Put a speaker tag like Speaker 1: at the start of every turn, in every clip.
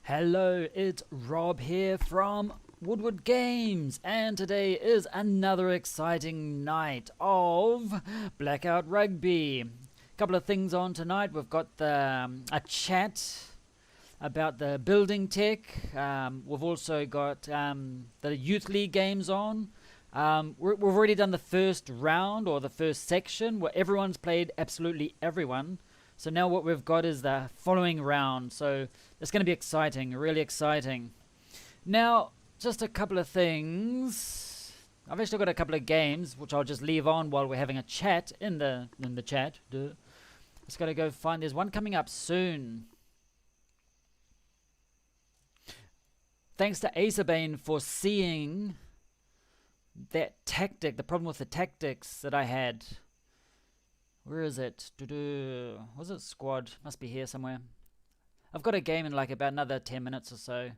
Speaker 1: Hello, it's Rob here from Woodward Games, and today is another exciting night of Blackout Rugby. A couple of things on tonight. We've got a chat about the building tech. We've also got the Youth League games on. We've already done the first round, or the first section, where everyone's played absolutely everyone. So now what we've got is the following round. So it's going to be exciting, really exciting. Now, just a couple of things. I've actually got a couple of games, which I'll just leave on while we're having a chat in the chat. Just got to go find. There's one coming up soon. Thanks to Acerbane for seeing that tactic, the problem with the tactics that I had. Where is it? Was it squad? Must be here somewhere. I've got a game in like about another 10 minutes or so.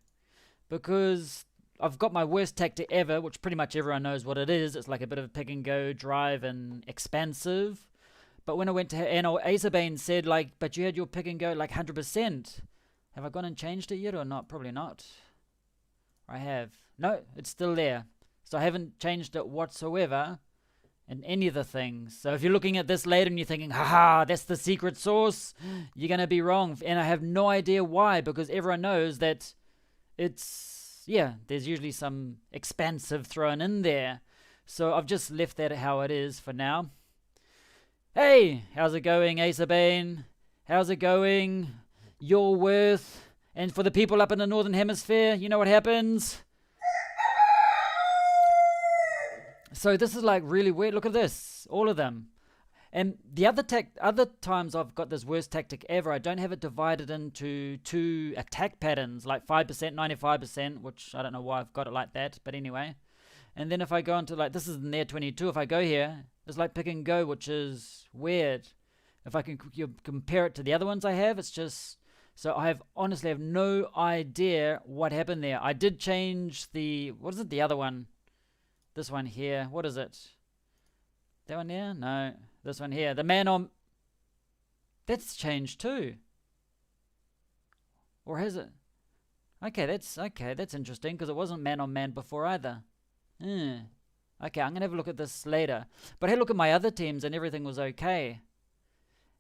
Speaker 1: Because I've got my worst tactic ever, which pretty much everyone knows what it is. It's like a bit of a pick and go, drive and expansive. But when I went to Acerbane said like, but you had your pick and go like 100%. Have I gone and changed it yet or not? Probably not. I have. No, it's still there. So I haven't changed it whatsoever in any of the things. So if you're looking at this later and you're thinking, haha, that's the secret sauce, you're going to be wrong. And I have no idea why, because everyone knows that it's, yeah, there's usually some expansive thrown in there. So I've just left that how it is for now. Hey, how's it going, Acerbane? How's it going, Iorwerth? And for the people up in the Northern Hemisphere, you know what happens? So this is like really weird. Look at this. All of them. And the other times I've got this worst tactic ever, I don't have it divided into two attack patterns, like 5%, 95%, which I don't know why I've got it like that, but anyway. And then if I go into like, this is in there 22, if I go here, it's like pick and go, which is weird. If I can compare it to the other ones I have, it's just, so I honestly have no idea what happened there. I did change what is it, the other one? This one here, what is it? That one here? No, this one here. The man on... That's changed too. Or has it? Okay, that's interesting, because it wasn't man on man before either. Okay, I'm going to have a look at this later. But I had a look at my other teams and everything was okay.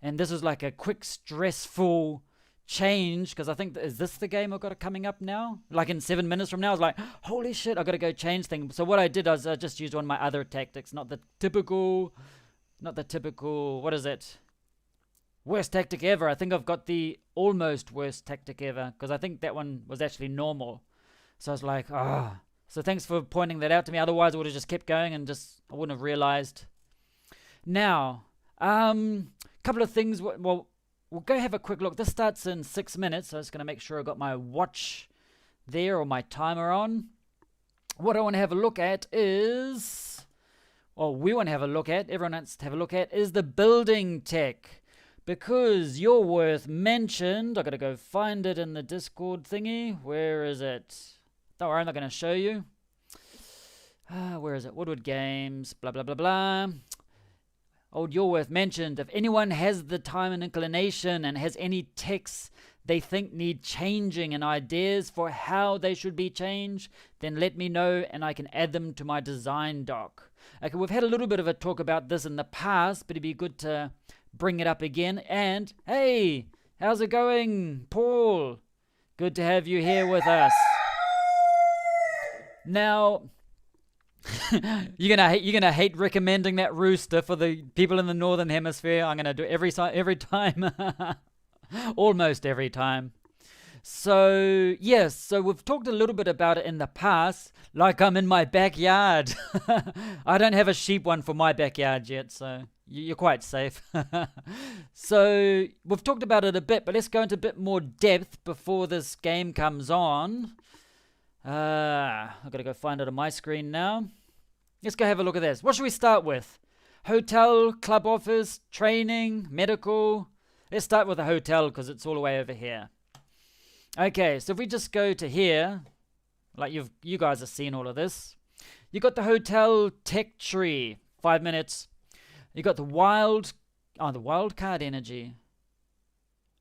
Speaker 1: And this was like a quick, stressful change, because I think, is this the game I've got coming up now? Like in 7 minutes from now, I was like, holy shit, I've got to go change things. So what I did was I just used one of my other tactics, not the typical, what is it? Worst tactic ever. I think I've got the almost worst tactic ever, because I think that one was actually normal. So I was like, So thanks for pointing that out to me. Otherwise I would have just kept going and I wouldn't have realized. Now, couple of things, well, we'll go have a quick look. This starts in 6 minutes, so I'm just going to make sure I've got my watch there, or my timer on. What I want to have a look at is, we want to have a look at, everyone wants to have a look at, is the building tech. Because Iorwerth mentioned, I've got to go find it in the Discord thingy. Where is it? Don't worry, I'm not going to show you. Where is it? Woodward Games, blah, blah, blah, blah. Old Iorwerth mentioned, if anyone has the time and inclination and has any texts they think need changing and ideas for how they should be changed, then let me know and I can add them to my design doc. Okay, we've had a little bit of a talk about this in the past, but it'd be good to bring it up again. And, hey, how's it going, Paul? Good to have you here with us. Now... you're gonna hate recommending that rooster for the people in the Northern Hemisphere. I'm gonna do it every time, almost every time. So yes, so we've talked a little bit about it in the past, like I'm in my backyard. I don't have a sheep one for my backyard yet, so you're quite safe. So we've talked about it a bit, but let's go into a bit more depth before this game comes on. I've got to go find it on my screen now. Let's go have a look at this. What should we start with? Hotel, club office, training, medical. Let's start with the hotel because it's all the way over here. Okay, so if we just go to here, like you guys have seen all of this. You got the hotel tech tree, 5 minutes. You got the wild card energy.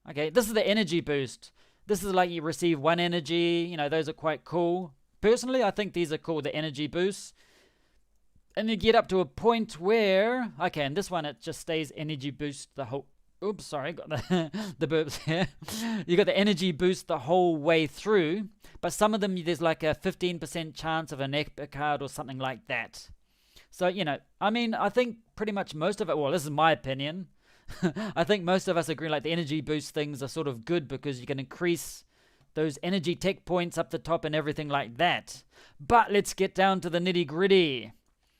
Speaker 1: Okay, this is the energy boost. This is like you receive 1 energy. You know, those are quite cool. Personally, I think these are cool, the energy boosts. And you get up to a point where, okay, and this one, it just stays energy boost the whole, oops, sorry, got the, the burps here. You got the energy boost the whole way through, but some of them, there's like a 15% chance of an epic card or something like that. So, you know, I mean, I think pretty much most of it, well, this is my opinion. I think most of us agree like the energy boost things are sort of good because you can increase those energy tech points up the top and everything like that. But let's get down to the nitty gritty.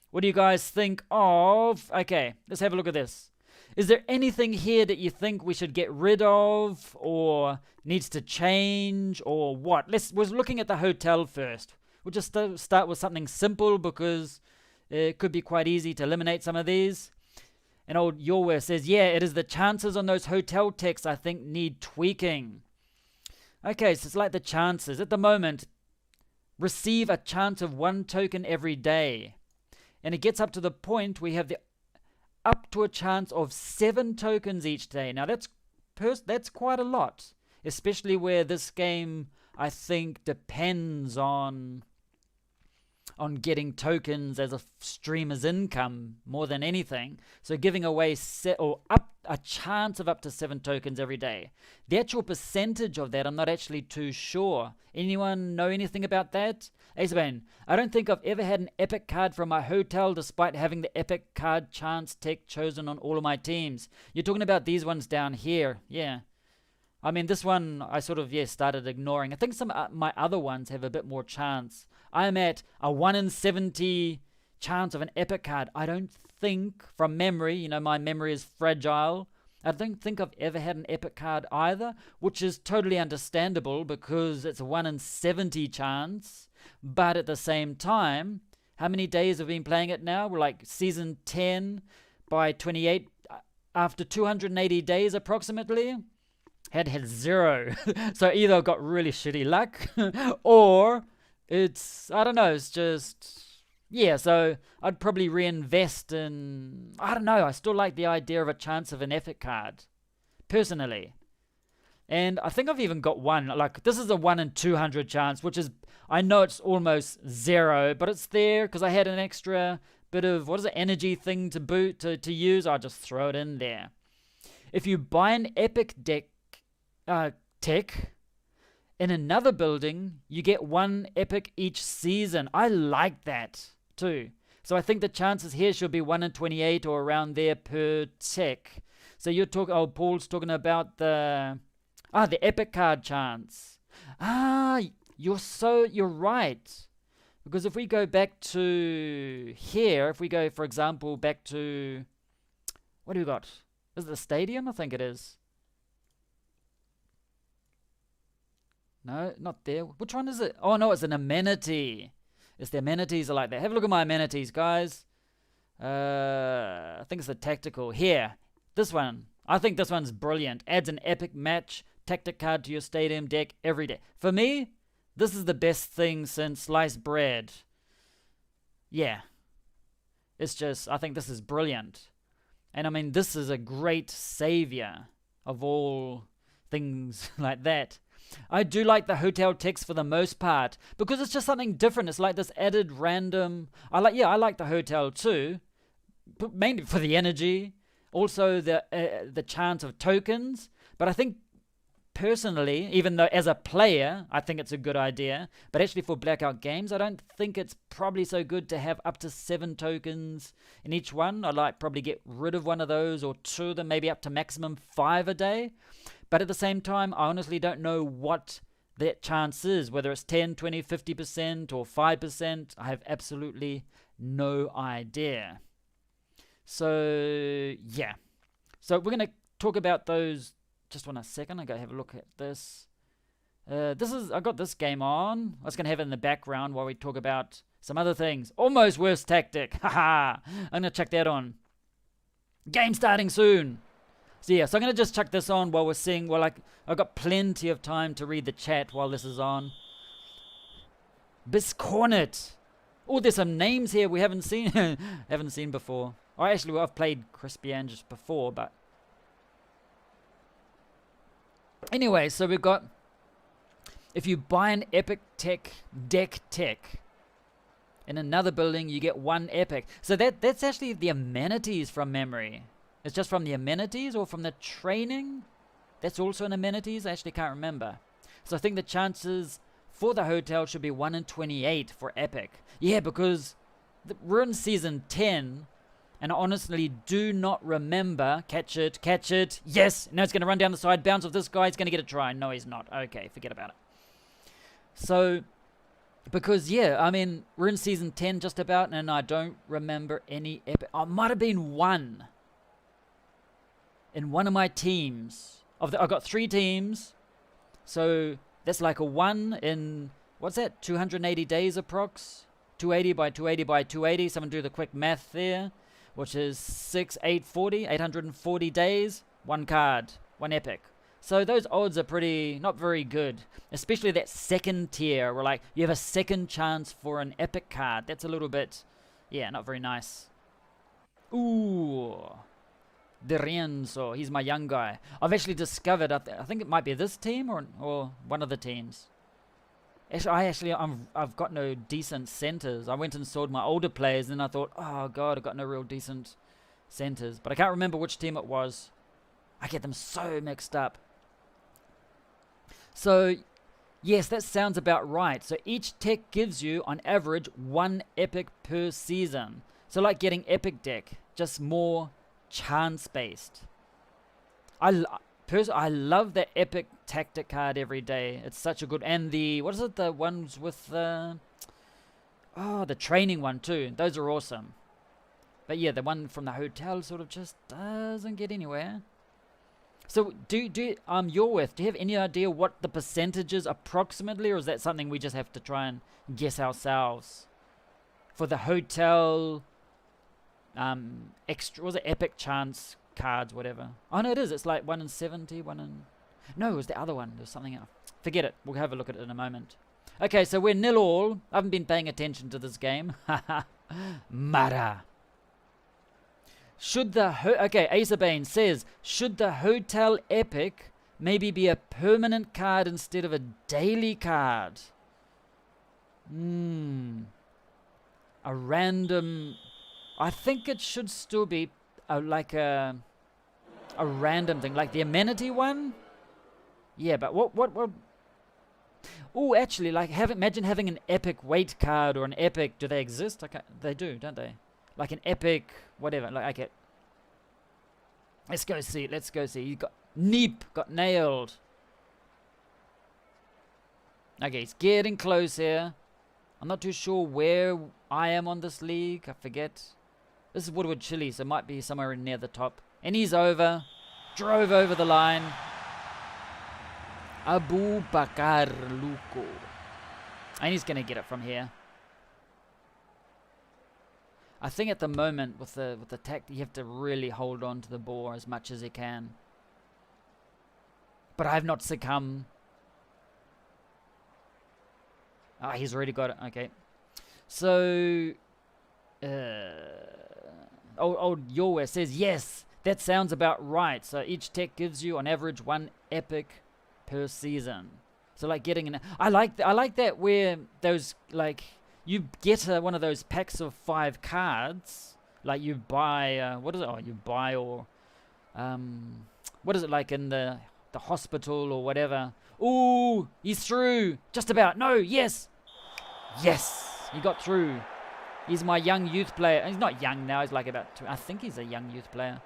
Speaker 1: What do you guys think of? Okay, let's have a look at this. Is there anything here that you think we should get rid of or needs to change or what? We're looking at the hotel first. We'll just start with something simple because it could be quite easy to eliminate some of these. And old Iorwerth says, yeah, it is the chances on those hotel techs I think need tweaking. Okay, so it's like the chances. At the moment, receive a chance of 1 token every day. And it gets up to the point we have up to a chance of 7 tokens each day. Now that's quite a lot, especially where this game I think depends on getting tokens as a streamer's income more than anything. So giving away a chance of up to 7 tokens every day. The actual percentage of that, I'm not actually too sure. Anyone know anything about that? Acebane, I don't think I've ever had an epic card from my hotel despite having the epic card chance tech chosen on all of my teams. You're talking about these ones down here. Yeah. I mean, this one I sort of, started ignoring. I think some my other ones have a bit more chance. I'm at a 1 in 70 chance of an epic card. I don't think, from memory, you know, my memory is fragile. I don't think I've ever had an epic card either, which is totally understandable because it's a 1 in 70 chance. But at the same time, how many days have we been playing it now? We're like season 10 by 28. After 280 days approximately, had 0. So either I've got really shitty luck or it's, I don't know, it's just, yeah, so I'd probably reinvest in, I don't know, I still like the idea of a chance of an epic card, personally. And I think I've even got one, like this is a 1 in 200 chance, which is, I know it's almost 0, but it's there because I had an extra bit of, what is it, energy thing to use, I'll just throw it in there. If you buy an epic tech, in another building, you get 1 epic each season. I like that too. So I think the chances here should be 1 in 28 or around there per tech. So you're talking, Paul's talking about the epic card chance. You're right. Because if we go back to here, if we go, for example, back to, what do we got? Is it the stadium? I think it is. No, not there. Which one is it? Oh, no, it's an amenity. It's the amenities are like that. Have a look at my amenities, guys. I think it's the tactical. Here, this one. I think this one's brilliant. Adds an epic match tactic card to your stadium deck every day. For me, this is the best thing since sliced bread. Yeah. It's just, I think this is brilliant. And I mean, this is a great savior of all things like that. I do like the hotel text for the most part because it's just something different. It's like this added random. I like the hotel too, but mainly for the energy, also the chance of tokens. But I think personally, even though as a player I think it's a good idea, but actually for Blackout games I don't think it's probably so good to have up to 7 tokens in each one. I'd like probably get rid of one of those or 2 of them, maybe up to maximum 5 a day. But at the same time, I honestly don't know what that chance is, whether it's 10, 20, 50% or 5%. I have absolutely no idea. So, yeah. So we're going to talk about those just one second. I go have a look at this. I got this game on. I was going to have it in the background while we talk about some other things. Almost worst tactic. Haha. I'm going to check that on. Game starting soon. So yeah, so I'm going to just chuck this on while we're seeing, I've got plenty of time to read the chat while this is on. Biscornet. Oh, there's some names here we haven't seen before. Oh, actually, I've played Crispy Angus before, but... Anyway, so we've got If you buy an epic deck in another building, you get 1 epic. So that's actually the amenities from memory. It's just from the amenities or from the training? That's also an amenities? I actually can't remember. So I think the chances for the hotel should be 1 in 28 for epic. Yeah, because we're in season 10, and I honestly do not remember. Catch it. Yes! No, it's going to run down the side, bounce off this guy. He's going to get a try. No, he's not. Okay, forget about it. So, because, yeah, I mean, we're in season 10 just about, and I don't remember any epic. Oh, it might have been 1 in one of my teams. I've got 3 teams, so that's like a 1 in, what's that, 280 days approx? 280 by 280 by 280. Someone do the quick math there, which is 840 days, 1 card, 1 epic. So those odds are not very good, especially that second tier where like you have a second chance for an epic card. That's a little bit, yeah, not very nice. Ooh, De Rienzo, he's my young guy. I've actually discovered, I think it might be this team or one of the teams. Actually, I've got no decent centers. I went and sold my older players, and I thought, oh god, I've got no real decent centers. But I can't remember which team it was. I get them so mixed up. So, yes, that sounds about right. So each tech gives you, on average, 1 epic per season. So like getting epic deck, just more chance-based. I love the epic tactic card every day. It's such a good... And the... What is it? The ones with the... Oh, the training one too. Those are awesome. But yeah, the one from the hotel sort of just doesn't get anywhere. So, Iorwerth, do you have any idea what the percentages approximately, or is that something we just have to try and guess ourselves? For the hotel, extra, was it epic chance cards, whatever? Oh, no, it is. It's like 1 in 70, 1 in... No, it was the other one. There's something else. Forget it. We'll have a look at it in a moment. Okay, so we're 0-all. I haven't been paying attention to this game. Mara. Should the... Okay, Acerbane says, should the hotel epic maybe be a permanent card instead of a daily card? A random... I think it should still be like a random thing, like the amenity one. Yeah, but what? Oh, actually, like imagine having an epic weight card or an epic. Do they exist? They do, don't they? Like an epic whatever. Like okay. Let's go see. You got Neep got nailed. Okay, he's getting close here. I'm not too sure where I am on this league. I forget. This is Woodward Chili, so it might be somewhere near the top. And he's over. Drove over the line. Abu Bakar Luko. And he's going to get it from here. I think at the moment with the tack, you have to really hold on to the ball as much as you can. But I have not succumbed. Ah, he's already got it. Okay. So, old Iorwerth says, yes, that sounds about right. So each tech gives you on average 1 epic per season. So like getting an... I like that where those like... You get one of those packs of 5 cards, like you buy, what is it? Oh, you buy or, what is it like in the hospital or whatever? Ooh, he's through, just about. No, yes, he got through. He's my young youth player. He's not young now. He's like about 2. I think he's a young youth player.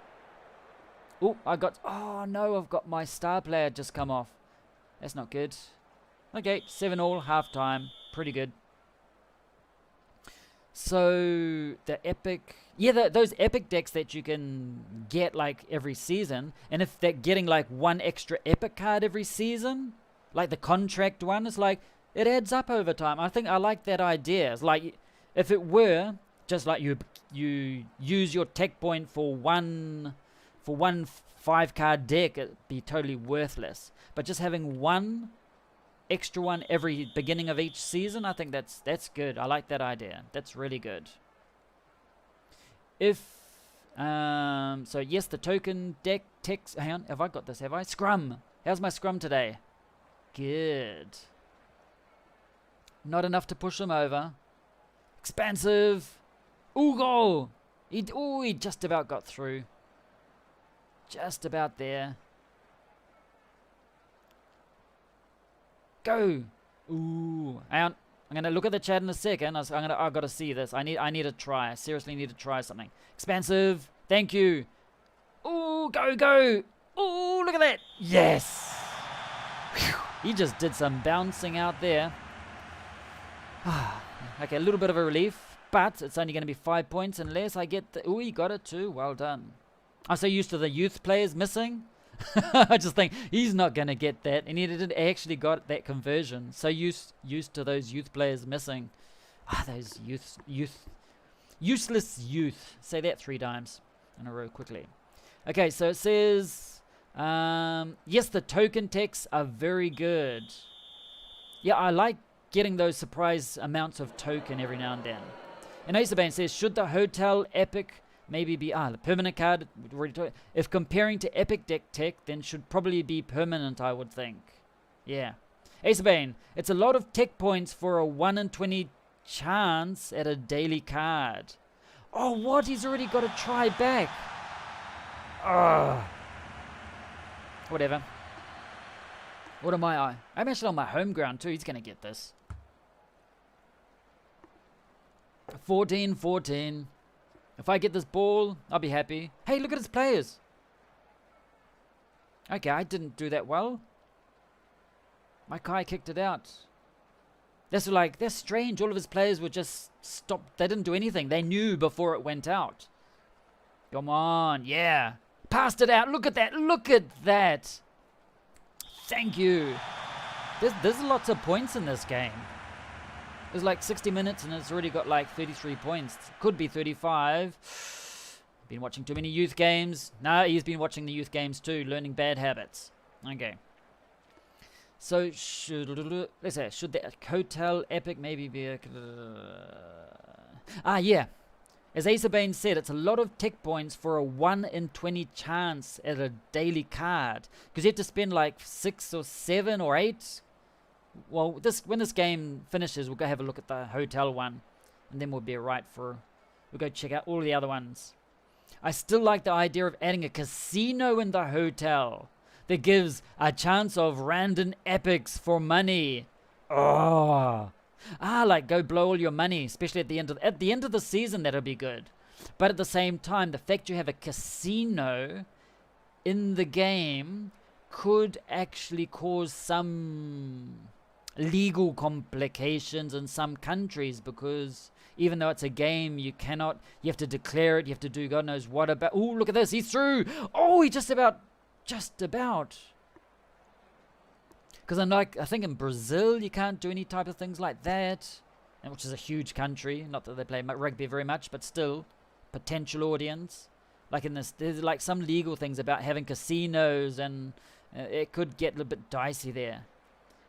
Speaker 1: Oh, oh no, I've got my star player just come off. That's not good. Okay, 7-all, half time, pretty good. So the epic, yeah, those epic decks that you can get like every season, and if they're getting like 1 extra epic card every season, like the contract one, it's like it adds up over time. I think I like that idea. It's like if it were just like you use your tech point for one 5 card deck, it'd be totally worthless. But just having 1 extra one every beginning of each season, I think that's good. I like that idea. That's really good. If so yes, the token deck text. Hang on, have I got this? Have I? Scrum. How's my scrum today? Good. Not enough to push him over. Expansive. Ooh, goal. He just about got through. Just about there. Go. Ooh. Hang on. I'm gonna look at the chat in a second. I've got to see this. I need to try. I seriously need to try something. Expansive. Thank you. Ooh, go. Ooh, look at that. Yes. Whew. He just did some bouncing out there. Okay, a little bit of a relief, but it's only going to be 5 points unless I get the... Ooh, he got it too. Well done. I'm so used to the youth players missing. I just think he's not going to get that, and he didn't actually got that conversion. So used to those youth players missing. Those useless youth. Say that 3 times in a row quickly. Okay, so it says, yes, the token techs are very good. Yeah, I like getting those surprise amounts of token every now and then. And Acerbane says, should the hotel epic maybe be the permanent card? If comparing to epic deck tech, then should probably be permanent, I would think. Yeah. Acerbane, it's a lot of tech points for a 1 in 20 chance at a daily card. Oh, what? He's already got to try back. Whatever. What am I? I'm actually on my home ground too. He's going to get this. 14-14. If I get this ball, I'll be happy. Hey, look at his players. Okay, I didn't do that well. My guy kicked it out. That's strange. All of his players were just stopped. They didn't do anything. They knew before it went out. Come on, yeah. Passed it out. Look at that. Look at that. Thank you. There's lots of points in this game. There's like 60 minutes and it's already got like 33 points. Could be 35. Been watching too many youth games. No, he's been watching the youth games too, learning bad habits. Okay. So should the hotel epic maybe be a... yeah. As Acerbane said, it's a lot of tech points for a 1 in 20 chance at a daily card. Because you have to spend like 6 or 7 or 8. Well, when this game finishes, we'll go have a look at the hotel one. And then we'll be right for... We'll go check out all the other ones. I still like the idea of adding a casino in the hotel that gives a chance of random epics for money. Oh... like go blow all your money, especially at the end of the season. That'll be good. But at the same time, the fact you have a casino in the game could actually cause some legal complications in some countries, because even though it's a game, you have to declare it, you have to do God knows what about. Oh, look at this, he's through. Oh, he just about. Because I think in Brazil you can't do any type of things like that, and which is a huge country. Not that they play rugby very much, but still, potential audience. Like in this, there's like some legal things about having casinos, and it could get a little bit dicey there.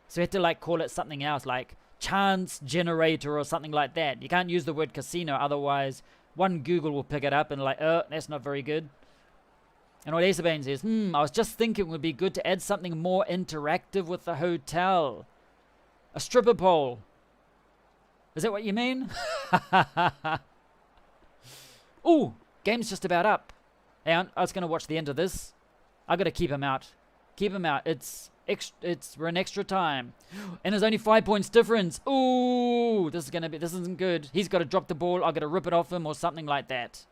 Speaker 1: So you have to like call it something else, like chance generator or something like that. You can't use the word casino, otherwise one Google will pick it up and like, that's not very good. And what Acerbane says, I was just thinking it would be good to add something more interactive with the hotel. A stripper pole. Is that what you mean? Ooh, game's just about up. Hang on, I was going to watch the end of this. I got to keep him out. Keep him out. We're in extra time. And there's only 5 points difference. Ooh, this isn't good. He's got to drop the ball. I got to rip it off him or something like that.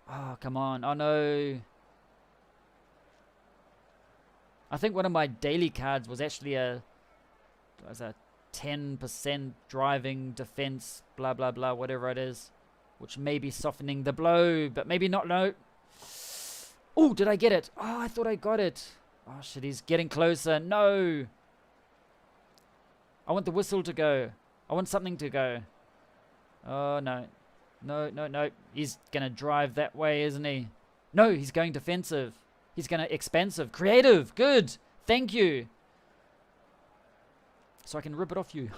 Speaker 1: Oh, come on. Oh, no. I think one of my daily cards was actually a 10% driving defense, blah, blah, blah, whatever it is, which may be softening the blow, but maybe not, no. Oh, did I get it? Oh, I thought I got it. Oh, shit, he's getting closer. No. I want the whistle to go. I want something to go. Oh, no. No. He's going to drive that way, isn't he? No, he's going defensive. He's going to expansive. Creative. Good. Thank you. So I can rip it off you.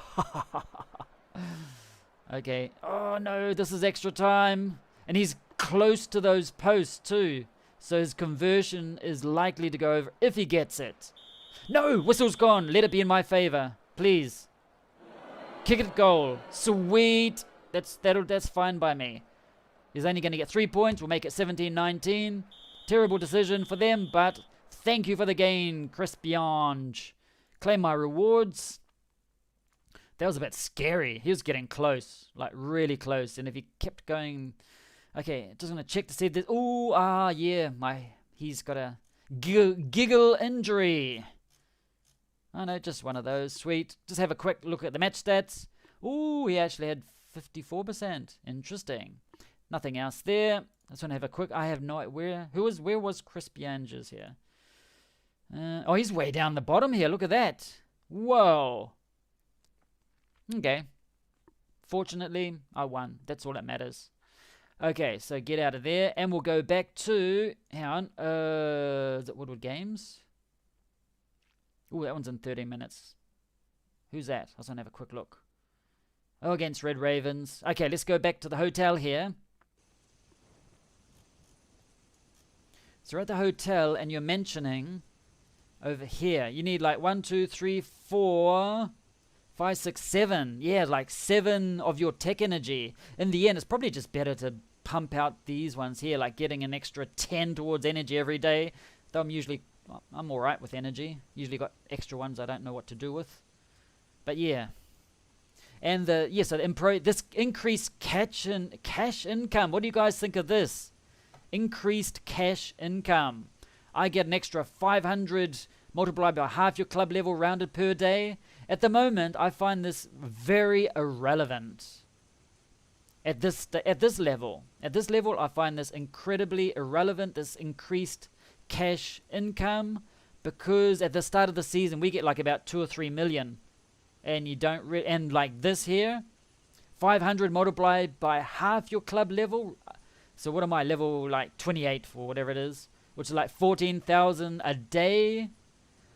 Speaker 1: Okay. Oh, no. This is extra time. And he's close to those posts, too. So his conversion is likely to go over if he gets it. No. Whistle's gone. Let it be in my favor. Please. Kick it goal. Sweet. That's fine by me. He's only going to get 3 points. We'll make it 17-19. Terrible decision for them, but thank you for the gain, Crispiange. Claim my rewards. That was a bit scary. He was getting close, like really close. And if he kept going... Okay, just going to check to see if there's... Ooh, yeah. He's got a giggle injury. Oh, no, just one of those. Sweet. Just have a quick look at the match stats. Ooh, he actually had 54%. Interesting. Nothing else there. I just want to have a quick... I have no idea. Where was Crispiange's here? Oh, he's way down the bottom here. Look at that. Whoa. Okay. Fortunately, I won. That's all that matters. Okay, so get out of there. And we'll go back to... Hang on. Is it Woodward Games? Ooh, that one's in 30 minutes. Who's that? I just want to have a quick look. Oh, against Red Ravens. Okay, let's go back to the hotel here. So we're at the hotel, and you're mentioning over here. You need like 1, 2, 3, 4, 5, 6, 7. Yeah, like 7 of your tech energy. In the end, it's probably just better to pump out these ones here, like getting an extra 10 towards energy every day. Though I'm all right with energy. Usually got extra ones I don't know what to do with. But yeah. And so this increased cash income. What do you guys think of this? Increased cash income. I get an extra 500 multiplied by half your club level rounded per day. At the moment, I find this very irrelevant. At this level. At this level, I find this incredibly irrelevant, this increased cash income, because at the start of the season, we get like about 2 or 3 million. And you don't... and like this here, 500 multiplied by half your club level... So what am I, level like 28 for whatever it is, which is like 14,000 a day,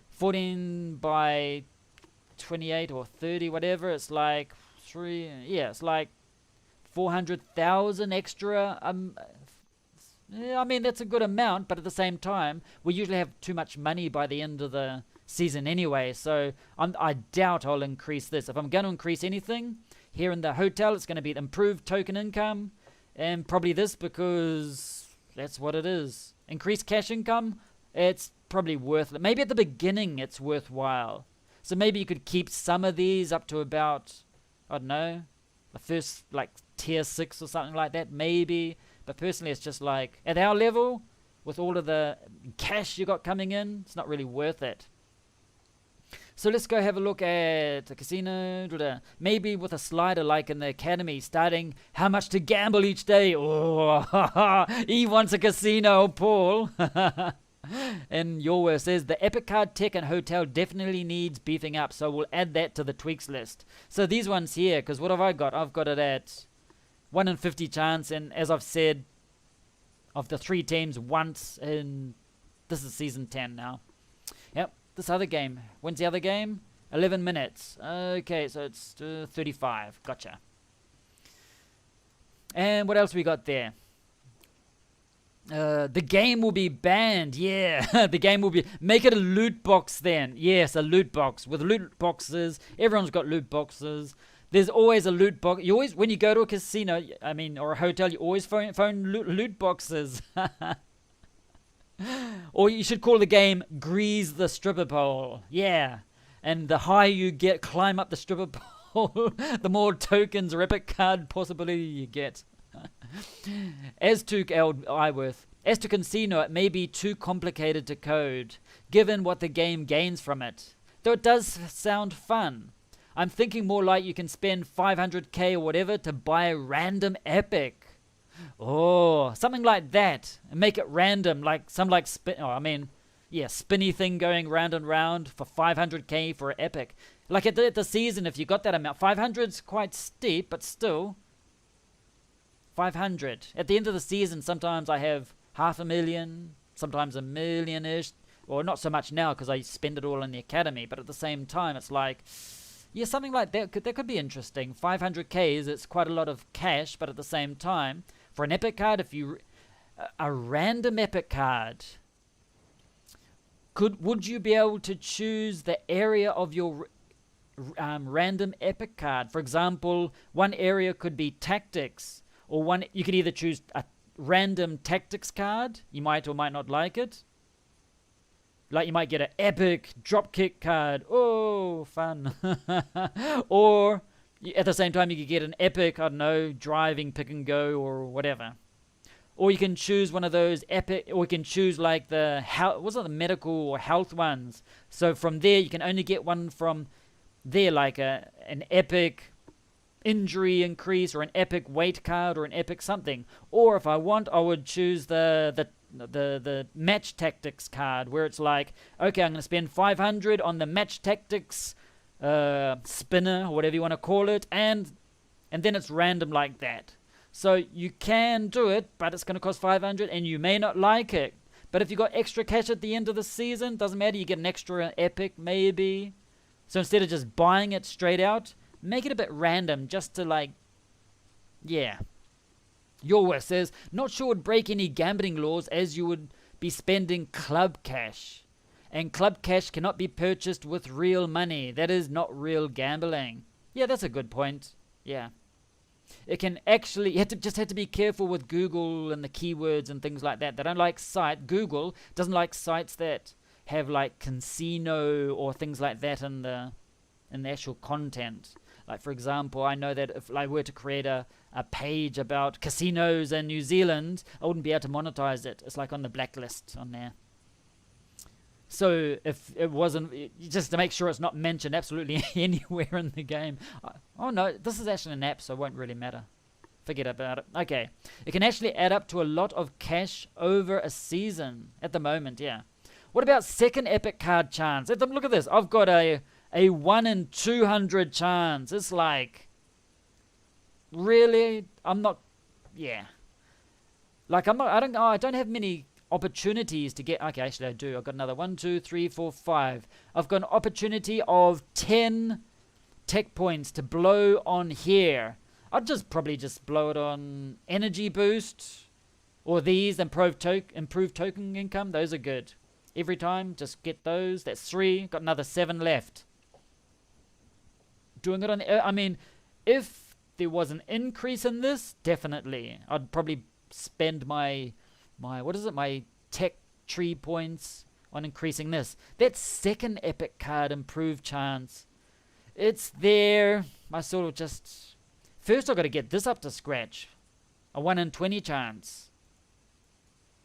Speaker 1: 14 by 28 or 30, whatever. It's like it's like 400,000 extra. I mean, that's a good amount, but at the same time, we usually have too much money by the end of the season anyway. So I doubt I'll increase this. If I'm going to increase anything here in the hotel, it's going to be improved token income. And probably this, because that's what it is. Increased cash income, it's probably worth it. Maybe at the beginning it's worthwhile. So maybe you could keep some of these up to about, I don't know, the first like tier 6 or something like that, maybe. But personally, it's just like, at our level, with all of the cash you got coming in, it's not really worth it. So let's go have a look at the casino. Maybe with a slider like in the academy, starting how much to gamble each day. Oh, he wants a casino, Paul. And Iorwerth says, the Epic Card Tech and Hotel definitely needs beefing up, so we'll add that to the tweaks list. So these ones here, because what have I got? I've got it at 1 in 50 chance, and as I've said, of the 3 teams, once in... This is Season 10 now. Yep. This other game. When's the other game? 11 minutes. Okay, so it's 35. Gotcha. And what else we got there? The game will be banned. Yeah, the game will be... Make it a loot box then. Yes, a loot box. With loot boxes. Everyone's got loot boxes. There's always a loot box. You always... When you go to a casino, I mean, or a hotel, you always phone loot boxes. Or you should call the game Grease the Stripper Pole. Yeah. And the higher you get, climb up the stripper pole, the more tokens or epic card possibility you get. As to Iorwerth, as to casino, it may be too complicated to code, given what the game gains from it. Though it does sound fun. I'm thinking more like you can spend 500k or whatever to buy a random epic. Oh, something like that. And make it random, like some like spinny thing going round and round for 500k for an epic. Like at the season, if you got that amount, 500's quite steep, but still 500. At the end of the season, sometimes I have 500,000, sometimes 1 million-ish, or not so much now because I spend it all in the academy. But at the same time, it's like, yeah, something like that could be interesting. 500k's, it's quite a lot of cash, but at the same time, for an epic card, if you a random epic card, would you be able to choose the area of your random epic card. For example, one area could be tactics, or one you could either choose a random tactics card. You might or might not like it. Like you might get an epic dropkick card. Oh, fun. Or at the same time you could get an epic, I don't know, driving pick and go or whatever. Or you can choose one of those epic, or you can choose like the medical or health ones. So from there you can only get one from there, like an epic injury increase or an epic weight card or an epic something. Or if I want, I would choose the match tactics card, where it's like, okay, I'm going to spend 500 on the match tactics spinner or whatever you want to call it, and then it's random like that. So you can do it, but it's going to cost 500 and you may not like it. But if you got extra cash at the end of the season, doesn't matter, you get an extra epic maybe. So instead of just buying it straight out, make it a bit random just to like, yeah. Iorwerth says, not sure would break any gambling laws as you would be spending club cash. And club cash cannot be purchased with real money. That is not real gambling. Yeah, that's a good point. Yeah. It can actually, you just have to be careful with Google and the keywords and things like that. They don't like Google doesn't like sites that have like casino or things like that in the actual content. Like, for example, I know that if I were to create a page about casinos in New Zealand, I wouldn't be able to monetize it. It's like on the blacklist on there. So if it wasn't, just to make sure it's not mentioned absolutely anywhere in the game. Oh no, this is actually an app, so it won't really matter. Forget about it. Okay. It can actually add up to a lot of cash over a season at the moment, yeah. What about second epic card chance? Look at this. I've got a 1 in 200 chance. It's like, really? I'm not, yeah. Like, I don't have many opportunities to get, okay, actually I do. I've got another 1, 2, 3, 4, 5. I've got an opportunity of 10 tech points to blow on here. I'd probably just blow it on energy boost, or these, improved token income. Those are good. Every time, just get those. That's 3. Got another 7 left. Doing it on I mean, if there was an increase in this, definitely I'd probably spend my my tech tree points on increasing this. That second epic card improved chance, it's there. I sort of just, first I've got to get this up to scratch. A 1 in 20 chance,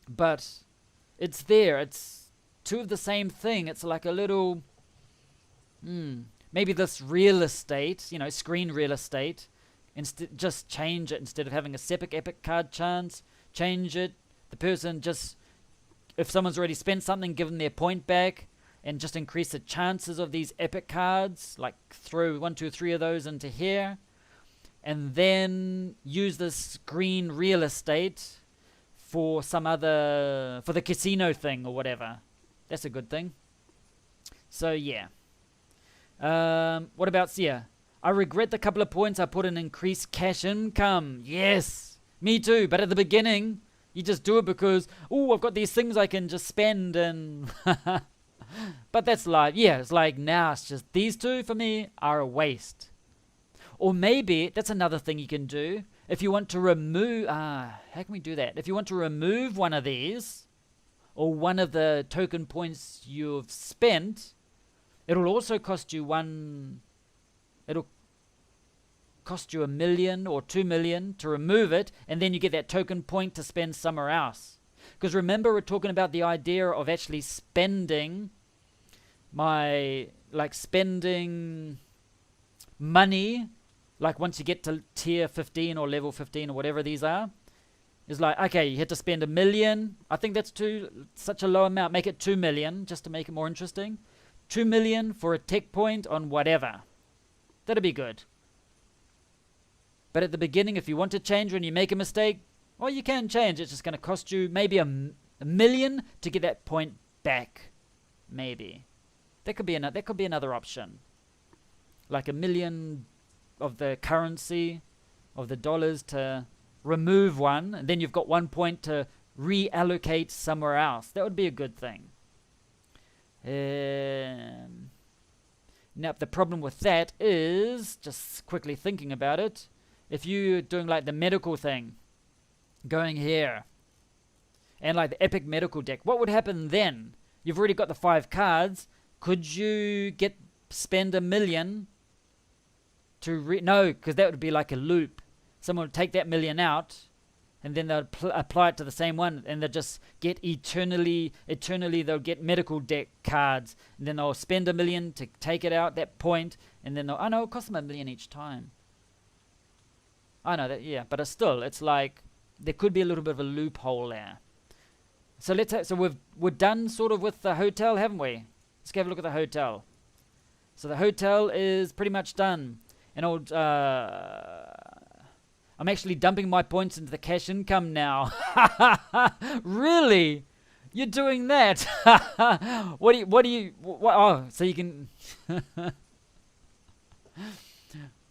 Speaker 1: but it's there. It's two of the same thing. It's like a little maybe this real estate, screen real estate, just change it. Instead of having a separate epic card chance, change it. The person just, if someone's already spent something, give them their point back, and just increase the chances of these epic cards, like throw 1, 2, 3 of those into here, and then use this green real estate for some other, for the casino thing or whatever. That's a good thing. So yeah. What about Sia? I regret the couple of points I put in increased cash income. Yes, me too. But at the beginning, you just do it because, oh, I've got these things I can just spend and... But that's like, yeah, it's like now it's just these two for me are a waste. Or maybe that's another thing you can do. If you want to remove, how can we do that? If you want to remove one of these, or one of the token points you've spent, it'll also cost you it'll cost you 1 million or 2 million to remove it, and then you get that token point to spend somewhere else. Because remember, we're talking about the idea of actually spending spending money, like once you get to tier 15 or level 15 or whatever these are. It's like, okay, you had to spend 1 million. I think that's such a low amount. Make it 2 million just to make it more interesting. 2 million for a tech point on whatever. That'd be good. But at the beginning, if you want to change when you make a mistake, well, you can change. It's just going to cost you maybe a million to get that point back. Maybe. That could be another option. Like 1 million of the currency, of the dollars, to remove one, and then you've got 1 point to reallocate somewhere else. That would be a good thing. Now, the problem with that is, just quickly thinking about it, if you're doing like the medical thing, going here, and like the epic medical deck, what would happen then? You've already got the 5 cards. Could you spend $1 million to no, because that would be like a loop. Someone would take that $1 million out, and then they'll apply it to the same one, and they'll just get eternally they'll get medical deck cards, and then they'll spend $1 million to take it out, that point, and then they'll, it costs them $1 million each time. I know that, yeah, but it's like, there could be a little bit of a loophole there. So we're done sort of with the hotel, haven't we? Let's have a look at the hotel. So the hotel is pretty much done. And I'm actually dumping my points into the cash income now. Really? You're doing that? Oh, so you can...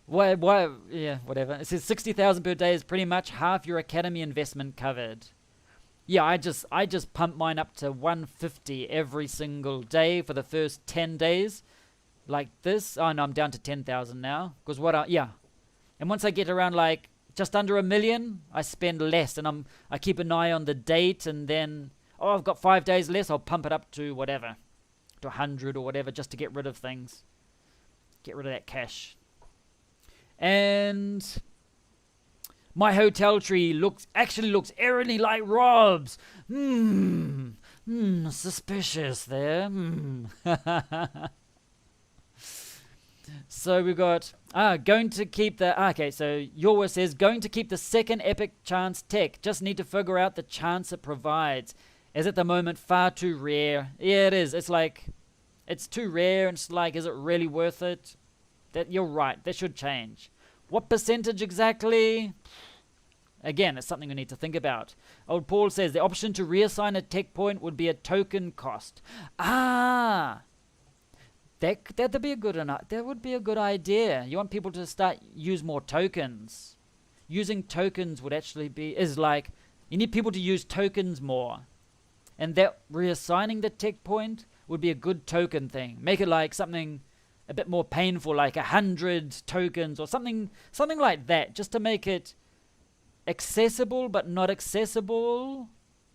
Speaker 1: Why? Yeah, whatever. It says 60,000 per day is pretty much half your academy investment covered. Yeah, I just pump mine up to 150 every single day for the first 10 days. Like this. Oh no, I'm down to 10,000 now. Because and once I get around like just under $1 million, I spend less, and I keep an eye on the date, and then I've got 5 days less, I'll pump it up to whatever, to 100 or whatever, just to get rid of things, get rid of that cash. And my hotel tree actually looks eerily like Rob's. Suspicious there. So we got going to keep the so Iorwerth says going to keep the second epic chance tech. Just need to figure out the chance it provides. Is at the moment far too rare. Yeah, it is. It's like it's too rare, and it's like, is it really worth it? That you're right. That should change. What percentage exactly? Again, it's something we need to think about. Old Paul says the option to reassign a tech point would be a token cost. That'd be a good that would be a good idea. You want people to use more tokens. Using tokens would actually is like, you need people to use tokens more. And that reassigning the tech point would be a good token thing. Make it like something a bit more painful, like 100 tokens or something like that, just to make it accessible but not accessible.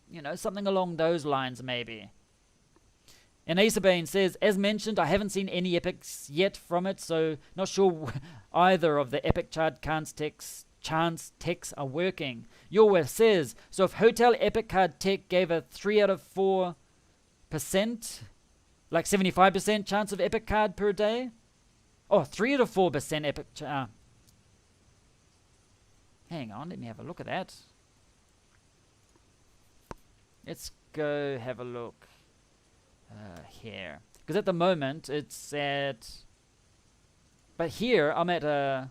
Speaker 1: You know, something along those lines maybe. And Acebane says, as mentioned, I haven't seen any epics yet from it, so not sure either of the epic chance techs are working. Iorwerth says, so if Hotel Epic Card Tech gave a 3 out of 4%, like 75% chance of epic card per day? Oh, 3 out of 4% epic hang on, let me have a look at that. Let's go have a look. Here, because at the moment it's at, but here I'm at a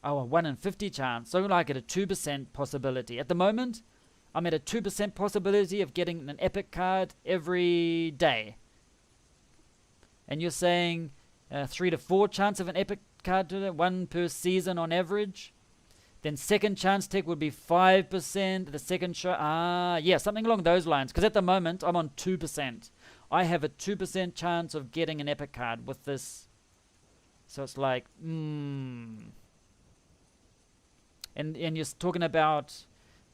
Speaker 1: 1 in 50 chance, so like at a 2% possibility. At the moment I'm at a 2% possibility of getting an epic card every day, and you're saying 3 to 4 chance of an epic card to 1 per season on average. Then second chance tech would be 5%. The second something along those lines. Because at the moment, I'm on 2%. I have a 2% chance of getting an epic card with this. So it's like, And you're talking about,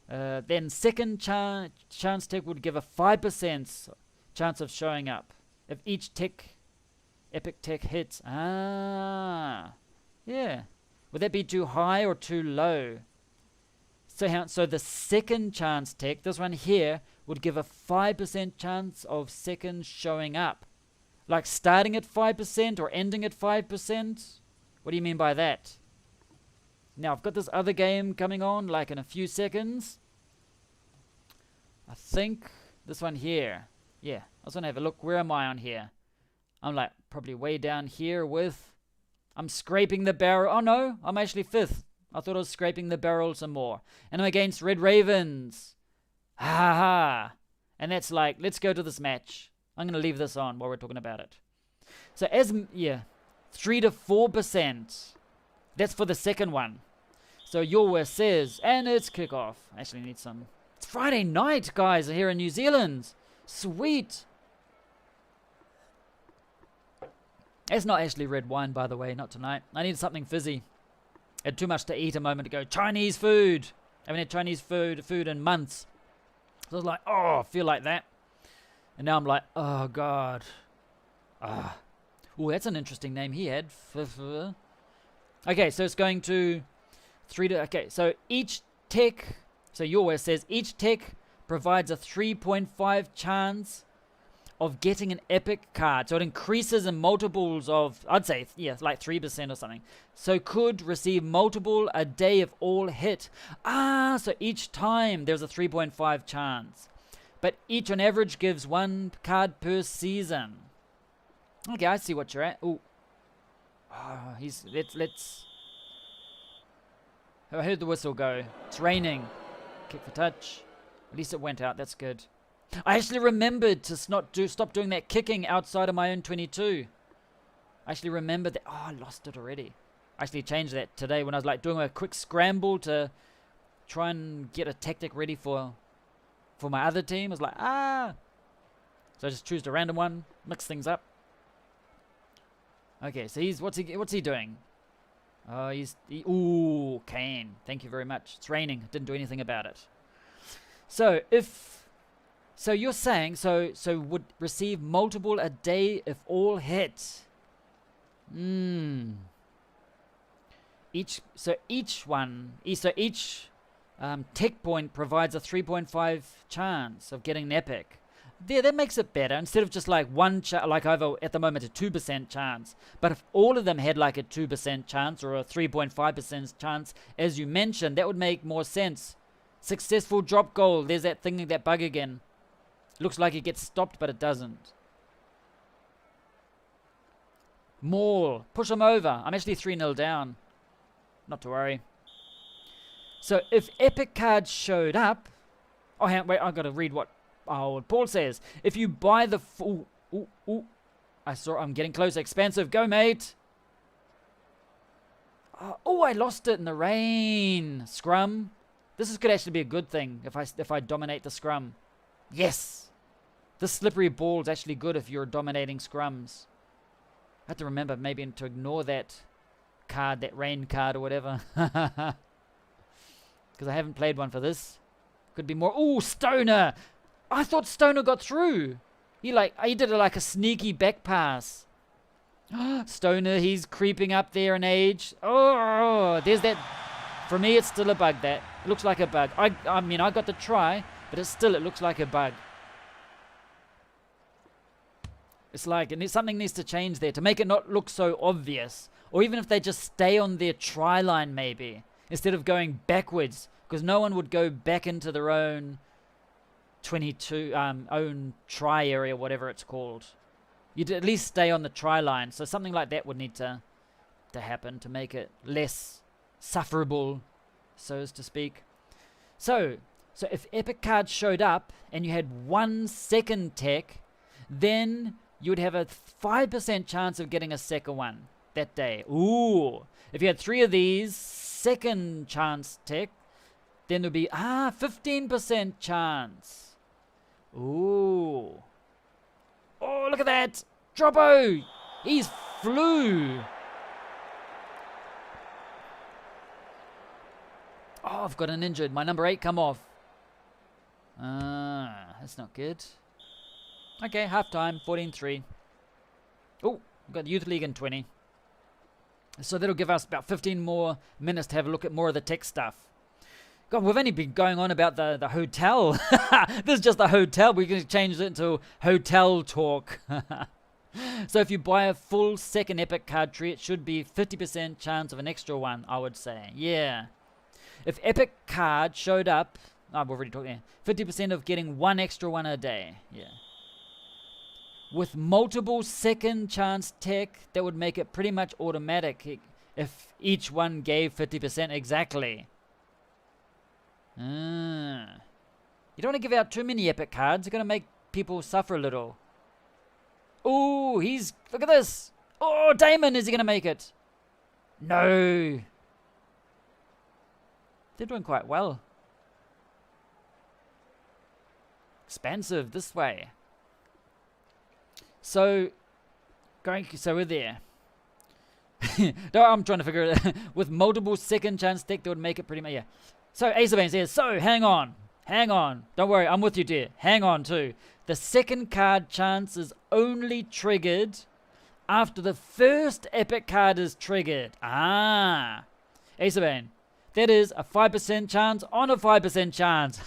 Speaker 1: then second chance tech would give a 5% chance of showing up. If each epic tech hits. Yeah. Would that be too high or too low? So the second chance tech, this one here, would give a 5% chance of second showing up. Like starting at 5% or ending at 5%? What do you mean by that? Now, I've got this other game coming on, like in a few seconds. I think this one here. Yeah, I just want to have a look. Where am I on here? I'm like probably way down here with... I'm scraping the barrel. Oh no, I'm actually 5th. I thought I was scraping the barrel some more. And I'm against Red Ravens. Ha ha. And that's like, let's go to this match. I'm going to leave this on while we're talking about it. So 3 to 4%. That's for the second one. So Iorwerth says, and it's kickoff. I actually need some. It's Friday night, guys, here in New Zealand. Sweet. It's not actually red wine, by the way, not tonight. I need something fizzy. I had too much to eat a moment ago. Chinese food. I haven't had Chinese food in months. So I was like, oh, I feel like that. And now I'm like, oh, God. Ah. Oh, that's an interesting name he had. Okay, so it's going to 3 to... Okay, so each tech... So Iorwerth says, each tech provides a 3.5 chance of getting an epic card. So it increases in multiples of, I'd say, yeah, like 3% or something. So could receive multiple a day if all hit. Ah, so each time there's a 3.5 chance. But each on average gives 1 card per season. Okay, I see what you're at. Ooh. Oh, let's. I heard the whistle go. It's raining. Kick for touch. At least it went out. That's good. I actually remembered to stop doing that kicking outside of my own 22. I actually remembered that. Oh, I lost it already. I actually changed that today when I was like doing a quick scramble to try and get a tactic ready for my other team. I was like, ah. So I just choose a random one, mix things up. Okay, so what's he doing? Oh, ooh, Kane. Thank you very much. It's raining. Didn't do anything about it. So you're saying so would receive multiple a day if all hit. Each tech point provides a 3.5 chance of getting an epic. There, that makes it better. Instead of just like like over at the moment a 2% chance. But if all of them had like a 2% chance or a 3.5% chance, as you mentioned, that would make more sense. Successful drop goal. There's that thing, that bug again. Looks like it gets stopped, but it doesn't. Maul. Push him over. I'm actually 3-0 down. Not to worry. So if epic cards showed up... Oh, hang on, wait, I've got to read what Paul says. If you buy the... I'm getting close. Expansive. Go, mate. Oh, I lost it in the rain. Scrum. This could actually be a good thing if I dominate the scrum. Yes. This slippery ball is actually good if you're dominating scrums. I have to remember maybe to ignore that card, that rain card or whatever. Because I haven't played one for this. Could be more. Ooh, Stoner. I thought Stoner got through. He did like a sneaky back pass. Stoner, he's creeping up there in age. Oh, there's that. For me, it's still a bug. That it looks like a bug. I mean, I got to try, but it looks like a bug. It's like something needs to change there to make it not look so obvious. Or even if they just stay on their try line, maybe instead of going backwards, because no one would go back into their own 22 own try area, whatever it's called. You'd at least stay on the try line. So something like that would need to happen to make it less sufferable, so as to speak. So if epic cards showed up and you had 1 second tech, then you would have a 5% chance of getting a second one that day. Ooh. If you had 3 of these second chance tech, then there'd be 15% chance. Ooh. Oh, look at that. Droppo. He's flew. Oh, I've got an injured. My number 8 come off. That's not good. Okay, half time, 14-3. Oh, we've got Youth League in 20. So that'll give us about 15 more minutes to have a look at more of the tech stuff. God, we've only been going on about the hotel. This is just the hotel. We can change it into hotel talk. So if you buy a full second epic card tree, it should be 50% chance of an extra one, I would say. Yeah. If epic card showed up, we've already talked there. 50% of getting 1 extra one a day. Yeah. With multiple second chance tech, that would make it pretty much automatic if each one gave 50% exactly. You don't want to give out too many epic cards. You're going to make people suffer a little. Ooh, look at this. Oh, Damon, is he going to make it? No. They're doing quite well. Expansive this way. So So we're there. No, I'm trying to figure it out. With multiple second chance deck, that would make it pretty much, yeah. So Ace of Bands says, so hang on. Don't worry, I'm with you, dear. Hang on, too. The second card chance is only triggered after the first epic card is triggered. Ace of Bands. That is a 5% chance on a 5% chance.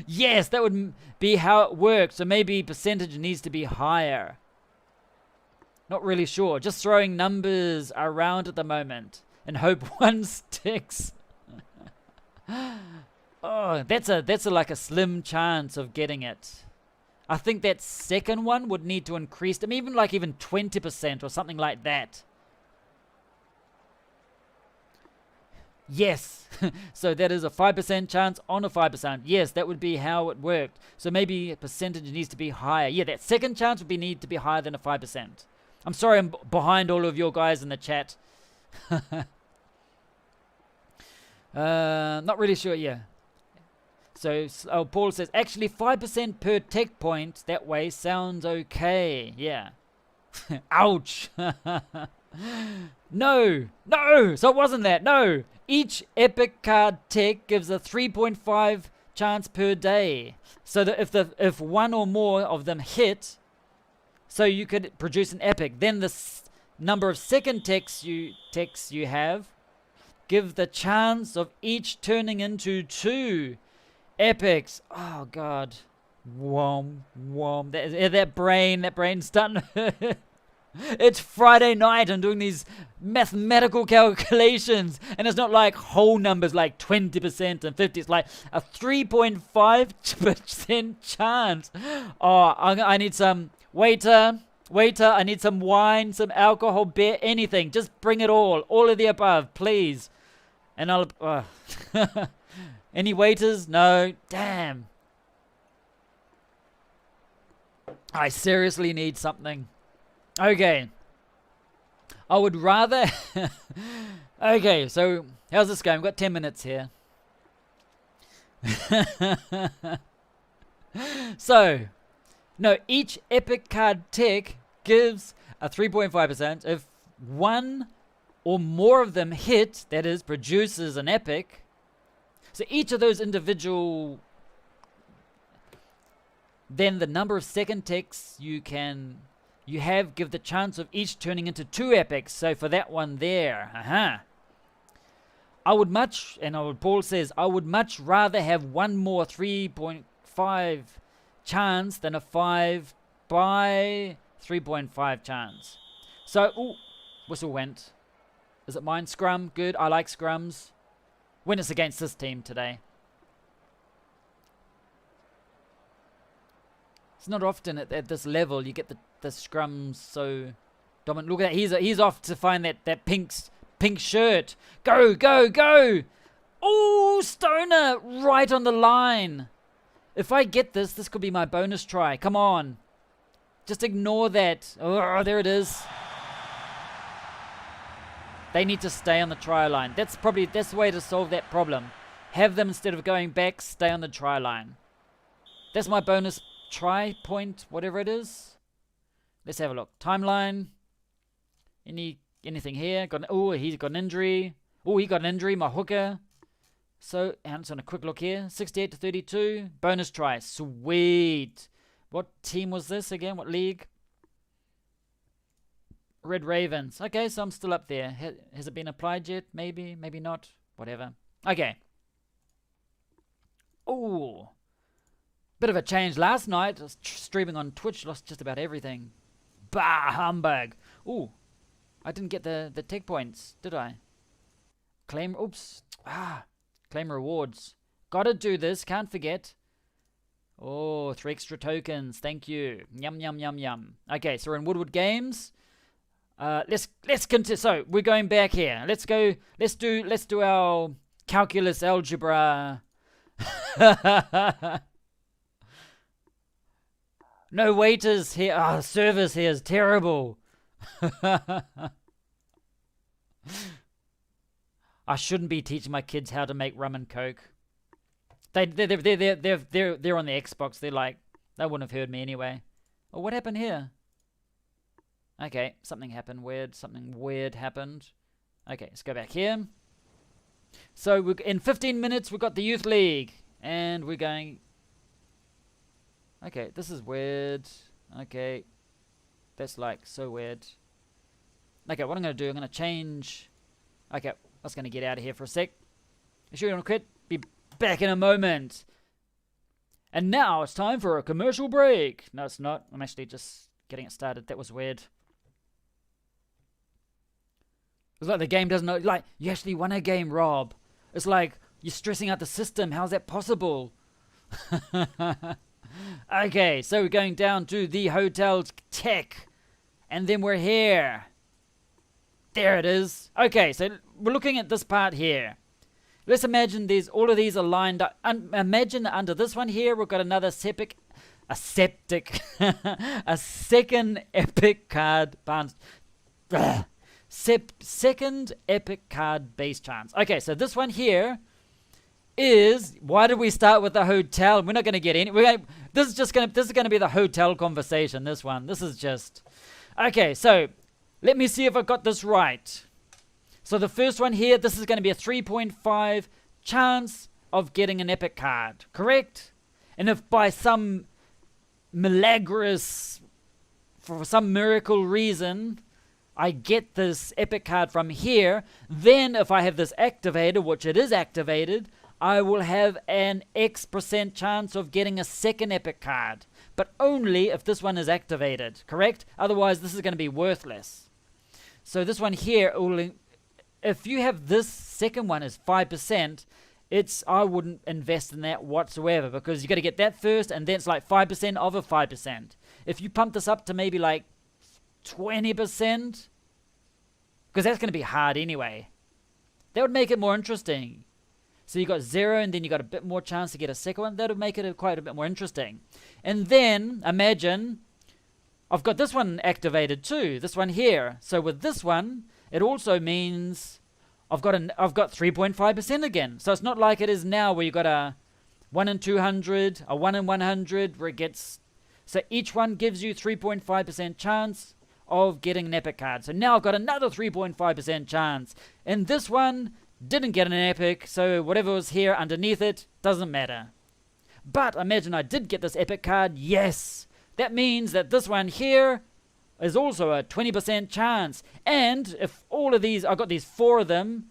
Speaker 1: Yes, that would be how it works. So maybe percentage needs to be higher. Not really sure. Just throwing numbers around at the moment and hope one sticks. Oh, that's a like a slim chance of getting it. I think that second one would need to increase them, even 20% or something like that. Yes. So that is a 5% chance on a 5%. Yes, that would be how it worked. So maybe a percentage needs to be higher. Yeah, that second chance would need to be higher than a 5%. I'm sorry I'm behind all of your guys in the chat. Not really sure, yeah. So Paul says, actually 5% per tech point that way sounds okay. Yeah. Ouch. No. So it wasn't that. No. Each epic card tech gives a 3.5 chance per day. So that if one or more of them hit, so you could produce an epic. Then the number of second techs you have give the chance of each turning into 2 epics. Oh God. Whom. That brain's starting to hurt. It's Friday night. I'm doing these mathematical calculations, and it's not like whole numbers like 20% and 50. It's like a 3.5% chance. Oh, I need some waiter. I need some wine, some alcohol, beer, anything. Just bring it all of the above, please. And I'll. Any waiters? No. Damn. I seriously need something. Okay. I would rather... Okay, so how's this going? We've got 10 minutes here. So, no, each epic card tech gives a 3.5%. If one or more of them hit, that is, produces an epic. So each of those individual... Then the number of second techs you have give the chance of each turning into 2 epics. So for that one there, Paul says, I would much rather have one more 3.5 chance than a 5 by 3.5 chance. So, whistle went. Is it mine? Scrum, good. I like scrums. When it's against this team today. It's not often at this level you get the scrums so dominant. Look at that. He's off to find that pink shirt. Go. Oh, Stoner right on the line. If I get this could be my bonus try. Come on. Just ignore that. Oh, there it is. They need to stay on the try line. That's the way to solve that problem. Have them, instead of going back, stay on the try line. That's my bonus try point, whatever it is. Let's have a look. Timeline. Anything here? He's got an injury. He got an injury, my hooker. So, and it's on a quick look here. 68 to 32. Bonus try. Sweet. What team was this again? What league? Red Ravens. Okay, so I'm still up there. Has it been applied yet? Maybe, maybe not. Whatever. Okay. Ooh. Bit of a change last night. I was streaming on Twitch. Lost just about everything. Bah, humbug. Ooh. I didn't get the tech points, did I? Claim. Oops. Claim rewards. Gotta do this. Can't forget. Oh, 3 extra tokens. Thank you. Yum, yum, yum, yum. Okay, so we're in Woodward Games. Let's continue. So we're going back here. Let's go. Let's do our calculus algebra. No waiters here. Service here is terrible. I shouldn't be teaching my kids how to make rum and coke. They're on the Xbox. They're like, they wouldn't have heard me anyway. Oh, what happened here? Okay, something happened weird. Something weird happened. Okay, let's go back here. So in 15 minutes, we've got the Youth League. And we're going... Okay, this is weird. Okay. That's like so weird. Okay, what I'm going to do, I'm going to change... Okay, I was going to get out of here for a sec. You sure you want to quit? Be back in a moment. And now it's time for a commercial break. No, it's not. I'm actually just getting it started. That was weird. It's like the game doesn't know. Like, you actually won a game, Rob. It's like you're stressing out the system. How's that possible? Okay, so we're going down to the hotel tech. And then we're here. There it is. Okay, so we're looking at this part here. Let's imagine all of these are lined up. Imagine that under this one here, we've got another a second epic card second epic card base chance. Okay, so this one here is, why did we start with the hotel? We're not going to get any. This is going to be the hotel conversation. This one. This is just okay. So let me see if I got this right. So the first one here, this is going to be a 3.5 chance of getting an epic card, correct? And if by some for some miracle reason, I get this epic card from here, then if I have this activated, which it is activated, I will have an X% chance of getting a second epic card. But only if this one is activated, correct? Otherwise, this is going to be worthless. So this one here, if you have this second one is 5%, I wouldn't invest in that whatsoever, because you got to get that first, and then it's like 5% of a 5%. If you pump this up to maybe like 20%, because that's going to be hard anyway, that would make it more interesting. So you got 0, and then you got a bit more chance to get a second one. That would make it quite a bit more interesting. And then imagine I've got this one activated too, this one here. So with this one, it also means I've got 3.5% again. So it's not like it is now where you got a 1 in 200, a 1 in 100, where it gets... So each one gives you 3.5% chance of getting an epic card. So now I've got another 3.5% chance. And this one didn't get an epic, so whatever was here underneath it doesn't matter. But imagine I did get this epic card. Yes! That means that this one here is also a 20% chance. And if all of these, I got these 4 of them,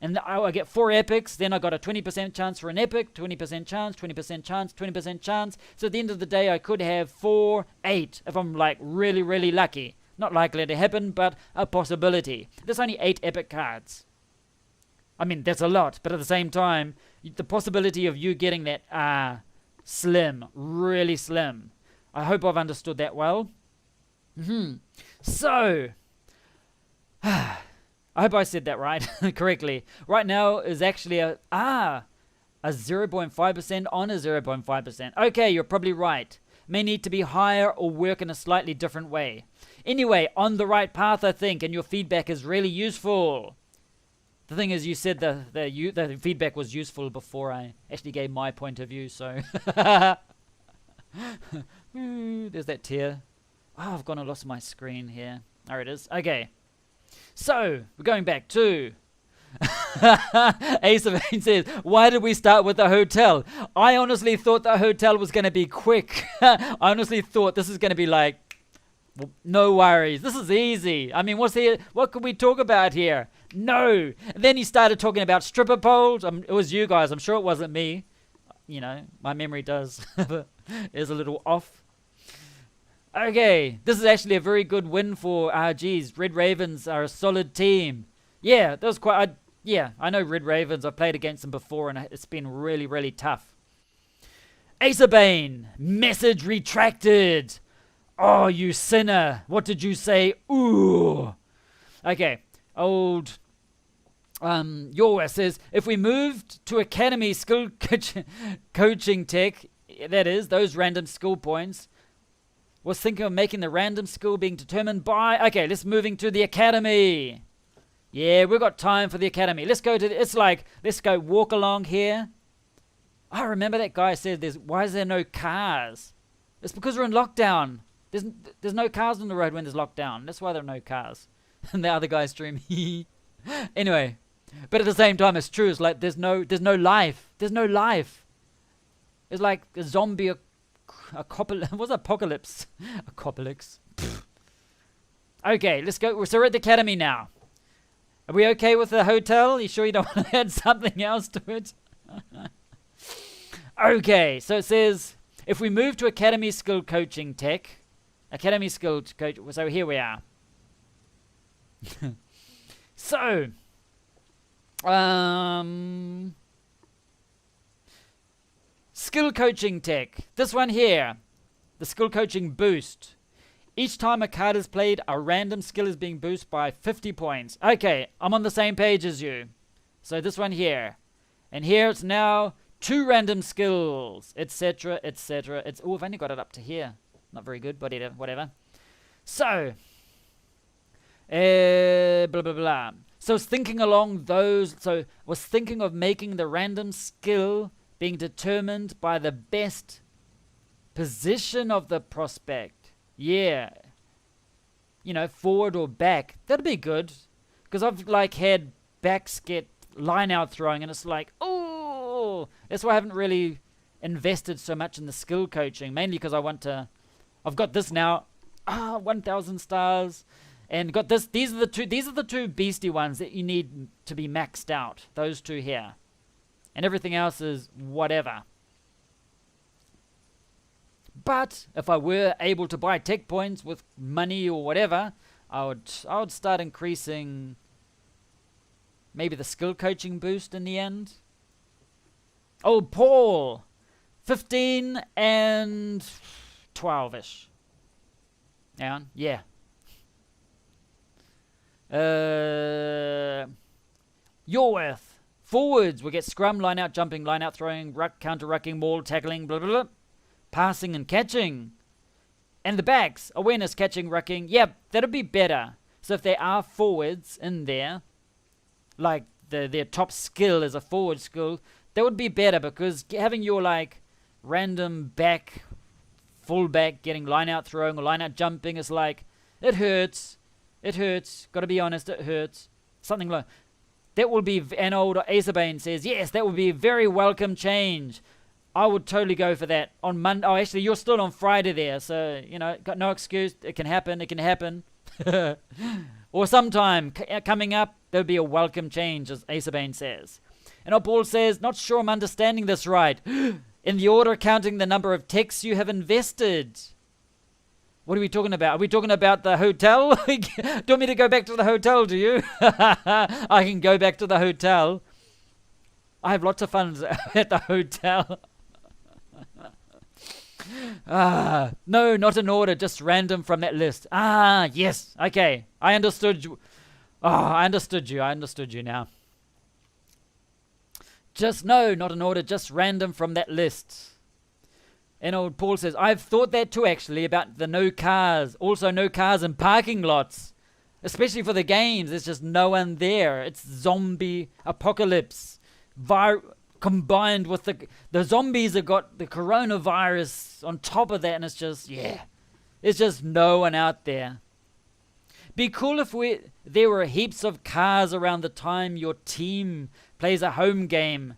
Speaker 1: and I get 4 epics, then I got a 20% chance for an epic, 20% chance, 20% chance, 20% chance. So at the end of the day, I could have 4, 8, if I'm like really, really lucky. Not likely to happen, but a possibility. There's only 8 epic cards. I mean, that's a lot, but at the same time, the possibility of you getting that slim, really slim. I hope I've understood that well. So, I hope I said that right, correctly. Right now is actually a 0.5% on a 0.5%. Okay, you're probably right. May need to be higher or work in a slightly different way. Anyway, on the right path, I think, and your feedback is really useful. The thing is, you said the feedback was useful before I actually gave my point of view, so... There's that tear. Oh, I've gone and lost my screen here. There it is. Okay. So, we're going back to... Ace of Eight says, why did we start with the hotel? I honestly thought the hotel was going to be quick. I honestly thought this is going to be like, well, no worries. This is easy. I mean, what could we talk about here? No. And then he started talking about stripper poles. It was you guys. I'm sure it wasn't me. You know, my memory is a little off. Okay, this is actually a very good win for RGs. Red Ravens are a solid team. Yeah, that was quite... I know Red Ravens. I've played against them before, and it's been really, really tough. Ace of Bane, message retracted. Oh, you sinner. What did you say? Ooh. Okay, old... Iorwerth says, if we moved to academy skill coaching tech, that is, those random skill points, was thinking of making the random skill being determined by... Okay, let's moving to the academy. Yeah, we've got time for the academy. Let's go let's go walk along here. I remember that guy said, why is there no cars? It's because we're in lockdown. There's no cars on the road when there's lockdown. That's why there are no cars. And the other guy stream. Anyway, but at the same time, it's true. It's like there's no life. There's no life. It's like a zombie what's apocalypse? Apocalypse. Okay, let's go. So we're at the academy now. Are we okay with the hotel? You sure you don't want to add something else to it? Okay, so it says if we move to academy skill coaching tech, academy skill coach. So here we are. So, skill coaching tech. This one here, the skill coaching boost. Each time a card is played, a random skill is being boosted by 50 points. Okay, I'm on the same page as you. So this one here. And here it's now 2 random skills, etc., etc. Oh, I've only got it up to here. Not very good, but whatever. So, blah, blah, blah. So I was thinking along those, so I was thinking of making the random skill being determined by the best position of the prospect. Yeah. You know, forward or back. That'd be good. Because I've like had backs get line out throwing and it's like, oh, that's why I haven't really invested so much in the skill coaching. Mainly because I've got this now. 1,000 stars. And got this. These are the two beastie ones that you need to be maxed out. Those 2 here. And everything else is whatever. But if I were able to buy tech points with money or whatever, I would start increasing maybe the skill coaching boost in the end. Oh, Paul, 15 and 12ish. Yeah. Iorwerth. Forwards will get scrum, line out, jumping, line out, throwing, ruck, counter rucking, maul, tackling, blah, blah, blah. Passing and catching. And the backs, awareness, catching, rucking. Yep, that'll be better. So if there are forwards in there, like their top skill is a forward skill, that would be better because having your like random back, full back, getting line out throwing or line out jumping is like, it hurts. It hurts. Got to be honest, it hurts. Something like that will be, and old Azabane says, yes, that would be a very welcome change. I would totally go for that on Monday. Oh, actually, you're still on Friday there, so, you know, got no excuse. It can happen. It can happen. Or sometime coming up, there'll be a welcome change, as Azabane says. And old Paul says, not sure I'm understanding this right. In the order counting the number of techs you have invested. What are we talking about? Are we talking about the hotel? Do you want me to go back to the hotel, do you? I can go back to the hotel. I have lots of funds at the hotel. No, not in order, just random from that list. Yes, okay. I understood you. I understood you now. No, not in order, just random from that list. And old Paul says, I've thought that too, actually, about the no cars. Also, no cars in parking lots. Especially for the games. There's just no one there. It's zombie apocalypse. Combined with the zombies have got the coronavirus on top of that. And it's just, it's just no one out there. Be cool if there were heaps of cars around the time your team plays a home game.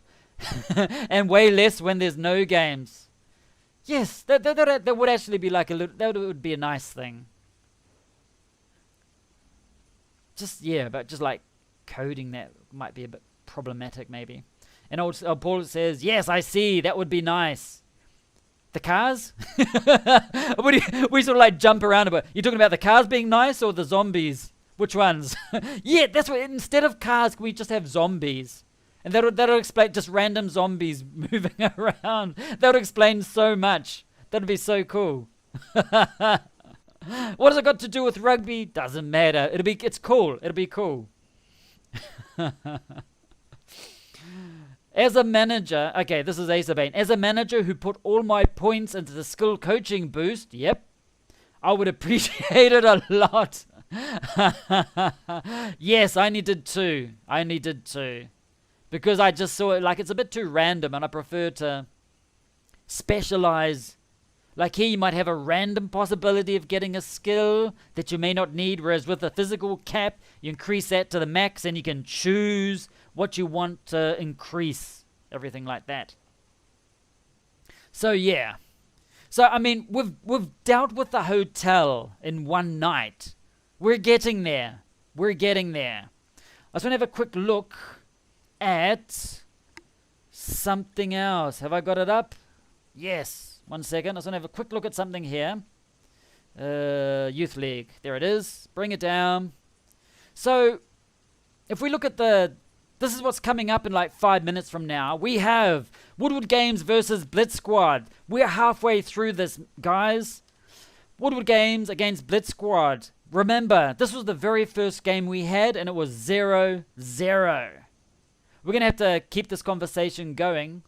Speaker 1: And way less when there's no games. Yes, that would actually be like that would be a nice thing. But just like coding that might be a bit problematic maybe. And old Paul says, yes, I see, that would be nice. The cars? We sort of like jump around a bit. You're talking about the cars being nice or the zombies? Which ones? Yeah, that's what, instead of cars, we just have zombies. And that'll explain just random zombies moving around. That would explain so much. That'd be so cool. What has it got to do with rugby? Doesn't matter. It's cool. It'll be cool. As a manager, okay, this is Azabane. As a manager who put all my points into the skill coaching boost, yep, I would appreciate it a lot. Yes, I needed to. Because I just saw it like it's a bit too random and I prefer to specialize. Like here you might have a random possibility of getting a skill that you may not need, whereas with a physical cap, you increase that to the max and you can choose what you want to increase. Everything like that. So yeah. So I mean, we've dealt with the hotel in one night. We're getting there. We're getting there. I just want to have a quick look at something else. Have I got it up? Yes. 1 second. I just want to have a quick look at something here. Youth League. There it is. Bring it down. So, if we look at this is what's coming up in like 5 minutes from now. We have Woodward Games versus Blitz-Squad. We're halfway through this, guys. Woodward Games against Blitz-Squad. Remember, this was the very first game we had, and it was 0-0. We're going to have to keep this conversation going,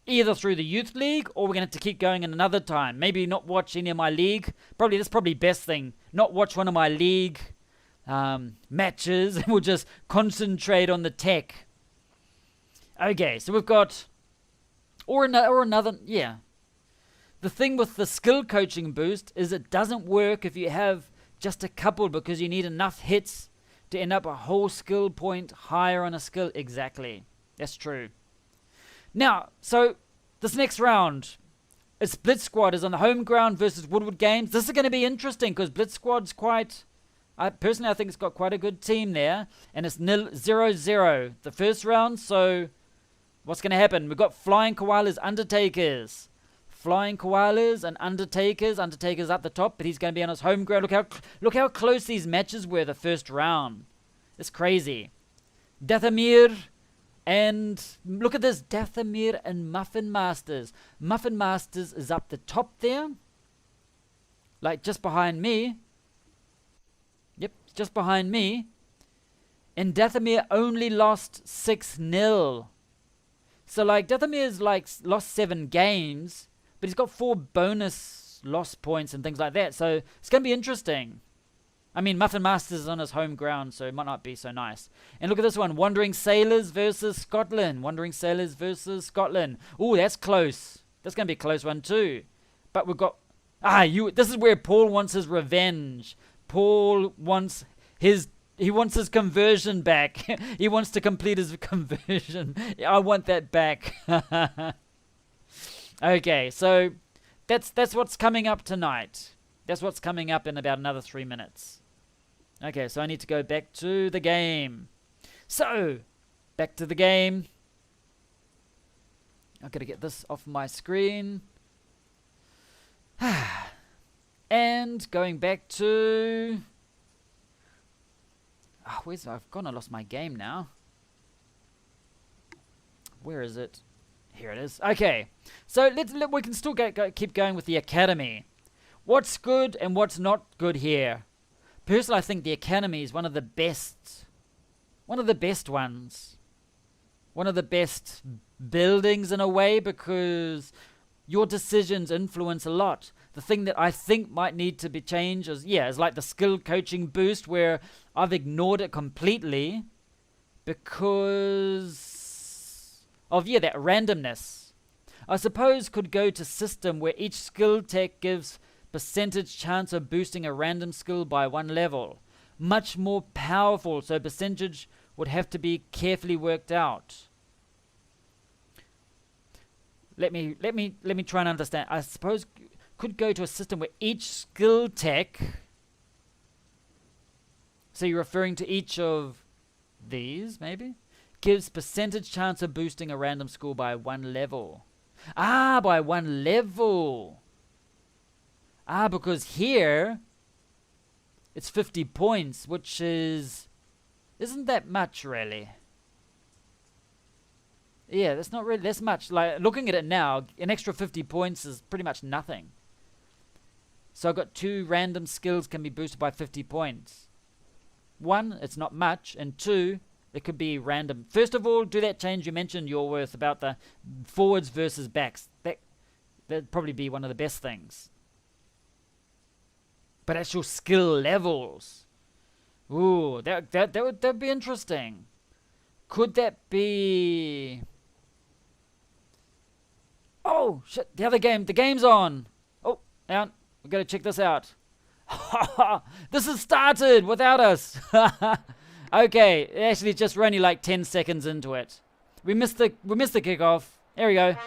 Speaker 1: either through the Youth League, or we're going to have to keep going in another time. Maybe not watch any of my league. That's probably best thing. Not watch one of my league matches, and we'll just concentrate on the tech. Okay, so we've got, or another, yeah. The thing with the skill coaching boost is it doesn't work if you have just a couple, because you need enough hits to end up a whole skill point higher on a skill. Exactly. That's true. Now, so this next round, it's Blitz-Squad is on the home ground versus Woodward Games. This is going to be interesting because Blitz-Squad's quite, personally I think it's got quite a good team there, and it's 0-0 the first round. So what's going to happen? We've got Flying Koalas, Undertakers. Flying Koalas and Undertakers. Undertakers up the top, but he's going to be on his home ground. Look how close these matches were the first round. It's crazy. Dathomir and look at this, Dathomir and Muffin Masters. Muffin Masters is up the top there, like just behind me. Yep, just behind me. And Dathomir only lost 6-0. So like Dathomir's like lost 7 games, but he's got 4 bonus loss points and things like that. So it's going to be interesting. I mean, Muffin Masters is on his home ground, so it might not be so nice. And look at this one. Wandering Sailors versus Scotland. Wandering Sailors versus Scotland. Ooh, that's close. That's going to be a close one too. But we've got... this is where Paul wants his revenge. Paul wants his... He wants his conversion back. He wants to complete his conversion. I want that back. Okay, so that's what's coming up tonight. That's what's coming up in about another 3 minutes. Okay, so I need to go back to the game. So, back to the game. I've got to get this off my screen. And going back to... I've gone and lost my game now. Where is it? Here it is. Okay, so we can still keep going with the academy. What's good and what's not good here? Personally, I think the academy is one of the best ones. One of the best buildings in a way, because your decisions influence a lot. The thing that I think might need to be changed is like the skill coaching boost, where I've ignored it completely because of that randomness. I suppose could go to system where each skill tech gives percentage chance of boosting a random skill by 1 level. Much more powerful, so percentage would have to be carefully worked out. Let me try and understand. I suppose could go to a system where each skill tech, so you're referring to each of these maybe, gives percentage chance of boosting a random skill by 1 level. By 1 level. Because here it's 50 points, which isn't that much really. Yeah, that's not really, that's much. Like, looking at it now, an extra 50 points is pretty much nothing. So I've got 2 random skills can be boosted by 50 points. 1, it's not much, and 2, it could be random. First of all, do that change you mentioned, Iorwerth, about the forwards versus backs. That'd probably be one of the best things. But actual skill levels. Ooh, that'd be interesting. Could that be... Oh, shit, the game's on. Oh, hang on, we gotta check this out. This has started without us. Okay, actually just we're only like 10 seconds into it. We missed the kickoff. There we go.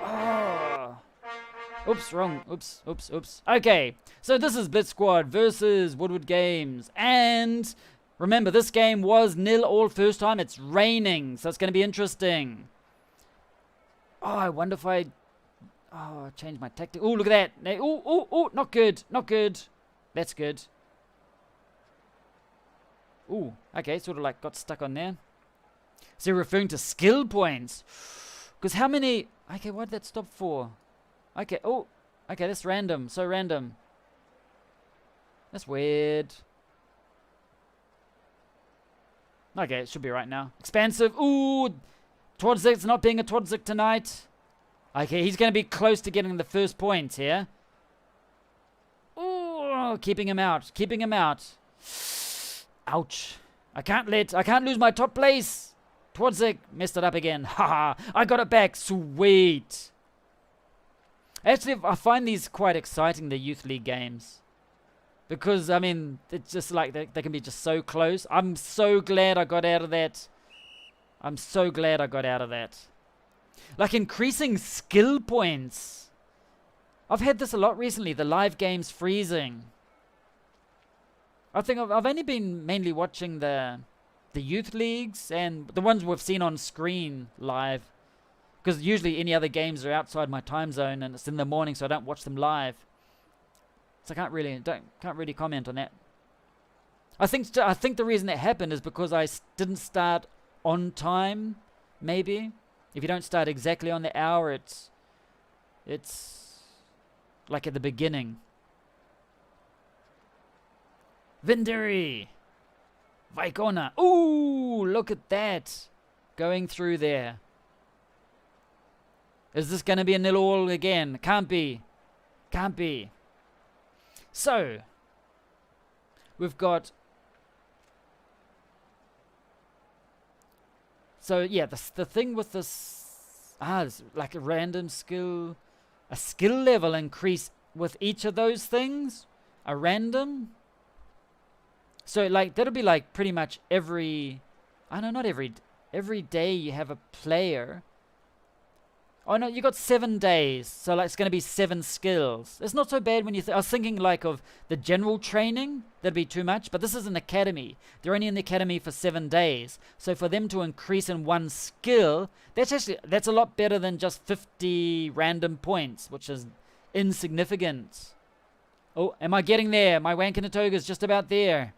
Speaker 1: Oh. Oops, wrong. Oops. Okay, so this is Blitz-Squad versus Woodward Games. And remember, this game was 0-0 first time. It's raining, so it's going to be interesting. Oh, I wonder if I... Oh, change my tactic. Oh, look at that. Oh, not good. That's good. Ooh, okay, sort of like got stuck on there. So you're referring to skill points. Because how many... Okay, what did that stop for? Okay, oh, okay, that's random. So random. That's weird. Okay, it should be right now. Expansive. Ooh, Twadzik's not being a Twadzik tonight. Okay, he's going to be close to getting the first point here. Ooh, keeping him out. Ouch. I can't lose my top place. Twardzik messed it up again. Haha, I got it back. Sweet. Actually, I find these quite exciting, the Youth League games. Because, I mean, it's just like they can be just so close. I'm so glad I got out of that. Like increasing skill points. I've had this a lot recently, the live games freezing. I think I've only been mainly watching the youth leagues and the ones we've seen on screen live. Because usually any other games are outside my time zone and it's in the morning, so I don't watch them live. So I can't really comment on that. I think the reason that happened is because I didn't start on time, maybe. If you don't start exactly on the hour, it's like at the beginning. Vinderi. Vaikona. Ooh, look at that. Going through there. Is this going to be a 0-0 again? Can't be. So, we've got... So, yeah, the thing with this... It's like a random skill... A skill level increase with each of those things? A random? So, like, that'll be like pretty much every... not every day you have a player... Oh no, you got 7 days, so like it's going to be 7 skills. It's not so bad when you... I was thinking like of the general training, that'd be too much, but this is an academy. They're only in the academy for 7 days. So for them to increase in 1 skill, that's a lot better than just 50 random points, which is insignificant. Oh, am I getting there? My Wankanatoga's just about there.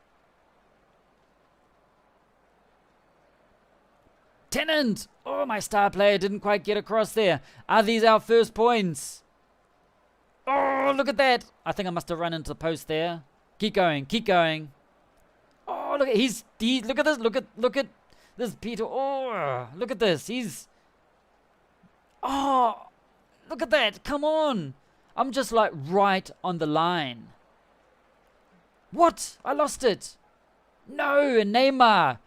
Speaker 1: Tenant! Oh, my star player didn't quite get across there. Are these our first points? Oh, look at that. I think I must have run into the post there. Keep going. Oh, look at look at this. Look at this Peter. Oh, look at this. Oh, look at that. Come on. I'm just like right on the line. What? I lost it. No, Neymar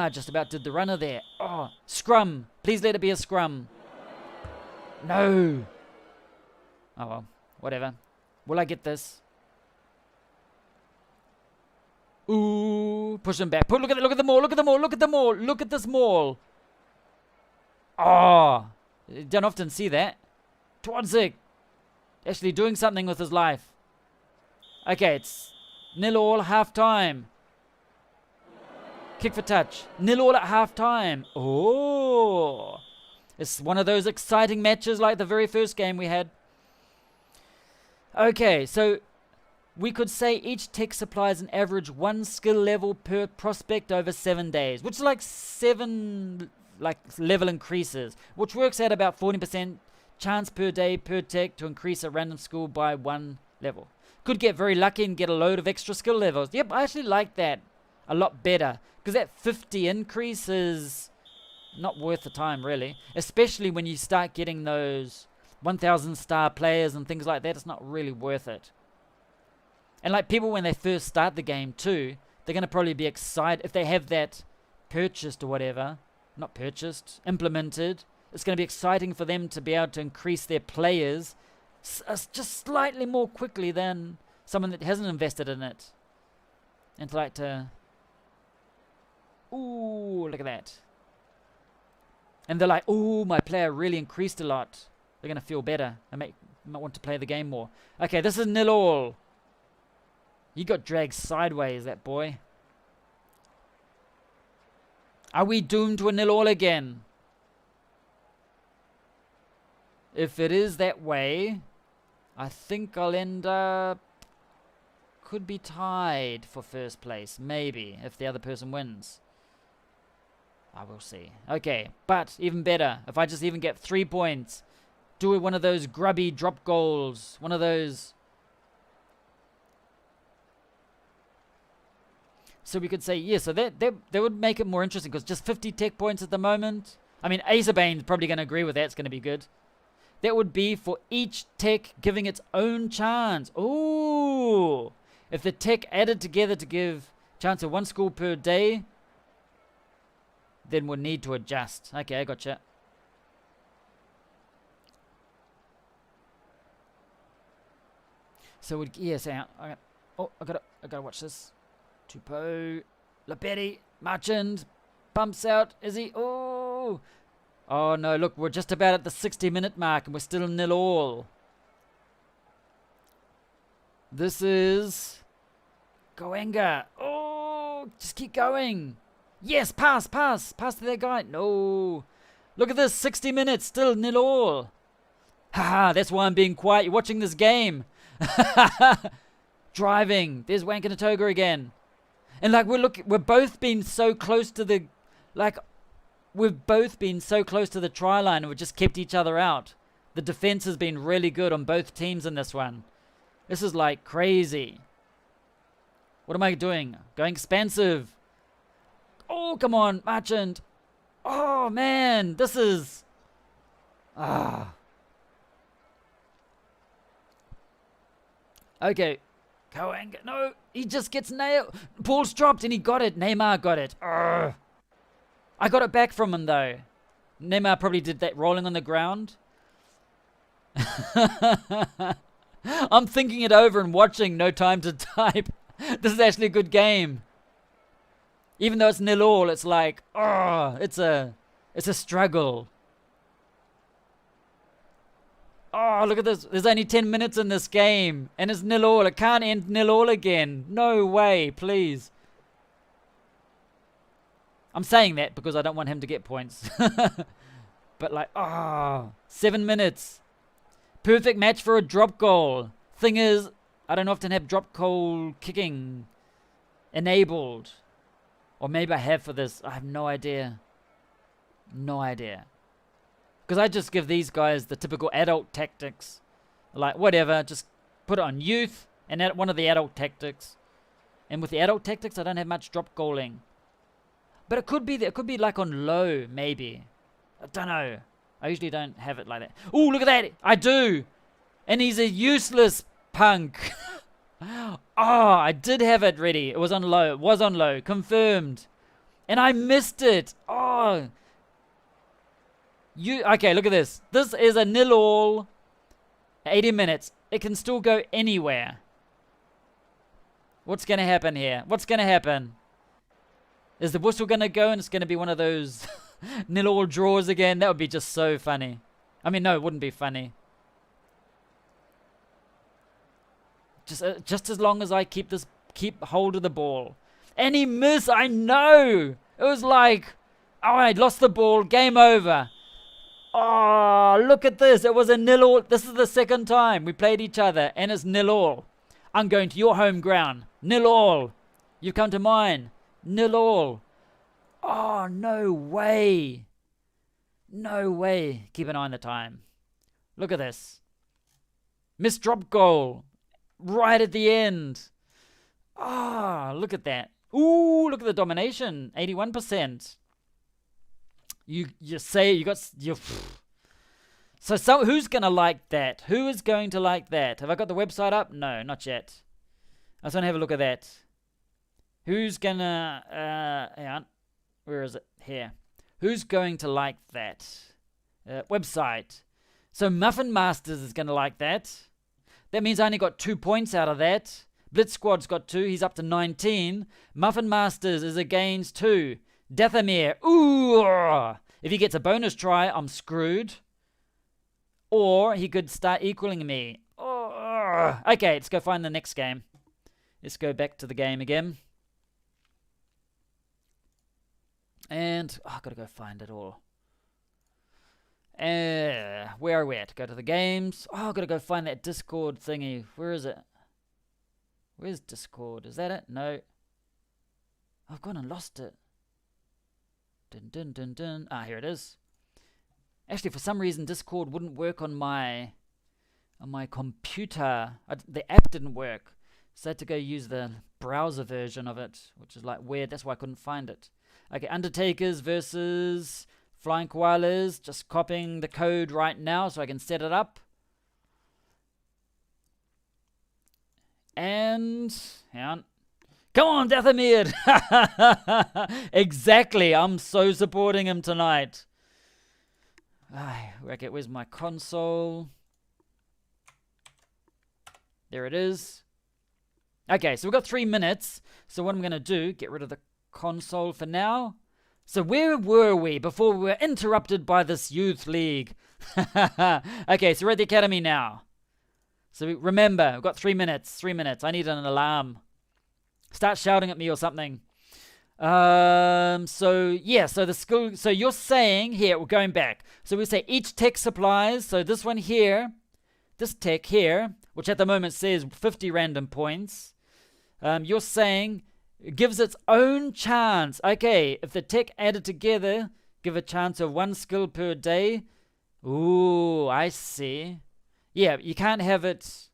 Speaker 1: just about did the runner there. Oh, scrum. Please let it be a scrum. No. Oh, well. Whatever. Will I get this? Ooh. Push him back. Look at the maul. Look at this maul. Oh. You don't often see that. Twadzik. Actually doing something with his life. Okay, it's 0-0 half time. Kick for touch. 0-0 at half time. Oh. It's one of those exciting matches like the very first game we had. Okay, so we could say each tech supplies an average 1 skill level per prospect over 7 days, which is like 7 level increases, which works out about 40% chance per day per tech to increase a random skill by 1 level. Could get very lucky and get a load of extra skill levels. Yep, I actually like that a lot better. Because that 50 increase is not worth the time, really. Especially when you start getting those 1,000 star players and things like that. It's not really worth it. And like people, when they first start the game too, they're going to probably be excited. If they have that purchased or whatever, not purchased, implemented. It's going to be exciting for them to be able to increase their players just slightly more quickly than someone that hasn't invested in it. And to like to... Ooh, look at that. And they're like, ooh, my player really increased a lot. They're going to feel better. I might want to play the game more. Okay, this is 0-all. You got dragged sideways, that boy. Are we doomed to a 0-all again? If it is that way, I think I'll end up... Could be tied for first place, maybe, if the other person wins. I will see. Okay, but even better, if I just even get 3 points, do one of those grubby drop goals, one of those. So we could say, yeah, so that would make it more interesting, because just 50 tech points at the moment. I mean, Acebane's probably going to agree with that. It's going to be good. That would be for each tech giving its own chance. Ooh! If the tech added together to give chance of 1 school per day, then we'll need to adjust. Okay, I gotcha. So yes, I gotta watch this. Tupou, Lapetti, Marchand, pumps out. Is he? Oh, oh no! Look, we're just about at the 60-minute mark, and we're still 0-all. This is Goenga. Oh, just keep going. Yes, pass to that guy. No. Look at this, 60 minutes, still 0-all. Haha, that's why I'm being quiet. You're watching this game. Driving. There's Wankanatoga again. And like we're both been so close to the we've both been so close to the try line, and we've just kept each other out. The defense has been really good on both teams in this one. This is like crazy. What am I doing? Going expansive. Oh, come on, Marchand. Oh, man. This is... Okay. Koanga. No, he just gets nailed. Paul's dropped and he got it. Neymar got it. I got it back from him, though. Neymar probably did that rolling on the ground. I'm thinking it over and watching. No time to type. This is actually a good game. Even though it's 0-all, it's like, it's a struggle. Oh, look at this. There's only 10 minutes in this game, and it's 0-all. It can't end 0-all again. No way, please. I'm saying that because I don't want him to get points. But like, 7 minutes. Perfect match for a drop goal. Thing is, I don't often have drop goal kicking enabled. Or maybe I have for this. I have no idea. No idea. Because I just give these guys the typical adult tactics. Like, whatever. Just put it on youth. And one of the adult tactics. And with the adult tactics, I don't have much drop goaling. But it could be like on low, maybe. I don't know. I usually don't have it like that. Oh, look at that. I do. And he's a useless punk. I did have it ready. It was on low. It was on low. Confirmed. And I missed it. Okay, look at this. This is a 0-all. 80 minutes. It can still go anywhere. What's going to happen here? What's going to happen? Is the whistle going to go and it's going to be one of those 0-all draws again? That would be just so funny. I mean, no, it wouldn't be funny. Just as long as I keep hold of the ball. And he missed. I know. It was like, I lost the ball. Game over. Oh, look at this. It was a 0-all. This is the second time we played each other, and it's 0-all. I'm going to your home ground. 0-all. You come to mine. 0-all. Oh, no way. No way. Keep an eye on the time. Look at this. Missed drop goal. Right at the end. Look at that. Ooh, look at the domination. 81%. You say you got... So who's going to like that? Who is going to like that? Have I got the website up? No, not yet. I just want to have a look at that. Who's going to... hang on. Where is it? Here. Who's going to like that? Website. So Muffin Masters is going to like that. That means I only got 2 points out of that. Blitz-Squad's got 2. He's up to 19. Muffin Masters is against 2. Dathomir. Ooh! If he gets a bonus try, I'm screwed. Or he could start equaling me. Oh. Okay, let's go find the next game. Let's go back to the game again. And I've got to go find it all. Where are we at? Go to the games. Oh, I've got to go find that Discord thingy. Where is it? Where's Discord? Is that it? No. I've gone and lost it. Dun dun dun dun. Ah, here it is. Actually, for some reason, Discord wouldn't work on my computer. The app didn't work. So I had to go use the browser version of it, which is like weird. That's why I couldn't find it. Okay, Undertakers versus Flying Koalas. Just copying the code right now so I can set it up. And hang on. Come on, Dathomir! Exactly. I'm so supporting him tonight. Okay, where's my console? There it is. Okay, so we've got 3 minutes. So what I'm going to do, get rid of the console for now. So where were we before we were interrupted by this youth league? Okay, so we're at the academy now. So remember, we've got 3 minutes. 3 minutes. I need an alarm. Start shouting at me or something. So yeah, so the school, so you're saying here, we're going back. So we say each tech supplies, so this one here, this tech here, which at the moment says 50 random points. You're saying it gives its own chance. Okay, if the tech added together give a chance of 1 skill per day. Ooh, I see. Yeah, you can't have it.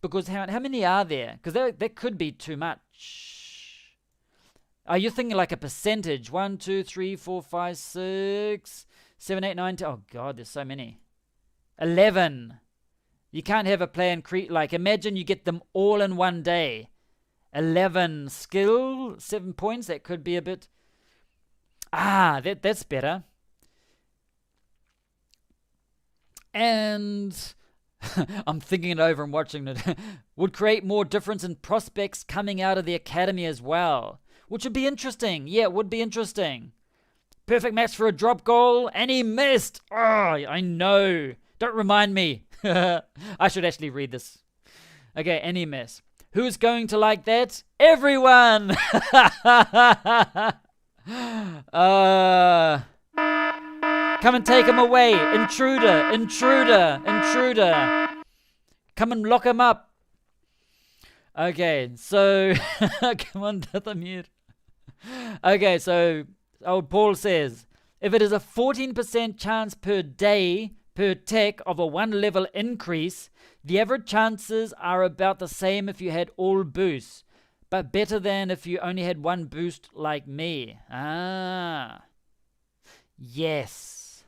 Speaker 1: Because how many are there? Because that could be too much. Are you thinking like a percentage? 1, 2, 3, 4, 5, 6, 7, 8, 9, 10. Oh God, there's so many. 11. You can't have a plan. Like imagine you get them all in one day. 11 skill, 7 points. That could be a bit. That's better. And I'm thinking it over and watching it. Would create more difference in prospects coming out of the academy as well, which would be interesting. Yeah, it would be interesting. Perfect match for a drop goal, and he missed. Oh, I know. Don't remind me. I should actually read this. Okay, and he missed. Who's going to like that? Everyone. Come and take him away. Intruder, intruder, intruder. Come and lock him up. Okay, so come on, Dathomir. Okay, so old Paul says, if it is a 14% chance per day per tech of a 1 level increase, the average chances are about the same if you had all boosts, but better than if you only had 1 boost like me. Yes.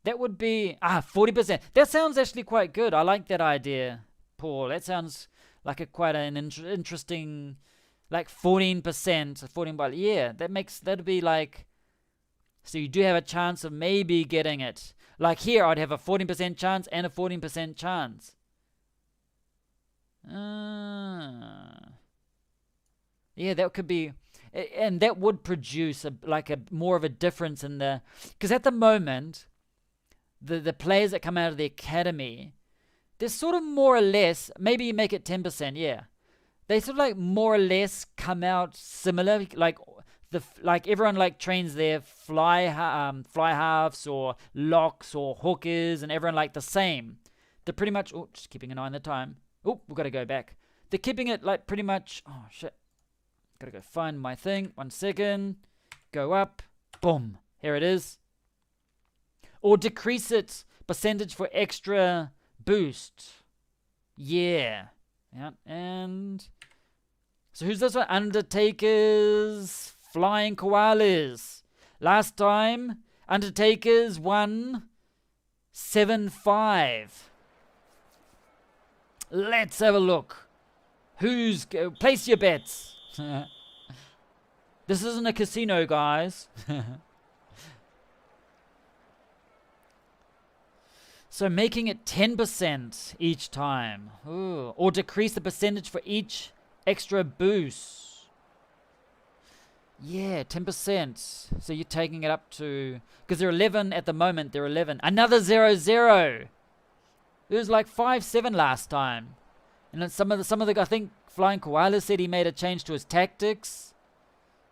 Speaker 1: That would be 40%. That sounds actually quite good. I like that idea, Paul. That sounds like quite an interesting, like 14%. 14, but yeah, that'd be like. So you do have a chance of maybe getting it. Like here, I'd have a 14% chance and a 14% chance. Yeah, that could be, and that would produce a more of a difference in the, because at the moment, the players that come out of the academy, they're sort of more or less, maybe you make it 10%, yeah. They sort of like more or less come out similar, like everyone like trains their fly halves or locks or hookers, and everyone like the same. They're pretty much, just keeping an eye on the time. We've got to go back. They're keeping it like pretty much, shit. Got to go find my thing. 1 second. Go up. Boom. Here it is. Or decrease it percentage for extra boost. Yeah. And so who's this one? Undertakers, Flying Koalas. Last time, Undertakers won 7-5. Let's have a look. Place your bets. This isn't a casino, guys. So making it 10% each time. Ooh. Or decrease the percentage for each extra boost. Yeah, 10%. So you're taking it up to... Because they're 11 at the moment. They're 11. Another 0-0. It was like 5-7 last time. And then some of the... I think Flying Koalas said he made a change to his tactics.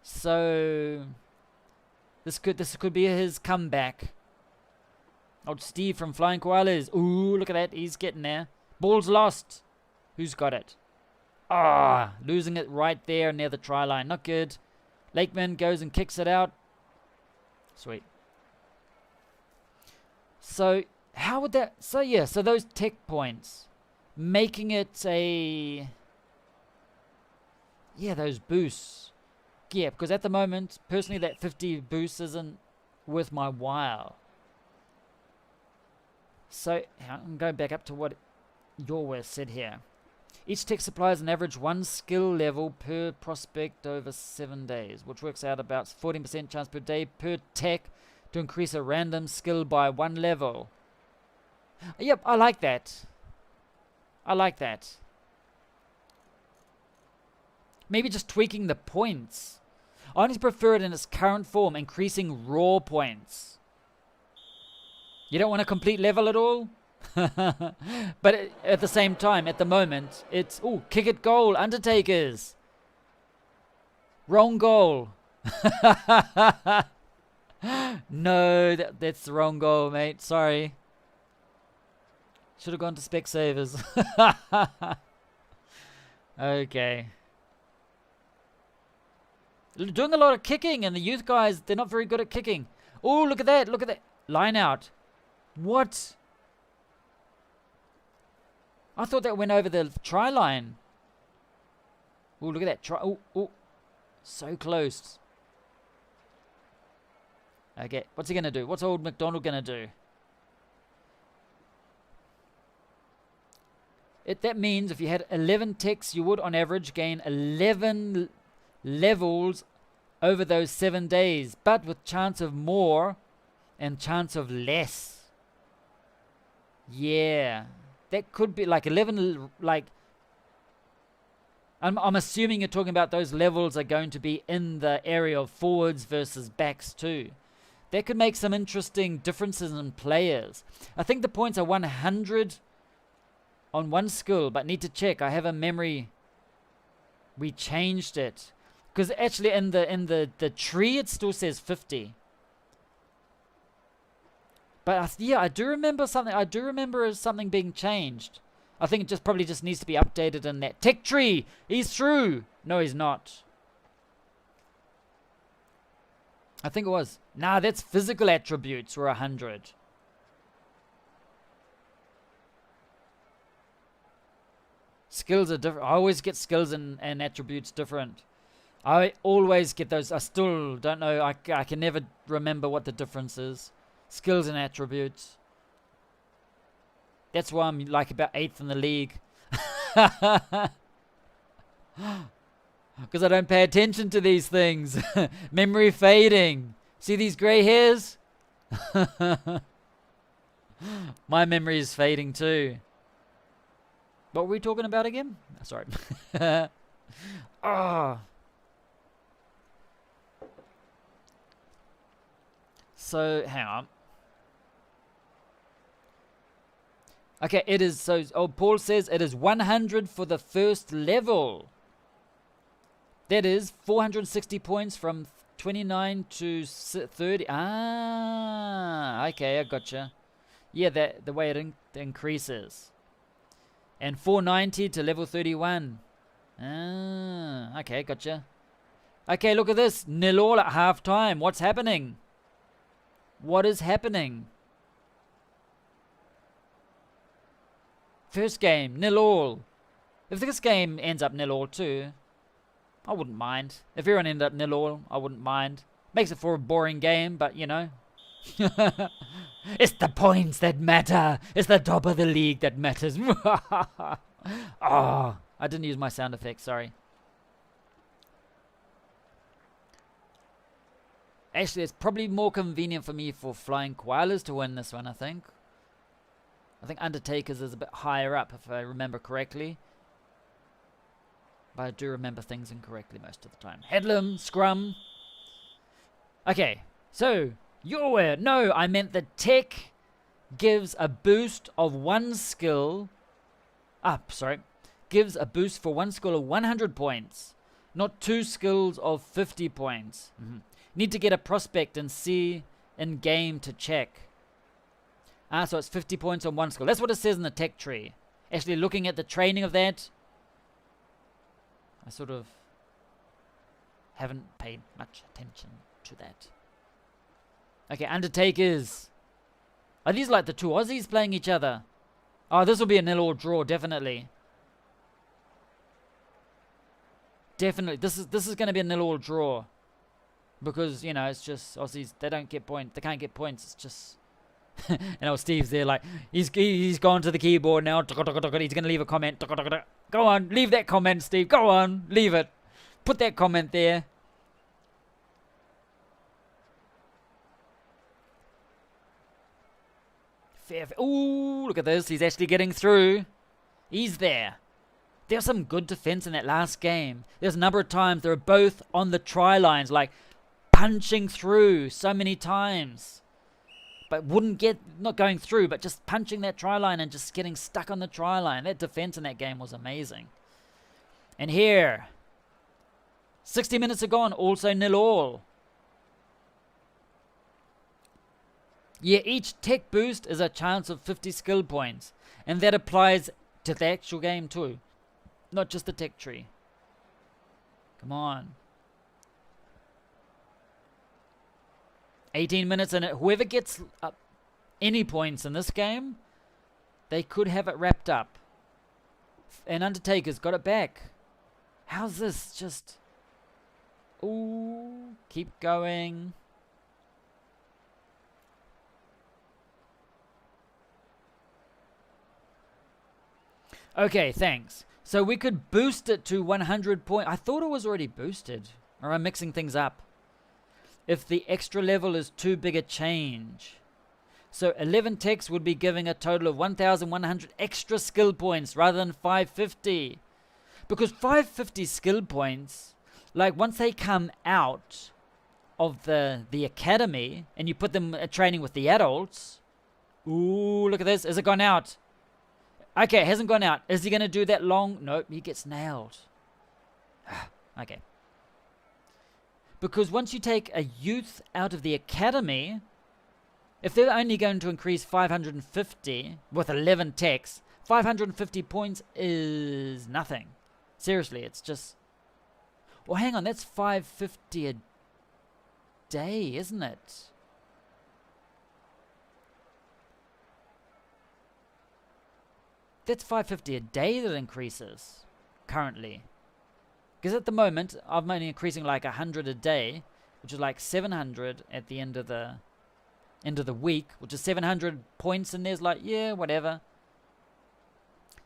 Speaker 1: So... This could be his comeback. Old Steve from Flying Koalas. Ooh, look at that. He's getting there. Ball's lost. Who's got it? Ah, losing it right there near the try line. Not good. Lakeman goes and kicks it out. Sweet. So, how would that... So, yeah. So, those tech points. Making it a... Yeah, those boosts. Yeah, because at the moment, personally, that 50 boost isn't worth my while. So, I'm going back up to what Iorwerth said here. Each tech supplies an average 1 skill level per prospect over 7 days, which works out about 14% chance per day per tech to increase a random skill by 1 level. Yep, I like that. I like that. Maybe just tweaking the points. I honestly prefer it in its current form, increasing raw points. You don't want a complete level at all? But at the same time, at the moment, it's... Oh, kick it goal, Undertakers. Wrong goal. No, that's the wrong goal, mate. Sorry. Should have gone to Specsavers. Okay. Doing a lot of kicking, and the youth guys, they're not very good at kicking. Oh, look at that. Look at that. Line out. What? I thought that went over the try line. Oh, look at that. Try. Oh. So close. Okay, what's he going to do? What's old McDonald going to do? That means if you had 11 ticks, you would on average gain 11 levels over those 7 days, but with chance of more and chance of less. Yeah, that could be like 11, like, I'm assuming you're talking about those levels are going to be in the area of forwards versus backs too. That could make some interesting differences in players. I think the points are 100 on one skill, but need to check. I have a memory. We changed it. Because actually in the tree it still says 50. But yeah, I do remember something. I do remember something being changed. I think it probably just needs to be updated in that tech tree. He's through. No, he's not. I think it was. Nah, that's physical attributes were 100. Skills are different. I always get skills and attributes different. I always get those. I still don't know. I can never remember what the difference is. Skills and attributes. That's why I'm like about 8th in the league. Because I don't pay attention to these things. Memory fading. See these grey hairs? My memory is fading too. What were we talking about again? Sorry. Oh. So, hang on. Okay, it is, so Paul says it is 100 for the first level. That is 460 points from 29 to 30. Ah, okay, I gotcha. Yeah, the way it increases. And 490 to level 31. Ah, okay, gotcha. Okay, look at this. 0-0 at half time. What's happening? What is happening? First game, 0-0. If this game ends up 0-0 too, I wouldn't mind. If everyone ended up 0-0, I wouldn't mind. Makes it for a boring game, but you know. It's the points that matter. It's the top of the league that matters. Oh, I didn't use my sound effects, sorry. Actually, it's probably more convenient for me for flying Koalas to win this one, I think. I think Undertakers is a bit higher up, if I remember correctly. But I do remember things incorrectly most of the time. Headlam, scrum. Okay, so, Iorwerth. No, I meant the tech gives a boost of one skill. Gives a boost for one skill of 100 points. Not 2 skills of 50 points. Need to get a prospect and see in game to check. So it's 50 points on one skill. That's what it says in the tech tree. Actually, looking at the training of that, I sort of haven't paid much attention to that. Okay, Undertakers. Are these like the two Aussies playing each other? Oh, this will be a 0-0 draw, definitely. Definitely. This is going to be a 0-0 draw. Because, you know, it's just Aussies, they don't get points. They can't get points. It's just... and old Steve's there like, he's gone to the keyboard now. He's going to leave a comment. Go on, leave that comment, Steve. Go on, leave it. Put that comment there. Ooh, look at this. He's actually getting through. He's there. There's some good defense in that last game. There's a number of times they were both on the try lines, like punching through so many times. But wouldn't get, not going through, but just punching that try line and just getting stuck on the try line. That defense in that game was amazing. And here, 60 minutes are gone, also 0-0. Yeah, each tech boost is a chance of 50 skill points. And that applies to the actual game too. Not just the tech tree. Come on. 18 minutes in it. Whoever gets any points in this game, they could have it wrapped up. And Undertakers got it back. How's this? Just... Ooh, keep going. Okay, thanks. So we could boost it to 100 points. I thought it was already boosted. Or I'm mixing things up. If the extra level is too big a change. So 11 techs would be giving a total of 1,100 extra skill points rather than 550. Because 550 skill points, like once they come out of the academy and you put them training with the adults. Ooh, look at this. Has it gone out? Okay, it hasn't gone out. Is he going to do that long? Nope, he gets nailed. Okay. Because once you take a youth out of the academy, if they're only going to increase 550 with 11 techs, 550 points is nothing. Seriously, it's just... Well, hang on, that's 550 a day, isn't it? That's 550 a day that increases currently. Because at the moment, I'm only increasing like 100 a day, which is like 700 at the end of the week, which is 700 points, and there's like, yeah, whatever.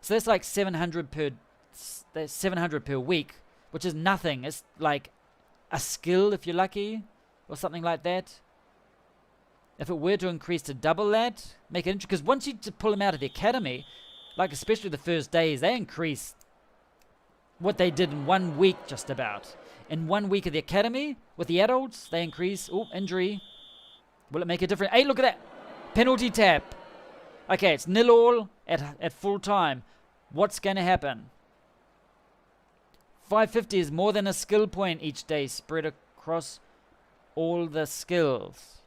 Speaker 1: So that's like 700 per week, which is nothing. It's like a skill if you're lucky, or something like that. If it were to increase to double that, make it interesting. Because once you pull them out of the academy, like especially the first days, they increase what they did in 1 week just about. In 1 week of the academy, with the adults, they increase. Oh, injury. Will it make a difference? Hey, look at that. Penalty tap. Okay, it's 0-0 at full time. What's going to happen? 550 is more than a skill point each day spread across all the skills.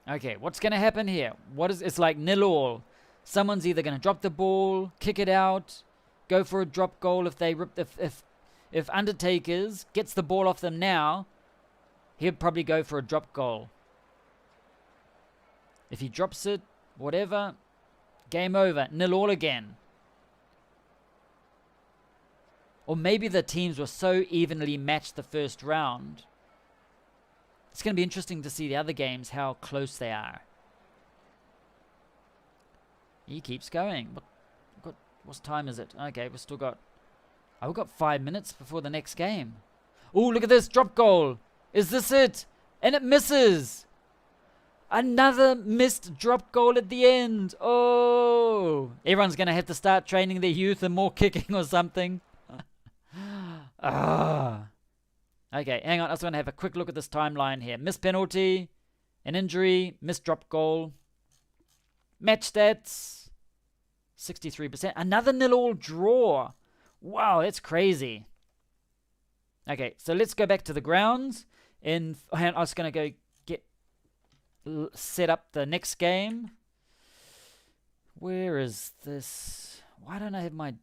Speaker 1: Okay, what's going to happen here? It's like 0-0. Someone's either going to drop the ball, kick it out, go for a drop goal. If Undertakers gets the ball off them now, he'll probably go for a drop goal. If he drops it, whatever, game over, 0-0 again. Or maybe the teams were so evenly matched the first round. It's going to be interesting to see the other games, how close they are. He keeps going. What time is it? Okay, we've still got Oh, we've got 5 minutes before the next game. Oh, look at this drop goal. Is this it? And it misses. Another missed drop goal at the end. Oh, everyone's going to have to start training their youth and more kicking or something. Okay, hang on. I just want to have a quick look at this timeline here. Missed penalty, an injury, missed drop goal. Match stats, 63%. Another 0-0 draw. Wow, that's crazy. Okay, so let's go back to the grounds. And I was going to go set up the next game. Where is this? Why don't I have my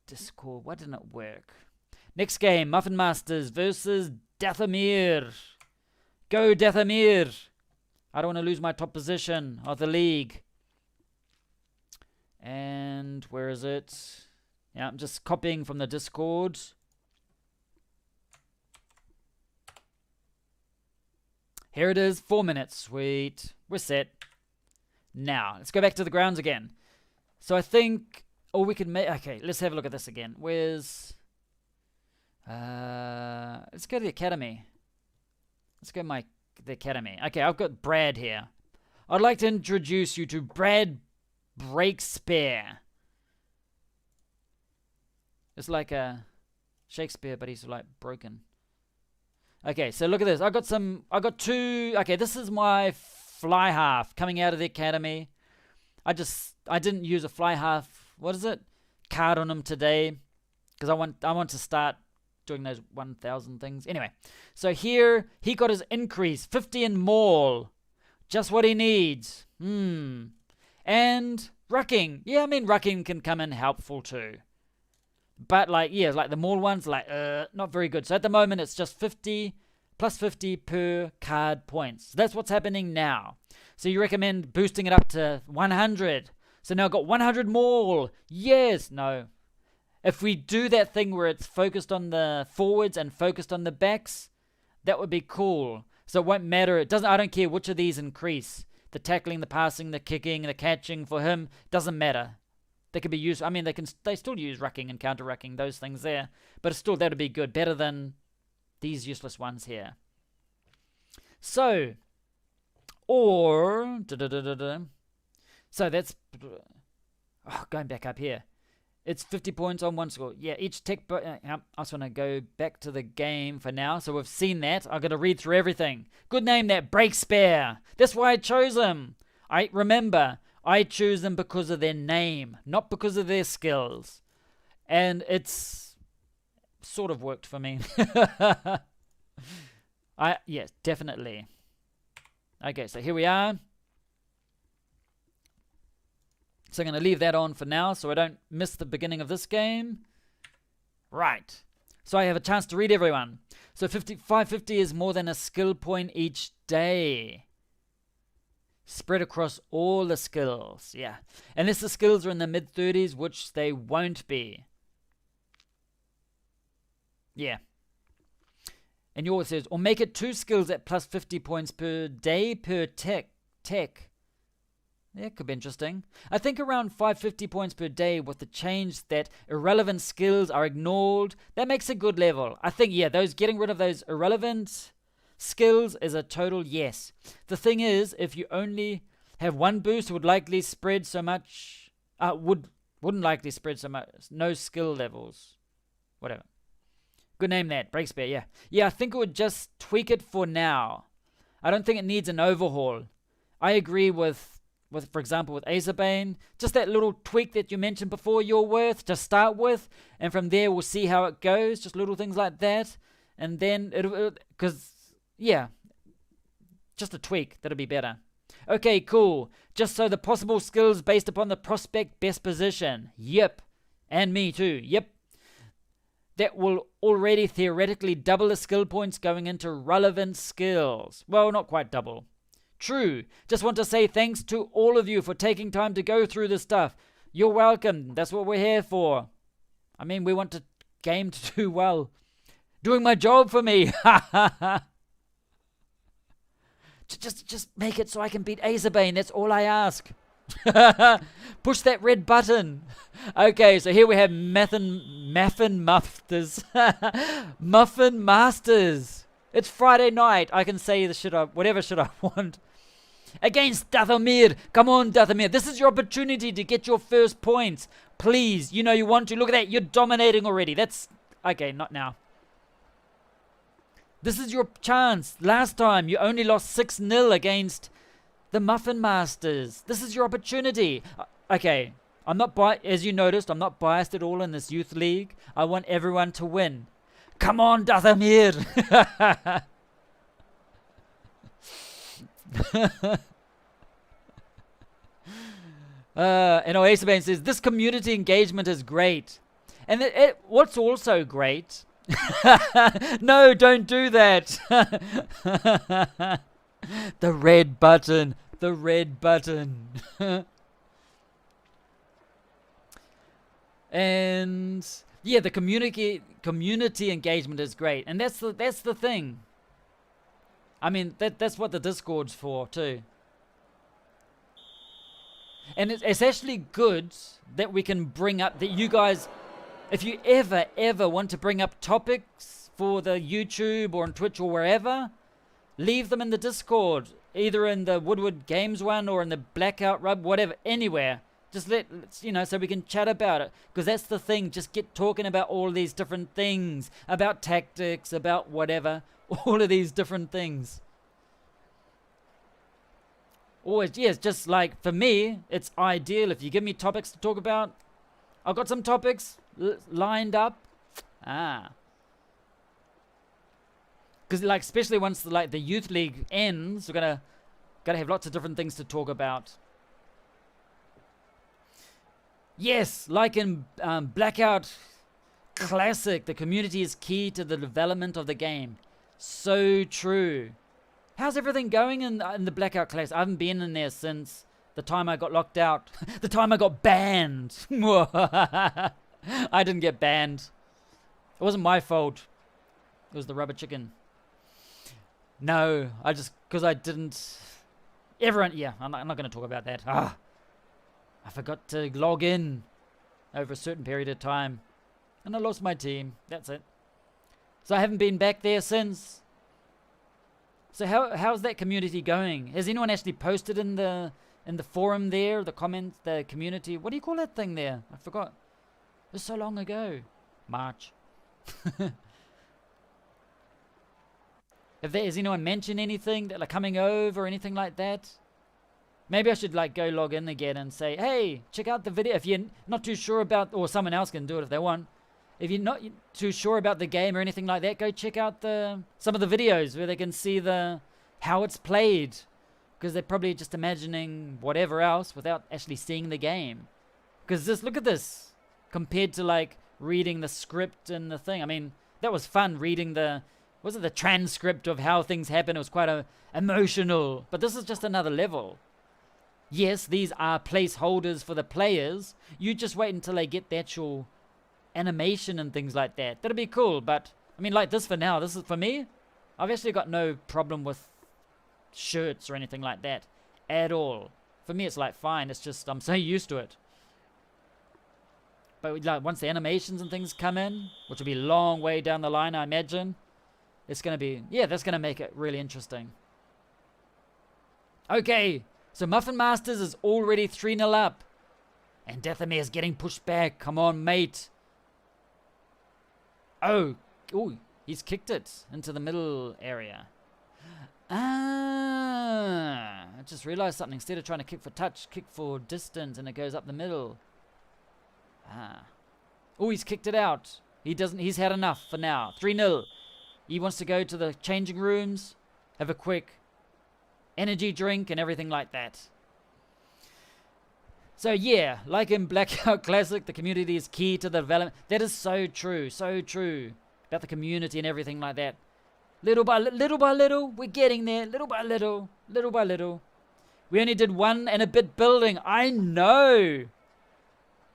Speaker 1: Discord? Why didn't it work? Next game, Muffin Masters versus Dathomir. Go Dathomir. I don't want to lose my top position of the league. And where is it? Yeah, I'm just copying from the Discord. Here it is, 4 minutes. Sweet. We're set. Now, let's go back to the grounds again. So I think, we could make, okay, let's have a look at this again. Where's, let's go to the academy. Let's go the academy. Okay, I've got Brad here. I'd like to introduce you to Brad Breakspare. It's like a Shakespeare, but he's like broken. Okay, so look at this. I got two. Okay, this is my fly half coming out of the academy. I didn't use a fly half. What is it? Card on him today, because I want to start doing those 1,000 things. Anyway, so here he got his increase, 50 in maul, just what he needs. And rucking. Yeah, I mean rucking can come in helpful too. But like the maul ones, not very good. So at the moment it's just 50 plus 50 per card points. So that's what's happening now. So you recommend boosting it up to 100. So now I've got 100 maul. Yes, no. If we do that thing where it's focused on the forwards and focused on the backs, that would be cool. So it won't matter. I don't care which of these increase. The tackling, the passing, the kicking, the catching for him doesn't matter. They could be used. I mean, they still use rucking and counter rucking, those things there. But still, that would be good. Better than these useless ones here. So, so that's going back up here. It's 50 points on one score. Yeah, each tech. I just want to go back to the game for now. So we've seen that. I've got to read through everything. Good name, that Breakspare. That's why I chose him. I choose them because of their name, not because of their skills. And it's sort of worked for me. Yes, definitely. Okay, so here we are. So I'm going to leave that on for now so I don't miss the beginning of this game. Right. So I have a chance to read everyone. So 550 is more than a skill point each day. Spread across all the skills. Yeah. Unless the skills are in the mid-30s, which they won't be. Yeah. And Iorwerth says, or make it 2 skills at plus 50 points per day per tech. Yeah, could be interesting. I think around 550 points per day with the change that irrelevant skills are ignored. That makes a good level. I think, yeah, getting rid of those irrelevant skills is a total yes. The thing is, if you only have one boost, would likely spread so much. Wouldn't likely spread so much. No skill levels. Whatever. Good name that. Breakspare, yeah. Yeah, I think it would just tweak it for now. I don't think it needs an overhaul. I agree with for example, with Azabane, just that little tweak that you mentioned before, Iorwerth, to start with, and from there we'll see how it goes, just little things like that, and then just a tweak, that'll be better. Okay, cool. Just so the possible skills based upon the prospect best position. Yep. And me too. Yep. That will already theoretically double the skill points going into relevant skills. Well, not quite double. True. Just want to say thanks to all of you for taking time to go through this stuff. You're welcome. That's what we're here for. I mean, we want the game to do well. Doing my job for me. Just make it so I can beat Azabane. That's all I ask. Push that red button. Okay, so here we have Muffin Masters. Muffin Masters. It's Friday night. I can say whatever shit I want. Against Dathomir. Come on, Dathomir. This is your opportunity to get your first points. Please, you know you want to. Look at that. You're dominating already. That's... Okay, not now. This is your chance. Last time, you only lost 6-0 against the Muffin Masters. This is your opportunity. Okay, I'm not as you noticed, I'm not biased at all in this youth league. I want everyone to win. Come on, Dathomir. And Oasabane says, this community engagement is great. And what's also great... No, don't do that. The red button. The red button. And yeah, the community engagement is great. And that's the thing. I mean, that's what the Discord's for too. And it's actually good that we can bring up that you guys, if you ever want to bring up topics for the YouTube or on Twitch or wherever, leave them in the Discord, either in the Woodward Games one or in the Blackout Rugby, whatever, anywhere. Just so we can chat about it. Because that's the thing, just get talking about all these different things, about tactics, about whatever, all of these different things. Always, yes, just like for me, it's ideal if you give me topics to talk about. I've got some topics lined up. Because like especially once the youth league ends, we're gonna have lots of different things to talk about. Yes, like in Blackout Classic, the community is key to the development of the game. So true. How's everything going in the Blackout Classic? I haven't been in there since the time I got locked out. The time I got banned. I didn't get banned. It wasn't my fault. It was the rubber chicken. No, because I didn't... Everyone... Yeah, I'm not going to talk about that. I forgot to log in over a certain period of time. And I lost my team. That's it. So I haven't been back there since. So how's that community going? Has anyone actually posted in the forum there, the comments, the community? What do you call that thing there? I forgot. It was so long ago. March. Has anyone mentioned anything that coming over or anything like that? Maybe I should go log in again and say, hey, check out the video. If you're not too sure about, or someone else can do it if they want. If you're not too sure about the game or anything like that, go check out some of the videos where they can see how it's played. Because they're probably just imagining whatever else without actually seeing the game. Because look at this. Compared to reading the script and the thing. I mean, that was fun reading the transcript of how things happen. It was quite emotional. But this is just another level. Yes, these are placeholders for the players. You just wait until they get the actual animation and things like that. That'll be cool, but I mean, this for now. This is for me. I've actually got no problem with shirts or anything like that at all. For me, it's fine. It's just I'm so used to it. But once the animations and things come in, which will be a long way down the line, I imagine, it's gonna be that's gonna make it really interesting. Okay, so Muffin Masters is already 3-0 up, and Dathomir is getting pushed back. Come on, mate. Oh, he's kicked it into the middle area. I just realized something. Instead of trying to kick for touch, kick for distance, and it goes up the middle. He's kicked it out. He's had enough for now. 3-0. He wants to go to the changing rooms, have a quick energy drink and everything like that. So yeah, like in Blackout Classic, the community is key to the development. That is so true about the community and everything like that. Little by little, we're getting there. Little by little. We only did 1 and a bit building. I know.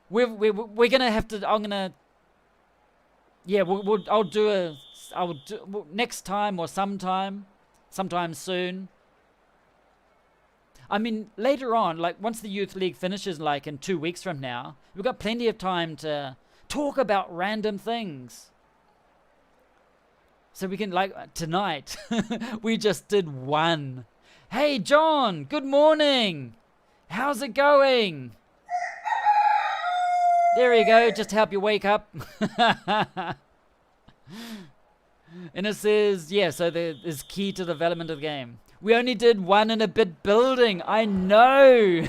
Speaker 1: We're gonna have to. I'm gonna. Yeah, I'll do next time or sometime soon. I mean, later on, like once the youth league finishes, like in 2 weeks from now, we've got plenty of time to talk about random things. So we can, like, tonight, we just did one. Hey, John, good morning. How's it going? There you go, just to help you wake up. And it says, yeah, so there is key to the development of the game. We only did 1 and a bit building. I know.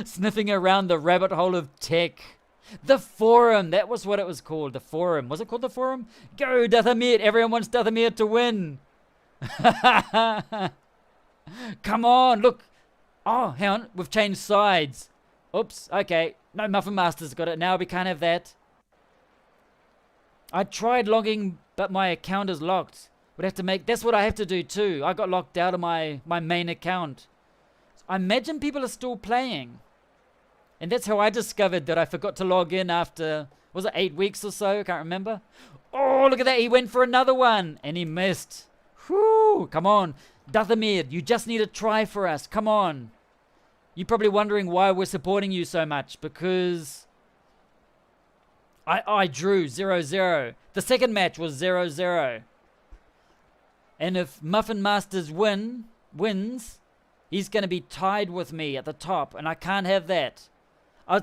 Speaker 1: Sniffing around the rabbit hole of tech. The forum, that was what it was called. The forum. Was it called the forum? Go, Dathomir. Everyone wants Dathomir to win. Come on, look. Oh, hang on. We've changed sides. Oops, okay. No, Muffin Master's got it now. We can't have that. I tried logging, but my account is locked. Would have to make... That's what I have to do too. I got locked out of my main account. I imagine people are still playing. And that's how I discovered that I forgot to log in after... Was it 8 weeks or so? I can't remember. Oh, look at that. He went for another one. And he missed. Whew. Come on. Dathomir, you just need a try for us. Come on. You're probably wondering why we're supporting you so much. Because... I drew 0-0. The second match was 0-0. And if Muffin Masters wins, he's going to be tied with me at the top. And I can't have that. I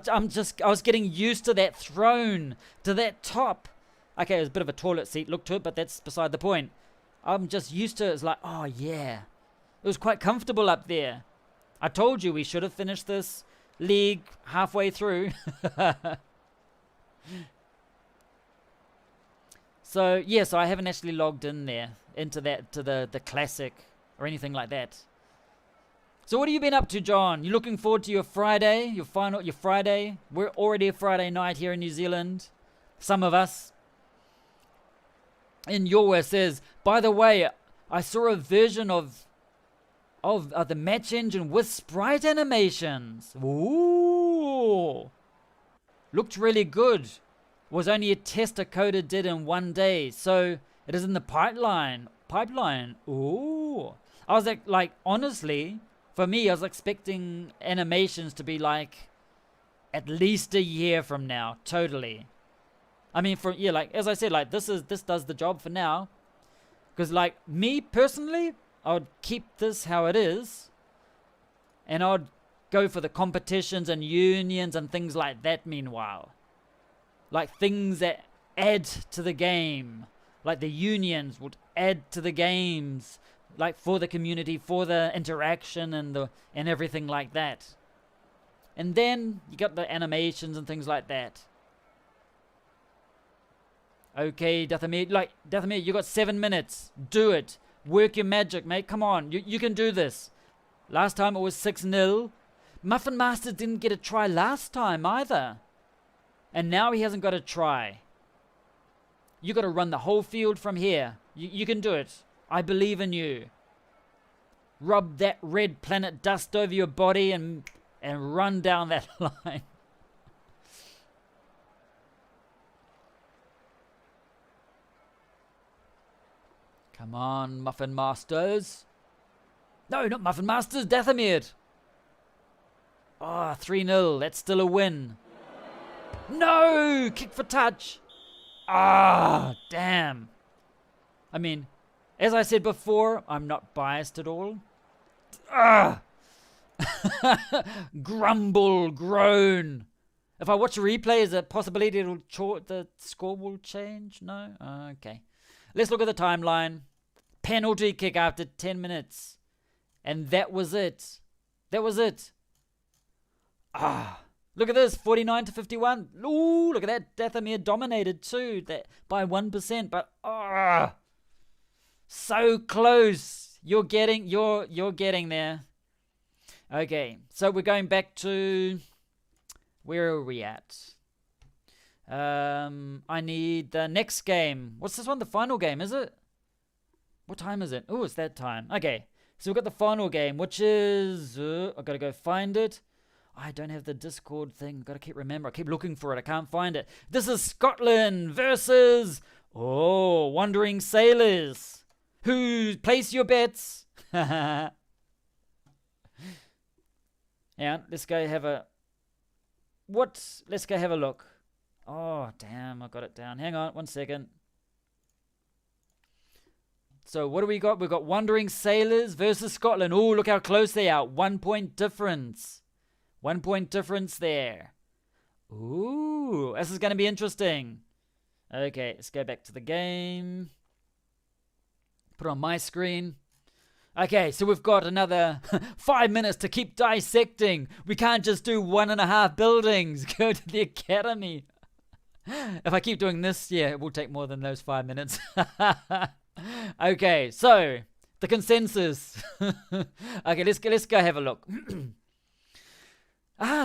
Speaker 1: was getting used to that throne, to that top. Okay, it was a bit of a toilet seat look to it, but that's beside the point. I'm just used to it. It's like, oh yeah. It was quite comfortable up there. I told you we should have finished this league halfway through. So, yeah, so I haven't actually logged in there, into that, to the classic or anything like that. So what have you been up to, John? You looking forward to your Friday, your Friday? We're already a Friday night here in New Zealand. Some of us. And Iorwerth says, by the way, I saw a version of the match engine with sprite animations. Ooh. Looked really good. Was only a test a coder did in 1 day. So it is in the pipeline. Ooh. I was like honestly... For me, I was expecting animations to be like at least a year from now, totally. I mean, like as I said, like this does the job for now. Because like me personally, I would keep this how it is, and I would go for the competitions and unions and things like that. Meanwhile, like things that add to the game, like the unions would add to the games. Like for the community, for the interaction and everything like that. And then you got the animations and things like that. Okay, Dathomir, you got 7 minutes. Do it. Work your magic, mate. Come on, you can do this. Last time it was 6-0. Muffin Master didn't get a try last time either. And now he hasn't got a try. You got to run the whole field from here. You can do it. I believe in you. Rub that red planet dust over your body and run down that line. Come on, Muffin Masters. No, not Muffin Masters, Dathomir. Oh, 3-0. That's still a win. No! Kick for touch. Ah, damn. I mean... As I said before, I'm not biased at all. Grumble, groan. If I watch a replay, is there a possibility the score will change? No? Okay. Let's look at the timeline. Penalty kick after 10 minutes. And that was it. That was it. Look at this, 49-51. Ooh, look at that. Dathomir dominated too, by 1%. But so close. You're getting there. Okay, so we're going back to... Where are we at? I need the next game. What's this one? The final game, is it? What time is it? Oh, it's that time. Okay, so we've got the final game, which is... I've got to go find it. I don't have the Discord thing. I've got to keep remembering. I keep looking for it. I can't find it. This is Scotland versus... Wandering Sailors. Who place your bets? Hang on, let's go have a... What? Let's go have a look. Oh, damn, I got it down. Hang on, 1 second. So what do we got? We've got Wandering Sailors versus Scotland. Oh, look how close they are. 1 point difference. 1 point difference there. Ooh, this is going to be interesting. Okay, let's go back to the game. Put it on my screen. Okay, so we've got another 5 minutes to keep dissecting. We can't just do 1.5 buildings. Go to the academy. If I keep doing this, yeah, it will take more than those 5 minutes. Okay, so the consensus. Okay, let's go have a look.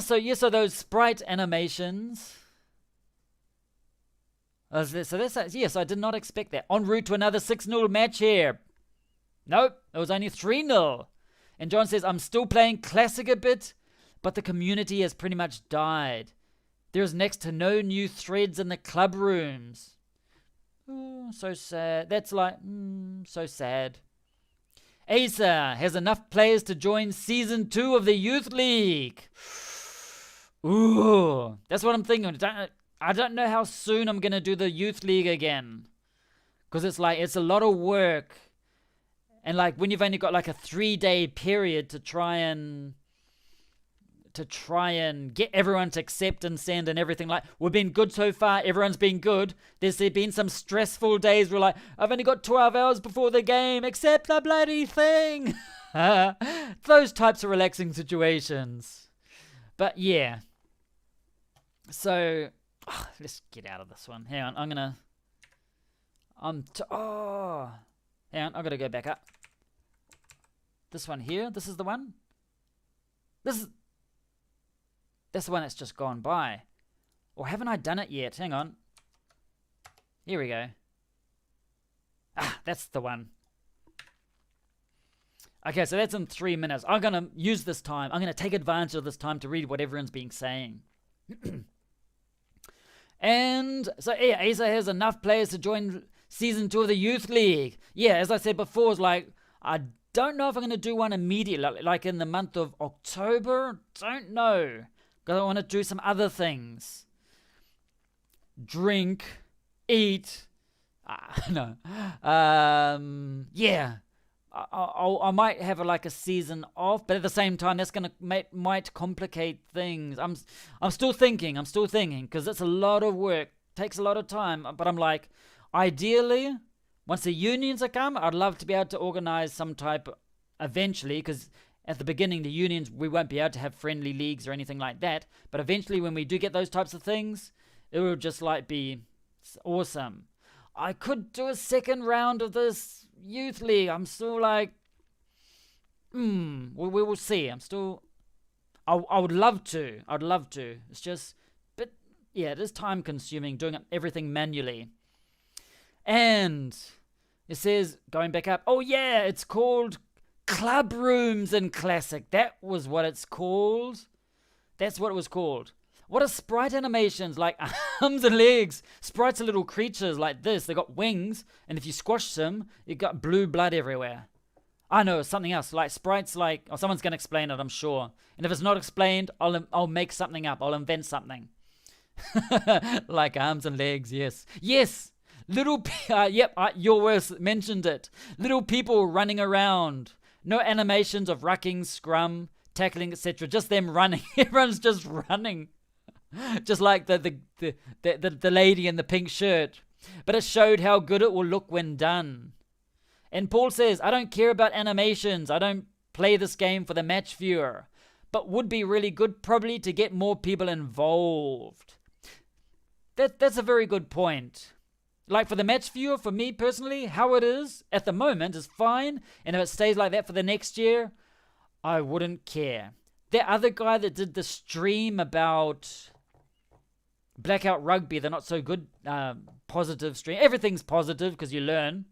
Speaker 1: So those sprite animations. Yes, I did not expect that. En route to another 6-0 match here. Nope, it was only 3-0. And John says, I'm still playing Classic a bit, but the community has pretty much died. There's next to no new threads in the club rooms. Oh, so sad. That's like, so sad. Asa has enough players to join Season 2 of the Youth League. Ooh, that's what I'm thinking. I don't know how soon I'm going to do the Youth League again. Because it's a lot of work. And like when you've only got like a 3-day period to try and get everyone to accept and send and everything. Like, we've been good so far, everyone's been good. There's been some stressful days where like, I've only got 12 hours before the game, accept the bloody thing. Those types of relaxing situations. But yeah. So, let's get out of this one. Hang on, hang on, I've got to go back up. This one here, this is the one. That's the one that's just gone by. Or haven't I done it yet? Hang on. Here we go. That's the one. Okay, so that's in 3 minutes. I'm going to use this time. I'm going to take advantage of this time to read what everyone's been saying. And so, yeah, Asa has enough players to join Season 2 of the Youth League. Yeah, as I said before, it's like, I don't know if I'm going to do one immediately, like in the month of October. Don't know. Because I want to do some other things. Drink. Eat. No. Yeah. I might have a season off, but at the same time, that's going to might complicate things. I'm still thinking, because it's a lot of work. Takes a lot of time. But I'm like, ideally, once the unions are come, I'd love to be able to organize some type eventually, because at the beginning, the unions, we won't be able to have friendly leagues or anything like that. But eventually, when we do get those types of things, it will just be awesome. I could do a second round of this youth league. I'm still like, we will see. I would love to. I'd love to. It's just, but yeah, it is time consuming doing everything manually. And it says, going back up, oh yeah, it's called Club Rooms in Classic. That was what it's called. That's what it was called. What are sprite animations? Like arms and legs. Sprites are little creatures like this. They got wings, and if you squash them, you got blue blood everywhere. I know, something else. Like sprites, someone's gonna explain it, I'm sure. And if it's not explained, I'll make something up. I'll invent something. Like arms and legs. Yes. Iorwerth mentioned it. Little people running around. No animations of rucking, scrum, tackling, etc. Just them running. Everyone's just running. Just like the lady in the pink shirt. But it showed how good it will look when done. And Paul says, I don't care about animations. I don't play this game for the match viewer. But would be really good probably to get more people involved. That's a very good point. Like for the match viewer, for me personally, how it is at the moment is fine. And if it stays like that for the next year, I wouldn't care. That other guy that did the stream about Blackout Rugby, they're not so good, positive stream. Everything's positive because you learn.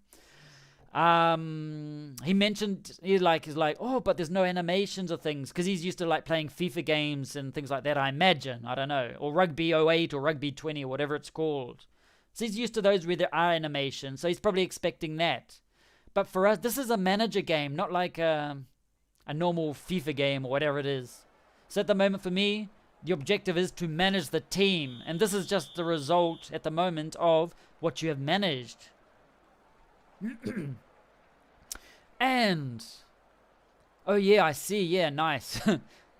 Speaker 1: He mentioned, he's like, oh, but there's no animations or things because he's used to playing FIFA games and things like that, I imagine. I don't know. Or Rugby 08 or Rugby 20 or whatever it's called. So he's used to those where there are animations, so he's probably expecting that. But for us, this is a manager game, not like a normal FIFA game or whatever it is. So at the moment for me, the objective is to manage the team. And this is just the result at the moment of what you have managed. And, oh yeah, I see, yeah, nice.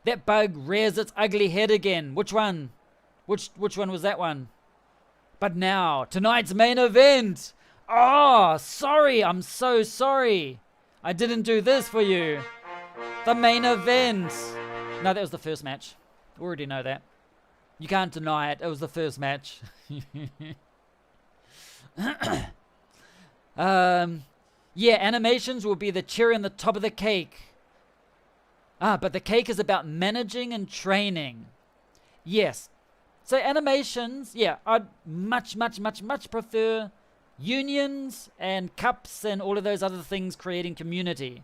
Speaker 1: That bug rears its ugly head again. Which one? Which one was that one? But now, tonight's main event. Oh, sorry, I'm so sorry. I didn't do this for you. The main event. No, that was the first match. Already know that. You can't deny it. It was the first match. Yeah, animations will be the cherry on the top of the cake. But the cake is about managing and training. Yes. So animations, yeah, I'd much prefer unions and cups and all of those other things creating community.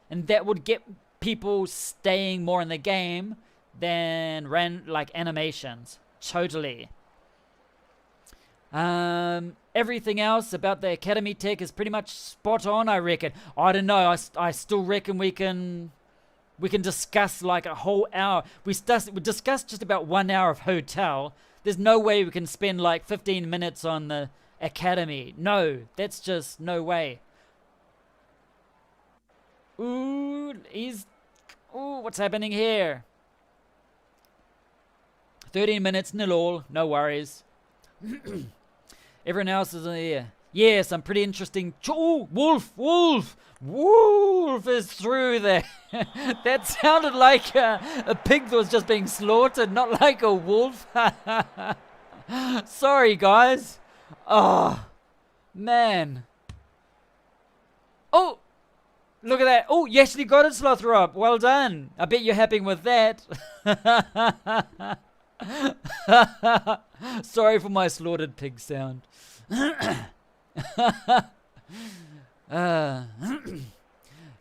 Speaker 1: And that would get people staying more in the game than like animations. Totally. Everything else about the Academy tech is pretty much spot on, I reckon. I don't know. I still reckon we can discuss like a whole hour. We discussed just about 1 hour of hotel. There's no way we can spend like 15 minutes on the Academy. No, that's just no way. Ooh, what's happening here? 13 minutes, nil all. No worries. Everyone else is here. Yes, I'm pretty interesting. Ooh, Wolf is through there. That sounded like a pig that was just being slaughtered, not like a wolf. Sorry, guys. Oh, man. Oh, look at that. Oh, you actually got it, Slothrop. Well done. I bet you're happy with that. Sorry for my slaughtered pig sound.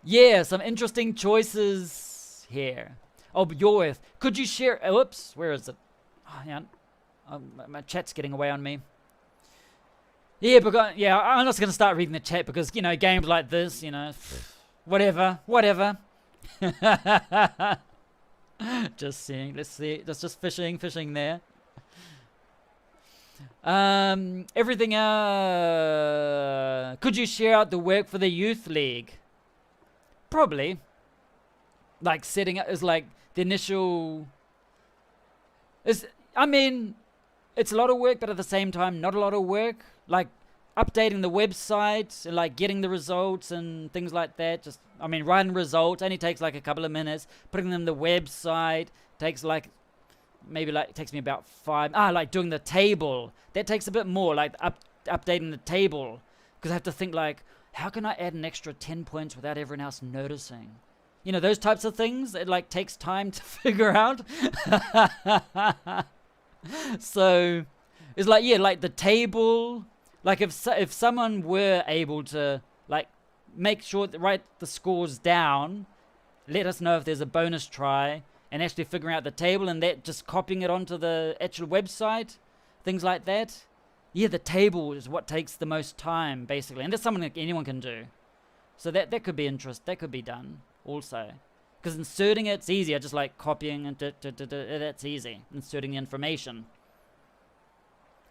Speaker 1: Yeah, some interesting choices here. Oh, Iorwerth, could you share? Oops, where is it? Oh, hang on. My chat's getting away on me. Yeah, I'm not going to start reading the chat because, games like this, whatever. Just seeing, let's see, that's just fishing there. Everything could you share out the work for the youth league? Probably. Like setting up is like the initial it's a lot of work, but at the same time not a lot of work. Like updating the website and like getting the results and things like that. Writing results only takes like a couple of minutes. Putting them on the website takes like it takes me about 5. Like doing the table, that takes a bit more. Like updating the table, because I have to think like, how can I add an extra 10 points without everyone else noticing? Those types of things. It like takes time to figure out. So it's like, yeah, like the table. Like if someone were able to like make sure to write the scores down, let us know if there's a bonus try, and actually figuring out the table and that just copying it onto the actual website, things like that. Yeah, the table is what takes the most time, basically. And that's something that anyone can do. So that could be that could be done also. Because inserting it's easier, just like copying and that's easy. Inserting the information.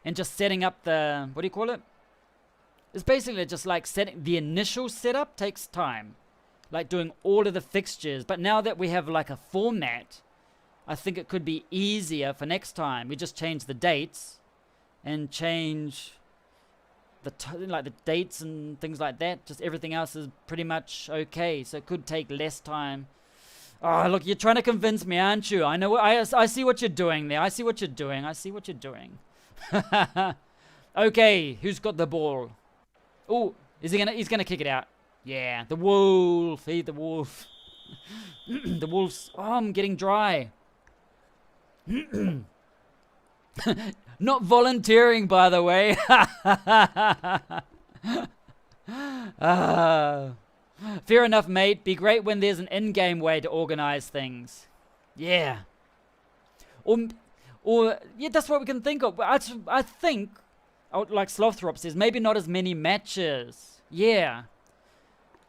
Speaker 1: And just setting up the, what do you call it? It's basically just like setting, the initial setup takes time. Like doing all of the fixtures. But now that we have like a format, I think it could be easier for next time. We just change the dates and change the dates and things like that. Just everything else is pretty much okay. So it could take less time. Oh, look, you're trying to convince me, aren't you? I know. I see what you're doing there. I see what you're doing. Okay, who's got the ball? Oh, he's gonna kick it out. Yeah, the wolf. Feed the wolf. The wolf's... Oh, I'm getting dry. Not volunteering, by the way. Fair enough, mate. Be great when there's an in-game way to organize things. Yeah. Or yeah, that's what we can think of. I think, like Slothrop says, maybe not as many matches. Yeah.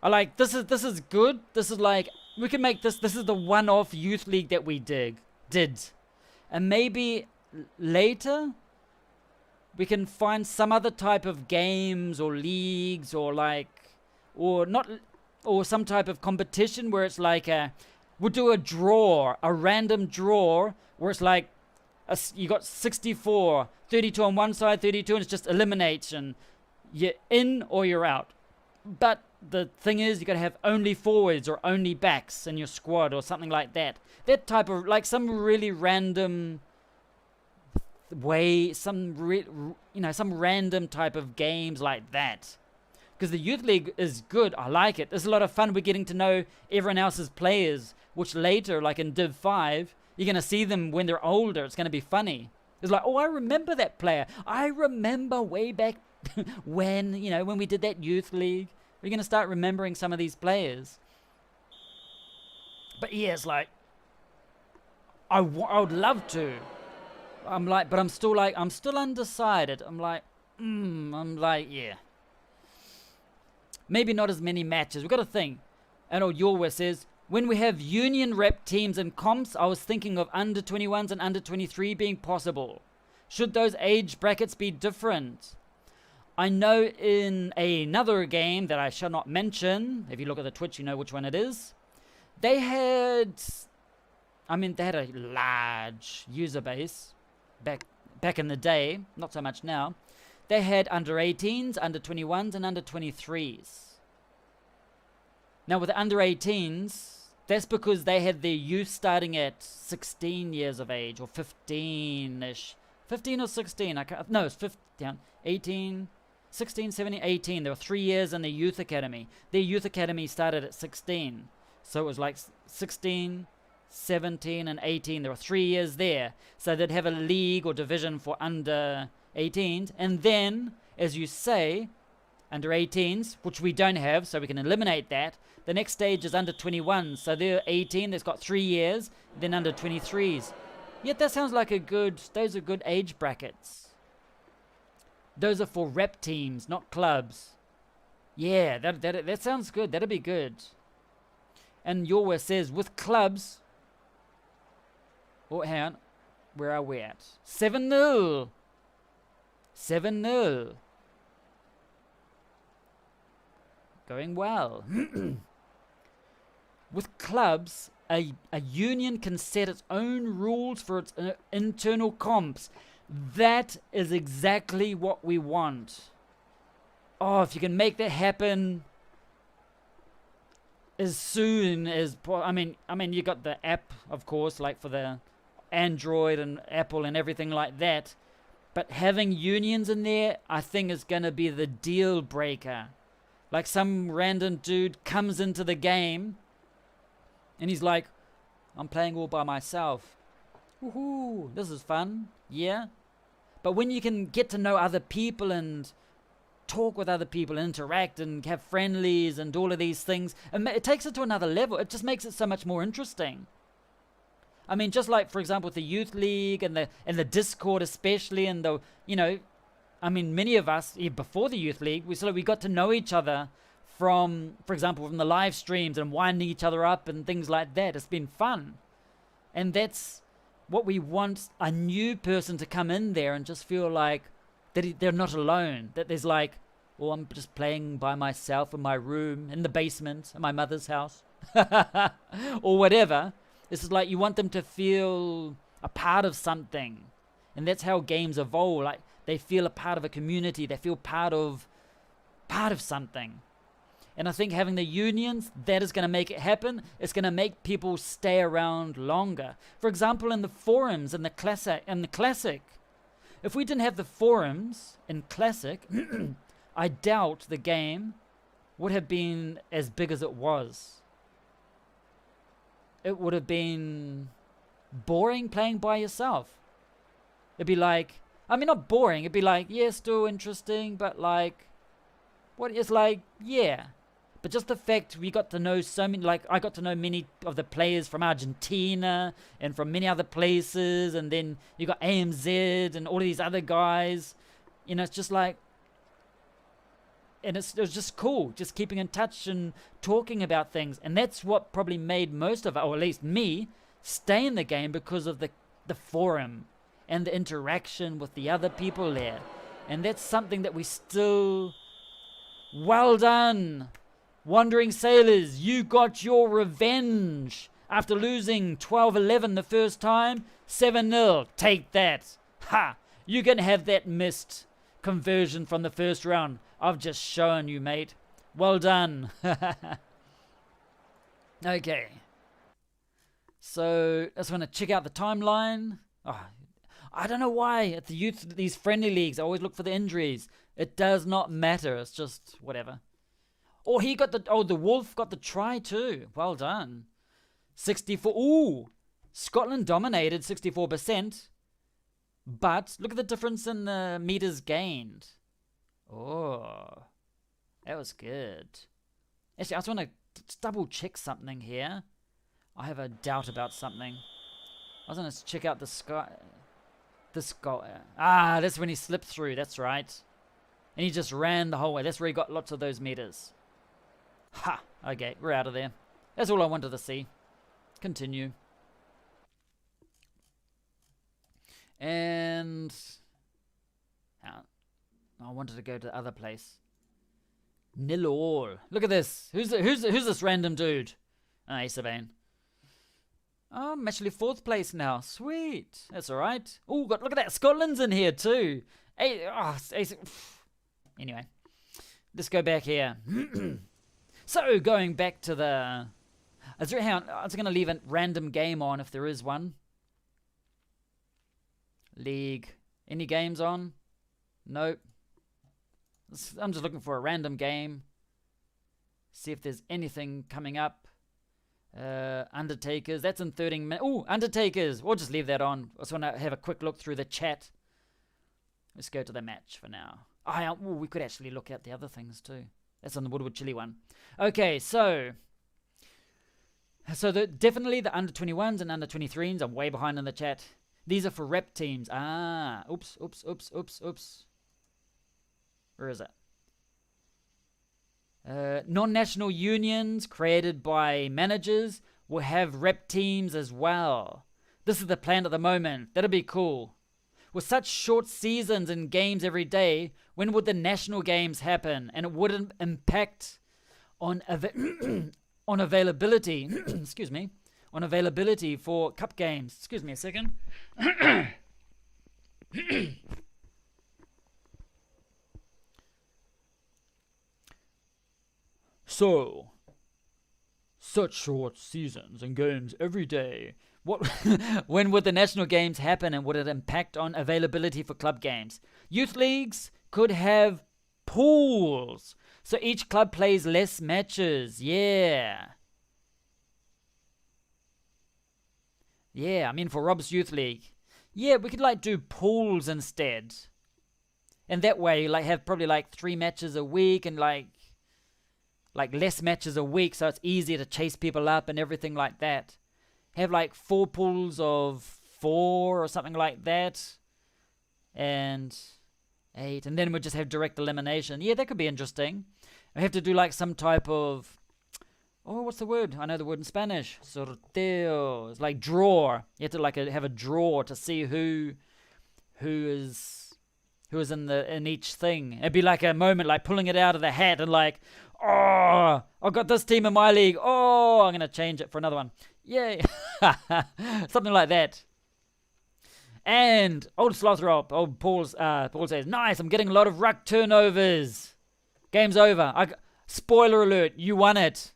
Speaker 1: I like, this is good. This is like, we can make this is the one-off youth league that we did. And maybe later we can find some other type of games or leagues or like, or not, or some type of competition where it's like we'll do a random draw where it's like you got 64, 32 on one side, 32, and it's just elimination. You're in or you're out. But the thing is, you got to have only forwards or only backs in your squad or something like that. That type of, like, some really random way, some random type of games like that. Because the youth league is good. I like it. It's a lot of fun. We're getting to know everyone else's players, which later, like in Div 5, you're going to see them when they're older. It's going to be funny. It's like, oh, I remember that player. I remember way back when we did that youth league. We're going to start remembering some of these players. But yeah, it's like, I would love to. But I'm still undecided. Yeah. Maybe not as many matches. We've got to think. And Iorwerth says, when we have union rep teams and comps, I was thinking of under 21s and under 23 being possible. Should those age brackets be different? I know in another game that I shall not mention, if you look at the Twitch, you know which one it is. They had a large user base back in the day, not so much now. They had under 18s, under 21s, and under 23s. Now with the under 18s, that's because they had their youth starting at 16 years of age, or 15-ish. 15 or 16, it's 15, 18, 16, 17, 18. There were 3 years in the youth academy. Their youth academy started at 16. So it was like 16, 17, and 18. There were 3 years there. So they'd have a league or division for under 18s. And then, as you say, under 18s, which we don't have, so we can eliminate that. The next stage is under 21s. So they're 18, that's got 3 years. Then under 23s. Yet that sounds like those are good age brackets. Those are for rep teams, not clubs. Yeah, that sounds good. That'd be good. And Iorwerth says, with clubs... Oh, hang on. Where are we at? 7-0. 7-0. Going well. With clubs, a union can set its own rules for its internal comps. That is exactly what we want. Oh, if you can make that happen as soon as you got the app, of course, like for the Android and Apple and everything like that. But having unions in there, I think is going to be the deal breaker. Like some random dude comes into the game and he's like, I'm playing all by myself. Woohoo, this is fun. Yeah. But when you can get to know other people and talk with other people, interact and have friendlies and all of these things, it takes it to another level. It just makes it so much more interesting. I mean, just like, for example, with the youth league and the Discord especially, and many of us before the youth league, we got to know each other from, for example, from the live streams and winding each other up and things like that. It's been fun. And that's what we want, a new person to come in there and just feel like that they're not alone. That there's like, oh, I'm just playing by myself in my room, in the basement, in my mother's house, or whatever. This is like you want them to feel a part of something. And that's how games evolve. Like they feel a part of a community. They feel part of something. And I think having the unions, that is going to make it happen. It's going to make people stay around longer. For example, in the forums, in the classic, if we didn't have the forums in classic, I doubt the game would have been as big as it was. It would have been boring playing by yourself. It'd be like, not boring. It'd be like, yeah, still interesting, but like, what is like, yeah. But just the fact we got to know so many, like I got to know many of the players from Argentina and from many other places, and then you got AMZ and all these other guys. It's just like, and it was just cool, just keeping in touch and talking about things. And that's what probably made most of it, or at least me, stay in the game, because of the forum and the interaction with the other people there. And that's something that we still... Well done, Wandering Sailors. You got your revenge. After losing 12-11 the first time, 7-0. Take that. Ha! You can have that missed conversion from the first round. I've just shown you, mate. Well done. Okay. So, I just want to check out the timeline. Oh, I don't know why at the youth, these friendly leagues, I always look for the injuries. It does not matter. It's just whatever. Oh, he got the Wolf got the try too. Well done. 64. Ooh, Scotland dominated 64%. But look at the difference in the meters gained. Oh, that was good. Actually, I just want to double check something here. I have a doubt about something. I was going to check out the sky. Ah, that's when he slipped through. That's right. And he just ran the whole way. That's where he got lots of those meters. Ha! Okay, we're out of there. That's all I wanted to see. Continue. And... I wanted to go to the other place. 0-all. Look at this. Who's this random dude? Ah, Sabine. Oh, I'm actually 4th place now. Sweet. That's all right. Oh, look at that. Scotland's in here too. Anyway, let's go back here. So, going back to the... Hang on. I was going to leave a random game on if there is one. League. Any games on? Nope. I'm just looking for a random game. See if there's anything coming up. Undertakers. That's in 13 minutes. Oh, Undertakers. We'll just leave that on. I just want to have a quick look through the chat. Let's go to the match for now. We could actually look at the other things too. That's on the Woodward Chili one. Okay, so definitely the under-21s and under-23s. I'm way behind in the chat. These are for rep teams. Oops. Where is it? Non-national unions created by managers will have rep teams as well. This is the plan at the moment. That'll be cool. With such short seasons and games every day, when would the national games happen? And it wouldn't impact on availability. Excuse me. On availability for cup games. Excuse me a second. So, such short seasons and games every day. When would the national games happen, and would it impact on availability for club games? Youth leagues could have pools, so each club plays less matches. Yeah, I mean for Rob's youth league. Yeah, we could do pools instead. And that way have probably 3 matches a week and less matches a week, so it's easier to chase people up and everything like that. Have 4 pools of 4 or something like that. And 8. And then we'll just have direct elimination. Yeah, that could be interesting. We have to do some type of... Oh, what's the word? I know the word in Spanish. Sorteo. It's draw. You have to have a draw to see who is in each thing. It'd be a moment pulling it out of the hat and oh, I've got this team in my league. Oh, I'm going to change it for another one. Yay. Something like that. And old Slothrop, old Paul says, nice, I'm getting a lot of ruck turnovers. Game's over. Spoiler alert, you won it.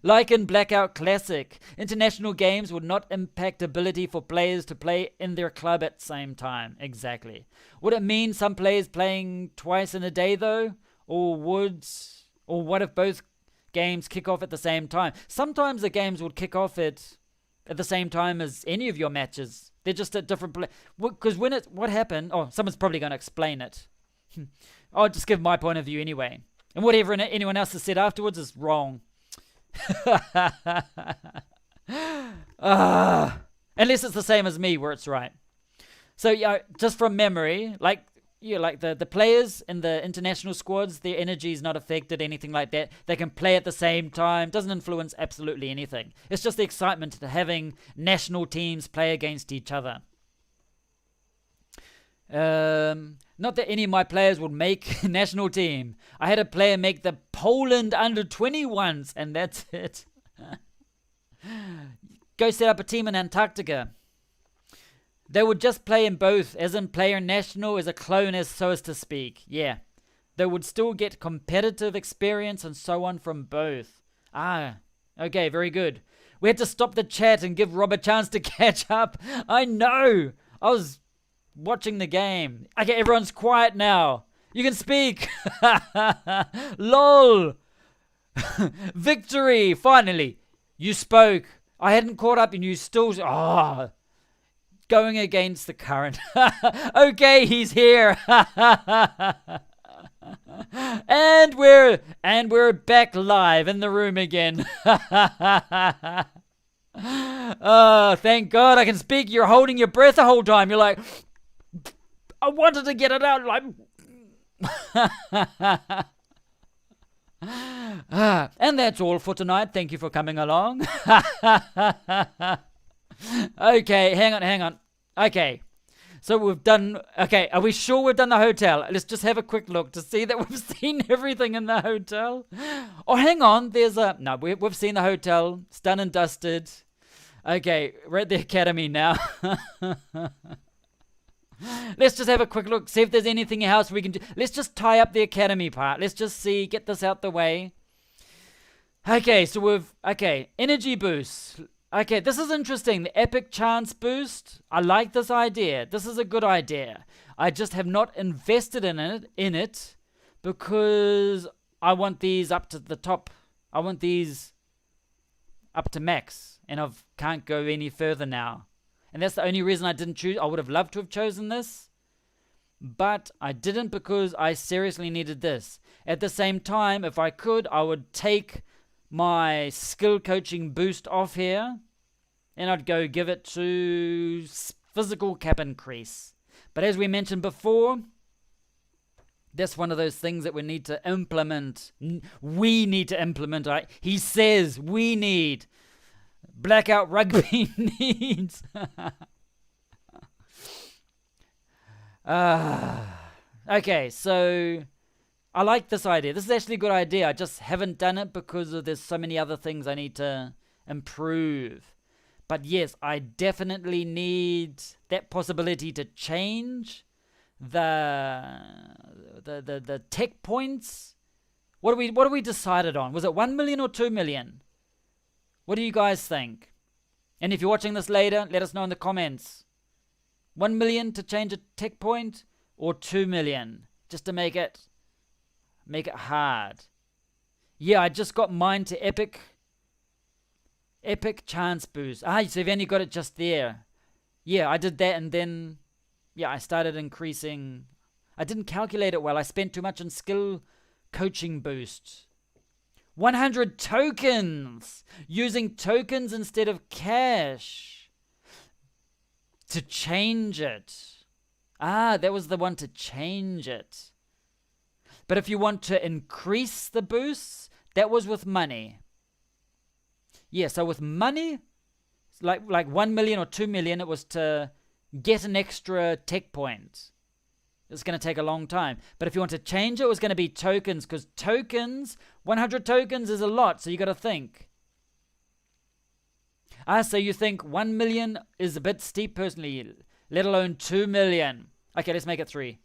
Speaker 1: Like in Blackout Classic, international games would not impact ability for players to play in their club at the same time. Exactly. Would it mean some players playing twice in a day though? Or what if both games kick off at the same time? Sometimes the games would kick off at the same time as any of your matches. They're just at different because what happened? Oh, someone's probably going to explain it. I'll just give my point of view anyway. And whatever anyone else has said afterwards is wrong. Unless it's the same as me where it's right. So, just from memory, yeah, like the players in the international squads, their energy is not affected, anything like that. They can play at the same time. Doesn't influence absolutely anything. It's just the excitement of having national teams play against each other. Not that any of my players would make national team. I had a player make the Poland under-20 once, and that's it. Go set up a team in Antarctica. They would just play in both, as in player national as a clone, as so as to speak. Yeah. They would still get competitive experience and so on from both. Ah, okay, very good. We had to stop the chat and give Rob a chance to catch up. I know. I was watching the game. Okay, everyone's quiet now. You can speak. LOL. Victory. Finally. You spoke. I hadn't caught up and you still... Oh, going against the current. Okay, he's here. and we're back live in the room again. Oh, thank God I can speak. You're holding your breath the whole time. You're like, I wanted to get it out. Like, and that's all for tonight. Thank you for coming along. Okay, hang on. Okay, so we've done... Okay, are we sure we've done the hotel? Let's just have a quick look to see that we've seen everything in the hotel. Oh, hang on. There's a... No, we've seen the hotel. It's done and dusted. Okay, we're at the academy now. Let's just have a quick look, see if there's anything else we can do. Let's just tie up the academy part. Let's just see, get this out the way. Okay, so we've... Okay, energy boost. Okay, this is interesting. The epic chance boost. I like this idea. This is a good idea. I just have not invested in it because I want these up to the top. I want these up to max, and I can't go any further now. And that's the only reason I didn't choose. I would have loved to have chosen this, but I didn't because I seriously needed this. At the same time, if I could, I would take my skill coaching boost off here, and I'd go give it to physical cap increase. But as we mentioned before, that's one of those things that we need to implement. We need to implement. Right? He says we need. Blackout Rugby needs. Okay, so I like this idea. This is actually a good idea. I just haven't done it because there's so many other things I need to improve. But yes, I definitely need that possibility to change the tech points. What do we decided on? Was it 1 million or 2 million? What do you guys think? And if you're watching this later, let us know in the comments. 1 million to change a tech point, or 2 million just to make it hard. Yeah, I just got mine to epic chance boost. So you've only got it just there. Yeah, I did that, and then I started increasing. I didn't calculate it well. I spent too much on skill coaching boost. 100 tokens! Using tokens instead of cash to change it. That was the one to change it. But if you want to increase the boosts, that was with money. Yeah, so with money, like 1 million or 2 million, it was to get an extra tech point. It's going to take a long time. But if you want to change it, it was going to be tokens, because tokens, 100 tokens is a lot, so you got to think. So you think 1 million is a bit steep personally, let alone 2 million. Okay, let's make it 3.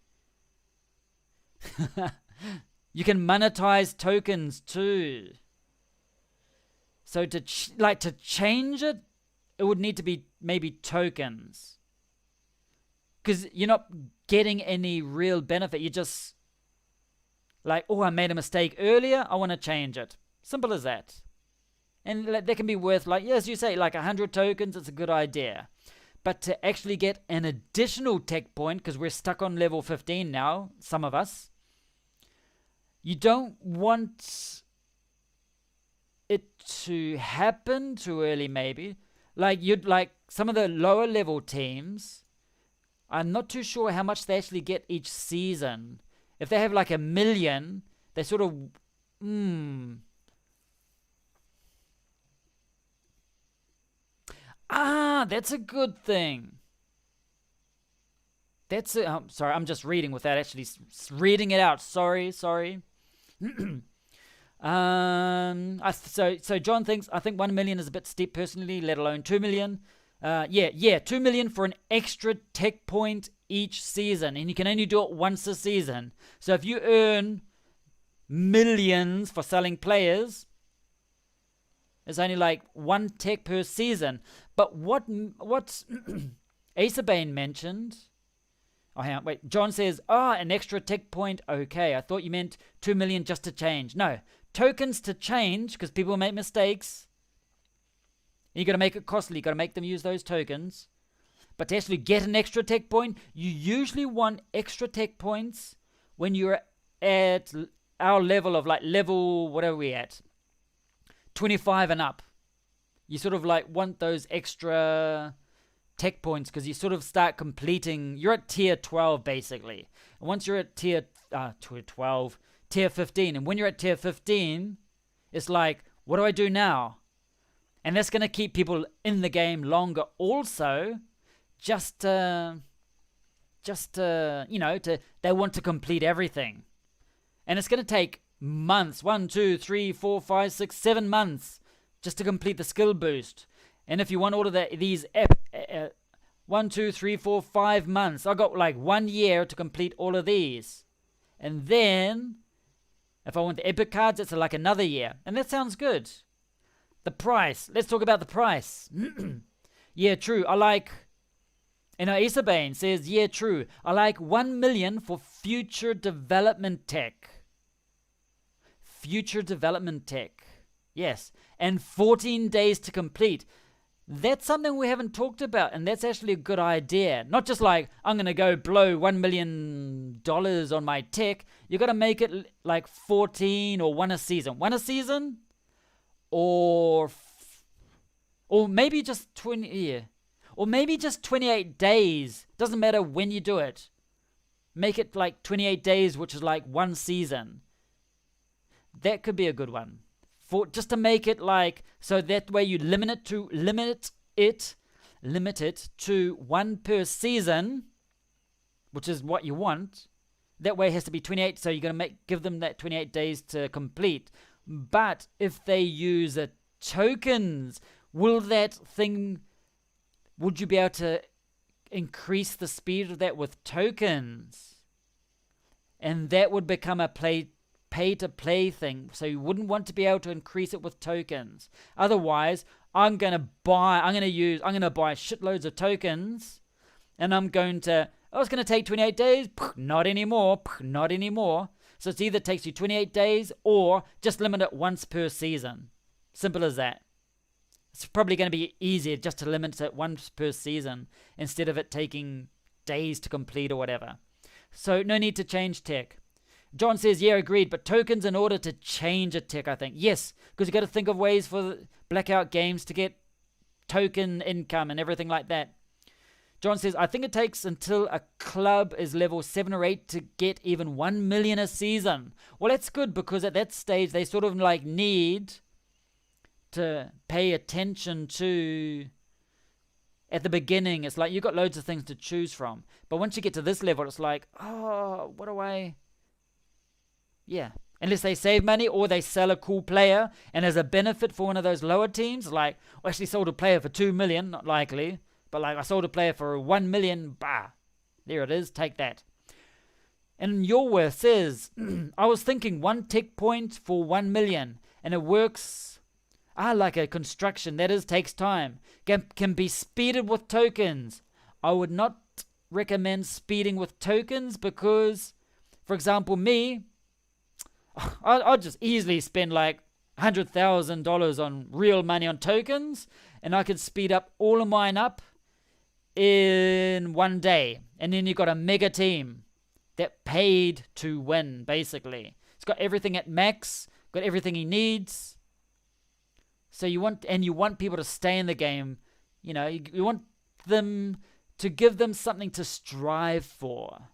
Speaker 1: You can monetize tokens too. So to change it, it would need to be maybe tokens. Because you're not getting any real benefit. You're just like, I made a mistake earlier. I want to change it. Simple as that. And that can be worth, as you say, 100 tokens. It's a good idea. But to actually get an additional tech point, because we're stuck on level 15 now, some of us, you don't want it to happen too early, maybe. Some of the lower level teams, I'm not too sure how much they actually get each season. If they have like 1 million, they sort of... That's a good thing. That's it. Sorry, I'm just reading without actually reading it out. Sorry. So John thinks, I think 1 million is a bit steep personally, let alone 2 million. 2 million for an extra tech point each season, and you can only do it once a season. So if you earn millions for selling players, it's only like 1 tech per season. But what Acerbane mentioned... Oh, hang on, wait. John says, an extra tech point. Okay, I thought you meant 2 million just to change. No, tokens to change, because people make mistakes. You got to make it costly. You got to make them use those tokens. But to actually get an extra tech point, you usually want extra tech points when you're at our level of what are we at? 25 and up. You sort of want those extra tech points because you sort of start completing. You're at tier 12 basically. And once you're at tier 12, tier 15, and when you're at tier 15, it's like, what do I do now? And that's going to keep people in the game longer also, they want to complete everything. And it's going to take months, 1, 2, 3, 4, 5, 6, 7 months just to complete the skill boost. And if you want all of these 1, 2, 3, 4, 5 months, I got 1 year to complete all of these. And then if I want the epic cards, it's another year. And that sounds good. The price. Let's talk about the price. Yeah, true. Acerbane says, yeah, true. I like 1 million for future development tech. Future development tech. Yes. And 14 days to complete. That's something we haven't talked about, and that's actually a good idea. Not just I'm going to go blow $1 million on my tech. You got to make it 14 or 1 a season. 1 a season? Or maybe just 20 year. Or maybe just 28 days. Doesn't matter when you do it. Make it 28 days, which is 1 season. That could be a good one. Just to make it so that way you limit it to 1 per season, which is what you want. That way it has to be 28, so you're going to give them that 28 days to complete. But if they use tokens, would you be able to increase the speed of that with tokens? And that would become a pay-to-play thing, so you wouldn't want to be able to increase it with tokens. Otherwise, I'm going to buy shitloads of tokens, and it's going to take 28 days. Not anymore. So it either takes you 28 days or just limit it once per season. Simple as that. It's probably going to be easier just to limit it once per season instead of it taking days to complete or whatever. So no need to change tech. John says, yeah, agreed, but tokens in order to change a tech, I think. Yes, because you got to think of ways for Blackout games to get token income and everything like that. John says, I think it takes until a club is level 7 or 8 to get even 1 million a season. Well, that's good because at that stage they sort of need to pay attention to... At the beginning, it's you've got loads of things to choose from. But once you get to this level, it's what do I... Yeah. Unless they save money or they sell a cool player and as a benefit for one of those lower teams, I actually sold a player for 2 million, not likely, but I sold a player for 1 million, there it is, take that. And Iorwerth says, I was thinking 1 tech point for 1 million, and it works like a construction, that is, takes time, can be speeded with tokens. I would not recommend speeding with tokens because, for example, me, I'll just easily spend $100,000 on real money on tokens, and I could speed up all of mine up in 1 day. And then you've got a mega team that paid to win, basically. It's got everything at max, got everything he needs. So you want people to stay in the game. You want them to give them something to strive for,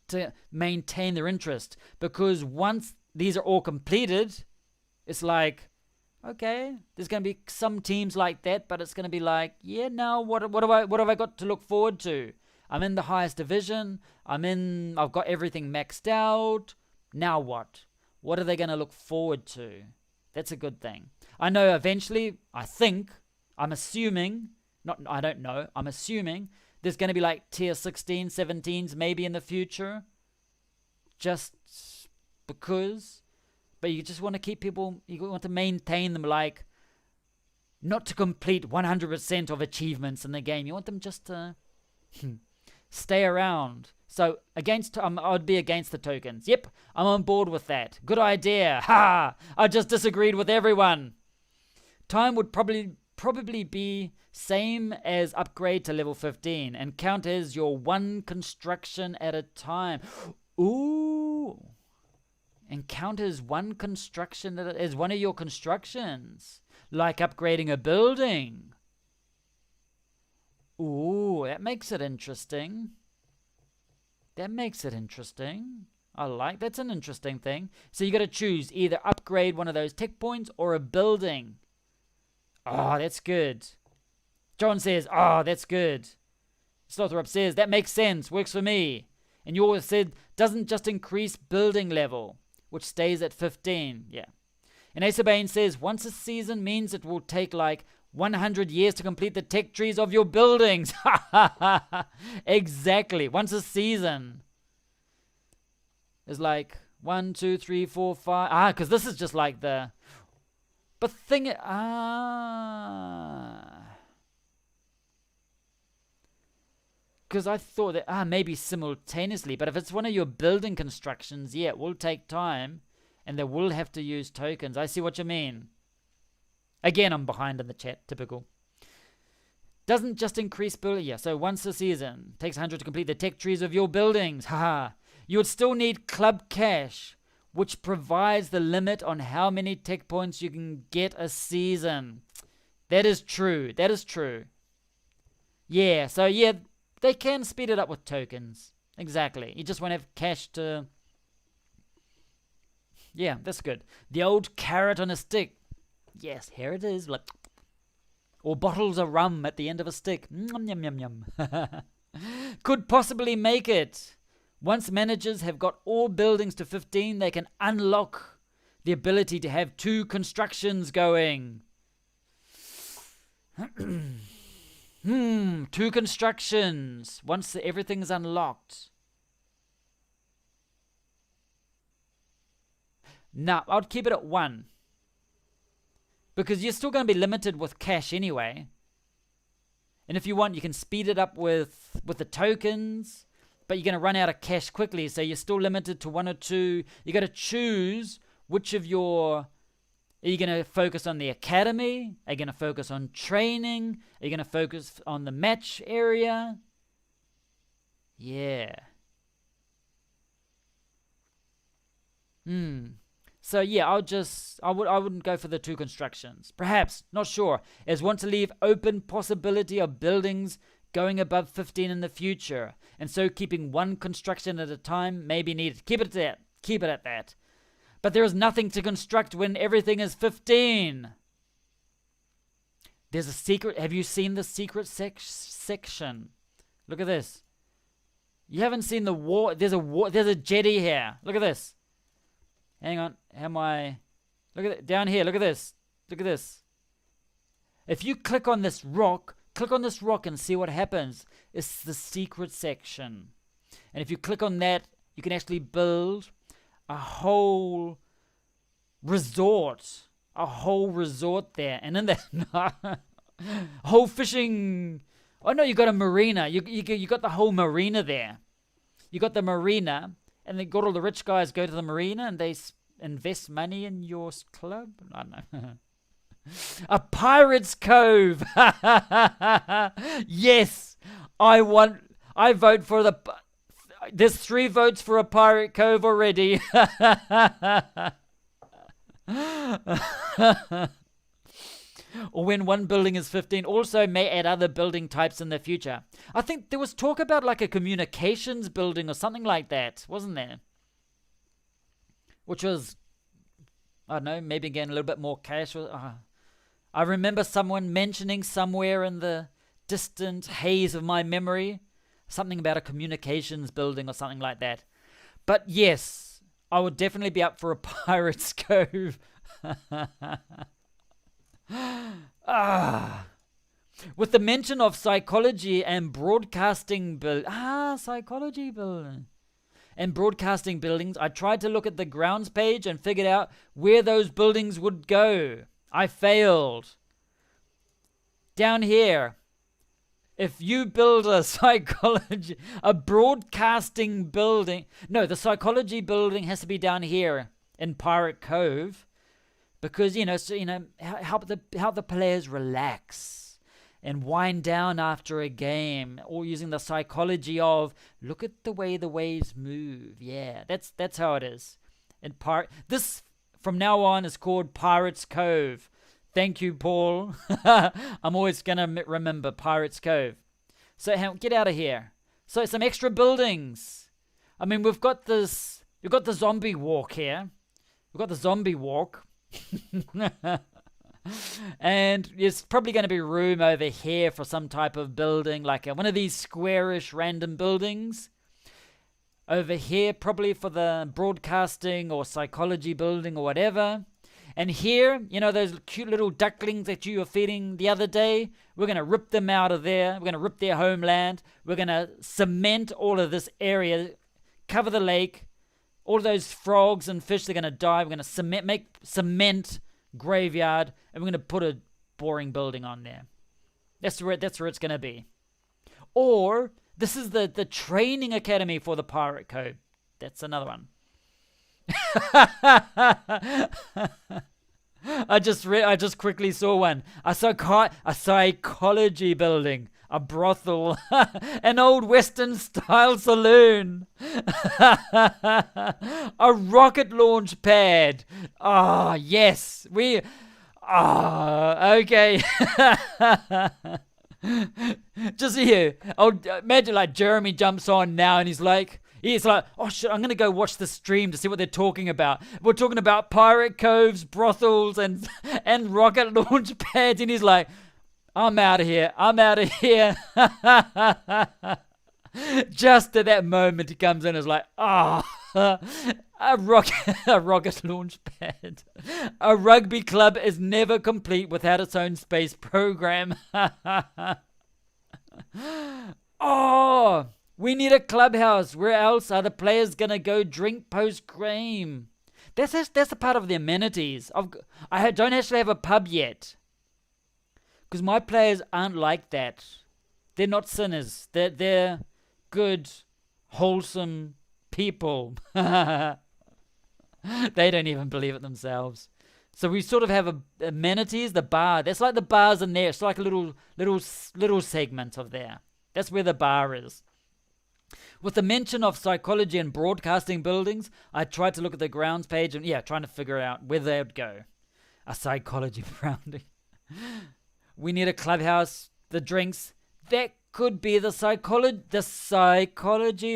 Speaker 1: to maintain their interest. Because once these are all completed, it's like, okay, there's going to be some teams like that, but it's going to be like, yeah, now what have I got to look forward to? I'm in the highest division. I've got everything maxed out. Now what? What are they going to look forward to? That's a good thing. I know eventually, I'm assuming there's going to be like tier 16, 17s maybe in the future. Just because. But you just want to keep people, you want to maintain them, like, not to complete 100% of achievements in the game. You want them just to stay around. So I'd be against the tokens. Yep, I'm on board with that. Good idea. Ha! I just disagreed with everyone. Time would probably be same as upgrade to level 15 and count as your one construction at a time. Ooh. And count as one construction as one of your constructions. Like upgrading a building. Ooh, that makes it interesting. That's an interesting thing. So you got to choose either upgrade one of those tech points or a building. Oh, that's good. John says, oh, that's good. Slothrop says, that makes sense, works for me. And you always said, doesn't just increase building level, which stays at 15. Yeah. And Acebane says, once a season means it will take like 100 years to complete the tech trees of your buildings. Exactly. Once a season is like 1, 2, 3, 4, 5. Because this is just like the... But thing... Because I thought that, maybe simultaneously. But if it's one of your building constructions, yeah, it will take time. And they will have to use tokens. I see what you mean. Again, I'm behind in the chat. Typical. Doesn't just increase building. Yeah, so once a season. Takes 100 to complete the tech trees of your buildings. Haha. You would still need club cash, which provides the limit on how many tech points you can get a season. That is true. Yeah, so yeah, they can speed it up with tokens. Exactly. You just won't have cash to... Yeah, that's good. The old carrot on a stick. Yes, here it is. Like, or bottles of rum at the end of a stick. Yum, yum, yum, yum. Could possibly make it. Once managers have got all buildings to 15, they can unlock the ability to have 2 constructions going. 2 constructions. Once everything's unlocked. Nah, I'd keep it at 1. Because you're still going to be limited with cash anyway. And if you want, you can speed it up with the tokens. But you're going to run out of cash quickly. So you're still limited to 1 or 2. You got to choose which of your... Are you going to focus on the academy? Are you going to focus on training? Are you going to focus on the match area? Yeah. So yeah, I wouldn't go for the 2 constructions. Perhaps, not sure, as want to leave open possibility of buildings going above 15 in the future, and so keeping 1 construction at a time may be needed. Keep it at that. But there is nothing to construct when everything is 15. There's a secret. Have you seen the secret section? Look at this. You haven't seen the war. There's a jetty here. Look at this. Hang on. Look at it. Down here. Look at this. If you click on this rock and see what happens. It's the secret section. And if you click on that, you can actually build a whole resort there. And in that whole fishing... Oh no, you got a marina. You got the whole marina there. You got the marina... And then got all the rich guys go to the marina and they invest money in your club? I don't know. A pirate's cove. Yes. I vote for the... There's 3 votes for a pirate cove already. Or when one building is 15, also may add other building types in the future. I think there was talk about like a communications building or something like that, wasn't there? Which was, I don't know, maybe again a little bit more cash. I remember someone mentioning somewhere in the distant haze of my memory something about a communications building or something like that. But yes, I would definitely be up for a Pirate's Cove. With the mention of psychology and broadcasting psychology building and broadcasting buildings, I tried to look at the grounds page and figured out where those buildings would go. I failed. Down here, if you build a broadcasting building, no, the psychology building has to be down here in Pirate Cove, because help the players relax and wind down after a game, or using the psychology of look at the way the waves move. Yeah, that's how it is. And this from now on is called Pirates Cove. Thank you, Paul. I'm always going to remember Pirates Cove. So get out of here. So some extra buildings. I mean, we've got the zombie walk here. We've got the zombie walk. And there's probably going to be room over here for some type of building, like one of these squarish random buildings. Over here, probably for the broadcasting or psychology building or whatever. And here, those cute little ducklings that you were feeding the other day, we're going to rip them out of there. We're going to rip their homeland. We're going to cement all of this area, cover the lake. All of those frogs and fish, they're going to die. We're going to make cement graveyard, and we're going to put a boring building on there. That's where it's going to be. Or this is the training academy for the Pirate Code. That's another one. I just quickly saw one. A psychology building, a brothel, an old Western style saloon, a rocket launch pad. Oh yes, okay. Just here. Imagine like Jeremy jumps on now and he's like, oh shit, I'm going to go watch the stream to see what they're talking about. We're talking about pirate coves, brothels, and rocket launch pads. And he's like, I'm out of here. Just at that moment, he comes in and is like, a rocket launch pad. A rugby club is never complete without its own space program. Oh, we need a clubhouse. Where else are the players gonna go drink post-game? That's a part of the amenities. I don't actually have a pub yet, because my players aren't like that. They're not sinners. They're good, wholesome people. They don't even believe it themselves. So we sort of have amenities. The bar. That's like the bars in there. It's like a little segment of there. That's where the bar is. With the mention of psychology and broadcasting buildings, I tried to look at the grounds page and trying to figure out where they would go. A psychology grounding. We need a clubhouse, the drinks. That could be the psychology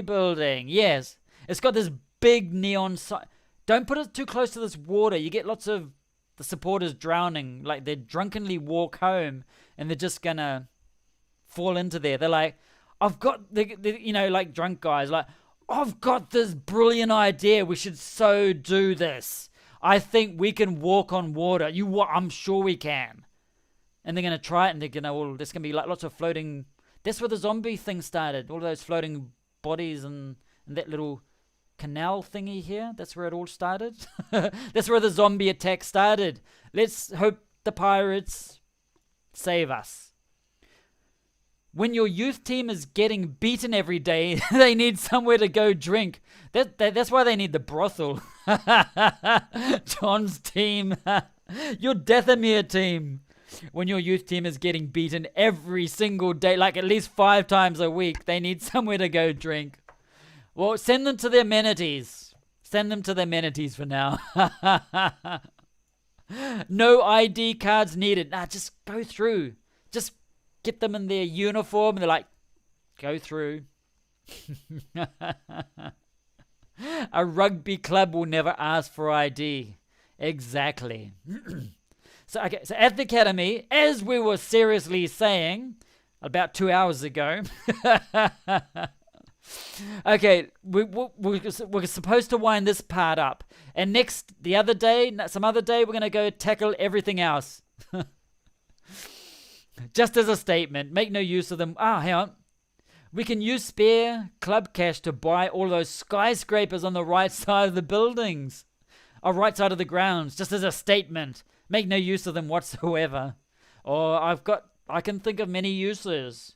Speaker 1: building. Yes. It's got this big neon sign. Don't put it too close to this water. You get lots of the supporters drowning. Like they drunkenly walk home and they're just going to fall into there. They're like, I've got, like drunk guys, like, I've got this brilliant idea. We should so do this. I think we can walk on water. I'm sure we can. And they're going to try it, and they're going to, there's going to be like lots of floating. That's where the zombie thing started. All those floating bodies and that little canal thingy here. That's where it all started. That's where the zombie attack started. Let's hope the pirates save us. When your youth team is getting beaten every day, they need somewhere to go drink. That's why they need the brothel. John's team. Your Dathomir team. When your youth team is getting beaten every single day, like at least 5 times a week, they need somewhere to go drink. Well, send them to the amenities. Send them to the amenities for now. No ID cards needed. Nah, just go through. Just get them in their uniform and they're like, go through. A rugby club will never ask for ID. Exactly. So at the academy, as we were seriously saying about 2 hours ago, okay, we're supposed to wind this part up. And some other day, we're going to go tackle everything else. Just as a statement, make no use of them. Hang on. We can use spare club cash to buy all those skyscrapers on the right side of the buildings. Or right side of the grounds, just as a statement. Make no use of them whatsoever. Or I can think of many uses.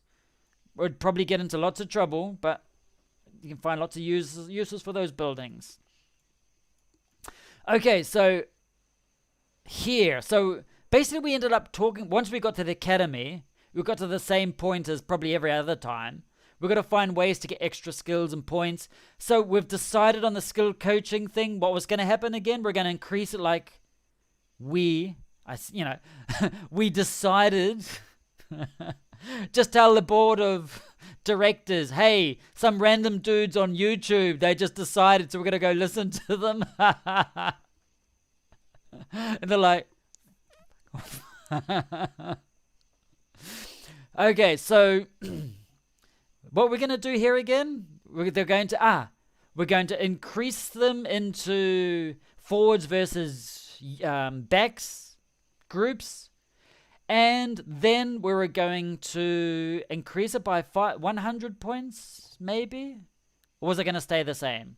Speaker 1: Would probably get into lots of trouble, but you can find lots of uses for those buildings. Okay, so here. So basically we ended up talking, once we got to the academy, we got to the same point as probably every other time. We've got to find ways to get extra skills and points. So we've decided on the skill coaching thing, what was going to happen again. We're going to increase it like we decided. Just tell the board of directors, hey, some random dudes on YouTube, they just decided, so we're going to go listen to them. And they're like, okay, so what we're going to do here again, we're going to increase them into forwards versus backs groups, and then we're going to increase it by 100 points, maybe? Or was it going to stay the same?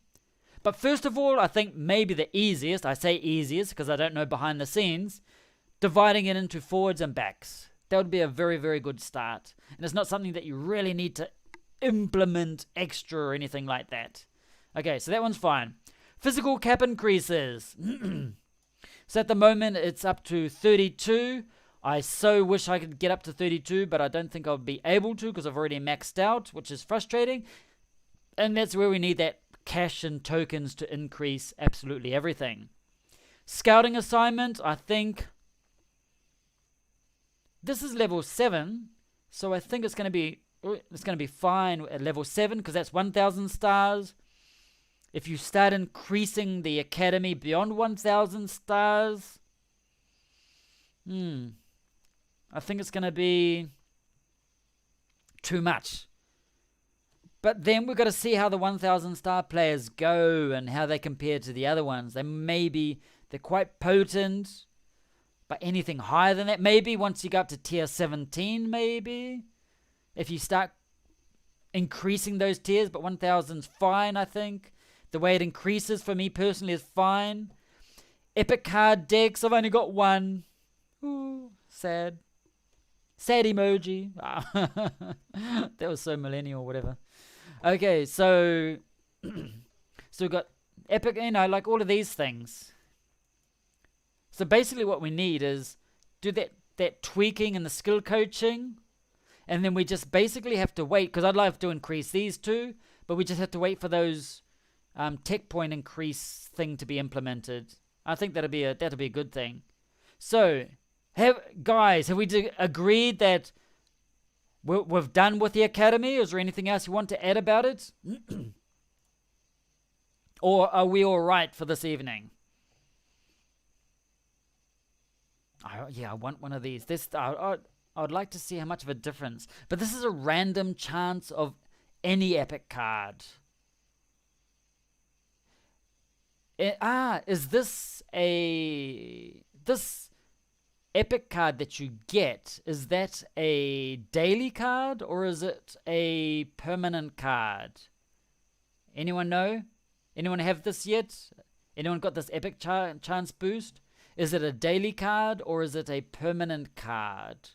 Speaker 1: But first of all, I think maybe the easiest, I say easiest because I don't know behind the scenes, dividing it into forwards and backs. That would be a very, very good start. And it's not something that you really need to implement extra or anything like that. Okay, so that one's fine. Physical cap increases. So at the moment, it's up to 32. I so wish I could get up to 32, but I don't think I'll be able to because I've already maxed out, which is frustrating. And that's where we need that cash and tokens to increase absolutely everything. Scouting assignment, I think this is level 7, so I think it's going to be fine at level 7 because that's 1,000 stars. If you start increasing the academy beyond 1,000 stars, I think it's going to be too much. But then we've got to see how the 1,000 star players go and how they compare to the other ones. They're quite potent, but anything higher than that, maybe once you go up to tier 17, maybe. If you start increasing those tiers, but 1,000's fine, I think. The way it increases for me personally is fine. Epic card decks, I've only got one. Ooh, sad. Sad emoji. That was so millennial, whatever. Okay, so we've got epic, like all of these things. So basically what we need is do that tweaking and the skill coaching, and then we just basically have to wait, because I'd like to increase these two, but we just have to wait for those tech point increase thing to be implemented. I think that'll be a good thing. So, have we agreed that we've done with the academy? Is there anything else you want to add about it? Or are we all right for this evening? I want one of these. I'd like to see how much of a difference. But this is a random chance of any epic card. Is this epic card that you get, is that a daily card or is it a permanent card? Anyone know? Anyone have this yet? Anyone got this epic chance boost? Is it a daily card or is it a permanent card?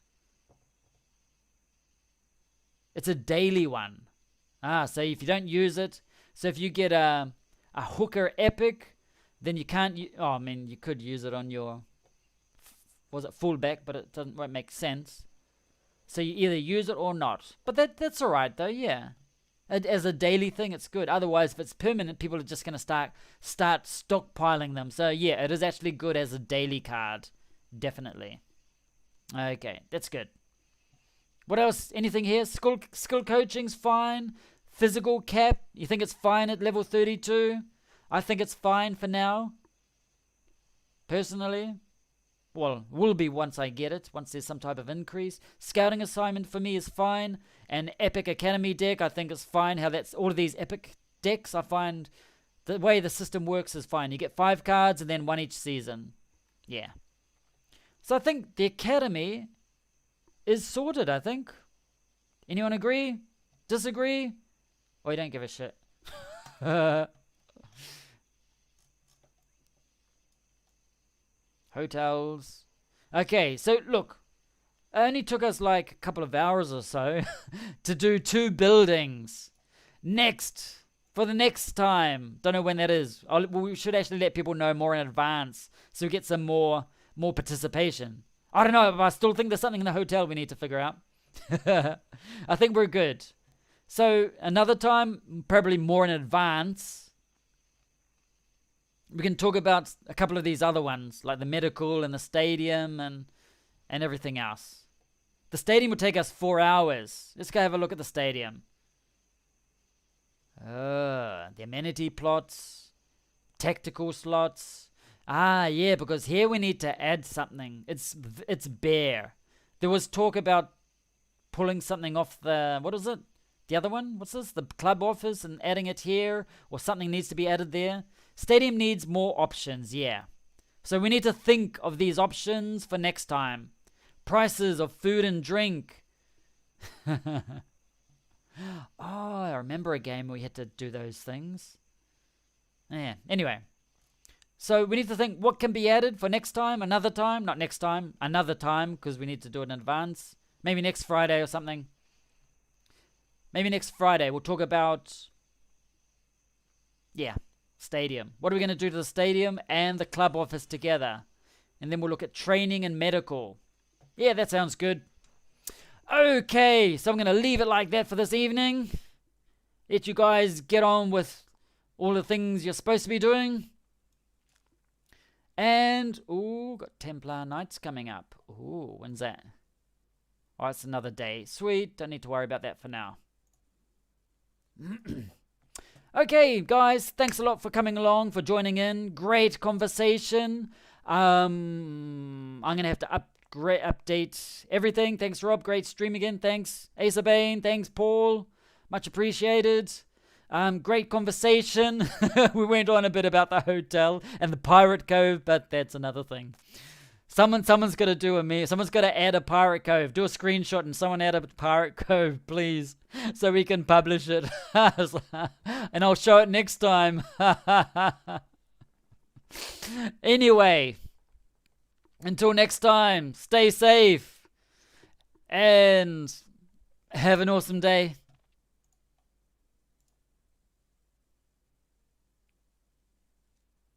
Speaker 1: It's a daily one. So if you don't use it, so if you get a hooker epic, then you can't, you could use it on your, was it fullback, but it won't make sense. So you either use it or not. But that's alright though, yeah. As a daily thing, it's good. Otherwise, if it's permanent, people are just going to start stockpiling them. So yeah, it is actually good as a daily card. Definitely. Okay, that's good. What else? Anything here? Skill coaching's fine. Physical cap, you think it's fine at level 32? I think it's fine for now. Personally. Well, will be once I get it, once there's some type of increase. Scouting assignment for me is fine. And Epic Academy deck, I think is fine. How that's all of these Epic decks, I find the way the system works is fine. You get 5 cards and then 1 each season. Yeah. So I think the Academy is sorted, I think. Anyone agree? Disagree? Or you don't give a shit? Hotels. Okay, so look. It only took us like a couple of hours or so to do 2 buildings. Next. For the next time. Don't know when that is. We should actually let people know more in advance so we get some more participation. I don't know, but I still think there's something in the hotel we need to figure out. I think we're good. So another time, probably more in advance, we can talk about a couple of these other ones, like the medical and the stadium and everything else. The stadium would take us 4 hours. Let's go have a look at the stadium. The amenity plots, tactical slots. Ah, yeah, because here we need to add something. It's bare. There was talk about pulling something off the, what is it? The other one? What's this? The club office and adding it here? Or something needs to be added there? Stadium needs more options, yeah. So we need to think of these options for next time. Prices of food and drink. Oh, I remember a game where we had to do those things. Yeah, anyway. So we need to think what can be added for next time, another time. Not next time, another time, because we need to do it in advance. Maybe next Friday or something. Maybe next Friday we'll talk about, yeah, stadium. What are we going to do to the stadium and the club office together? And then we'll look at training and medical. Yeah, that sounds good. Okay, so I'm going to leave it like that for this evening. Let you guys get on with all the things you're supposed to be doing. And, ooh, got Templar Nights coming up. Ooh, when's that? Oh, it's another day. Sweet, don't need to worry about that for now. Okay, guys, thanks a lot for coming along, for joining in. Great conversation. I'm going to have to update everything. Thanks, Rob. Great stream again. Thanks, Asa Bane. Thanks, Paul. Much appreciated. Great conversation. We went on a bit about the hotel and the Pirate Cove, but that's another thing. Someone's got to do someone's got to add a Pirate Cove. Do a screenshot and someone add a Pirate Cove, please, so we can publish it. And I'll show it next time. Anyway, until next time, stay safe and have an awesome day.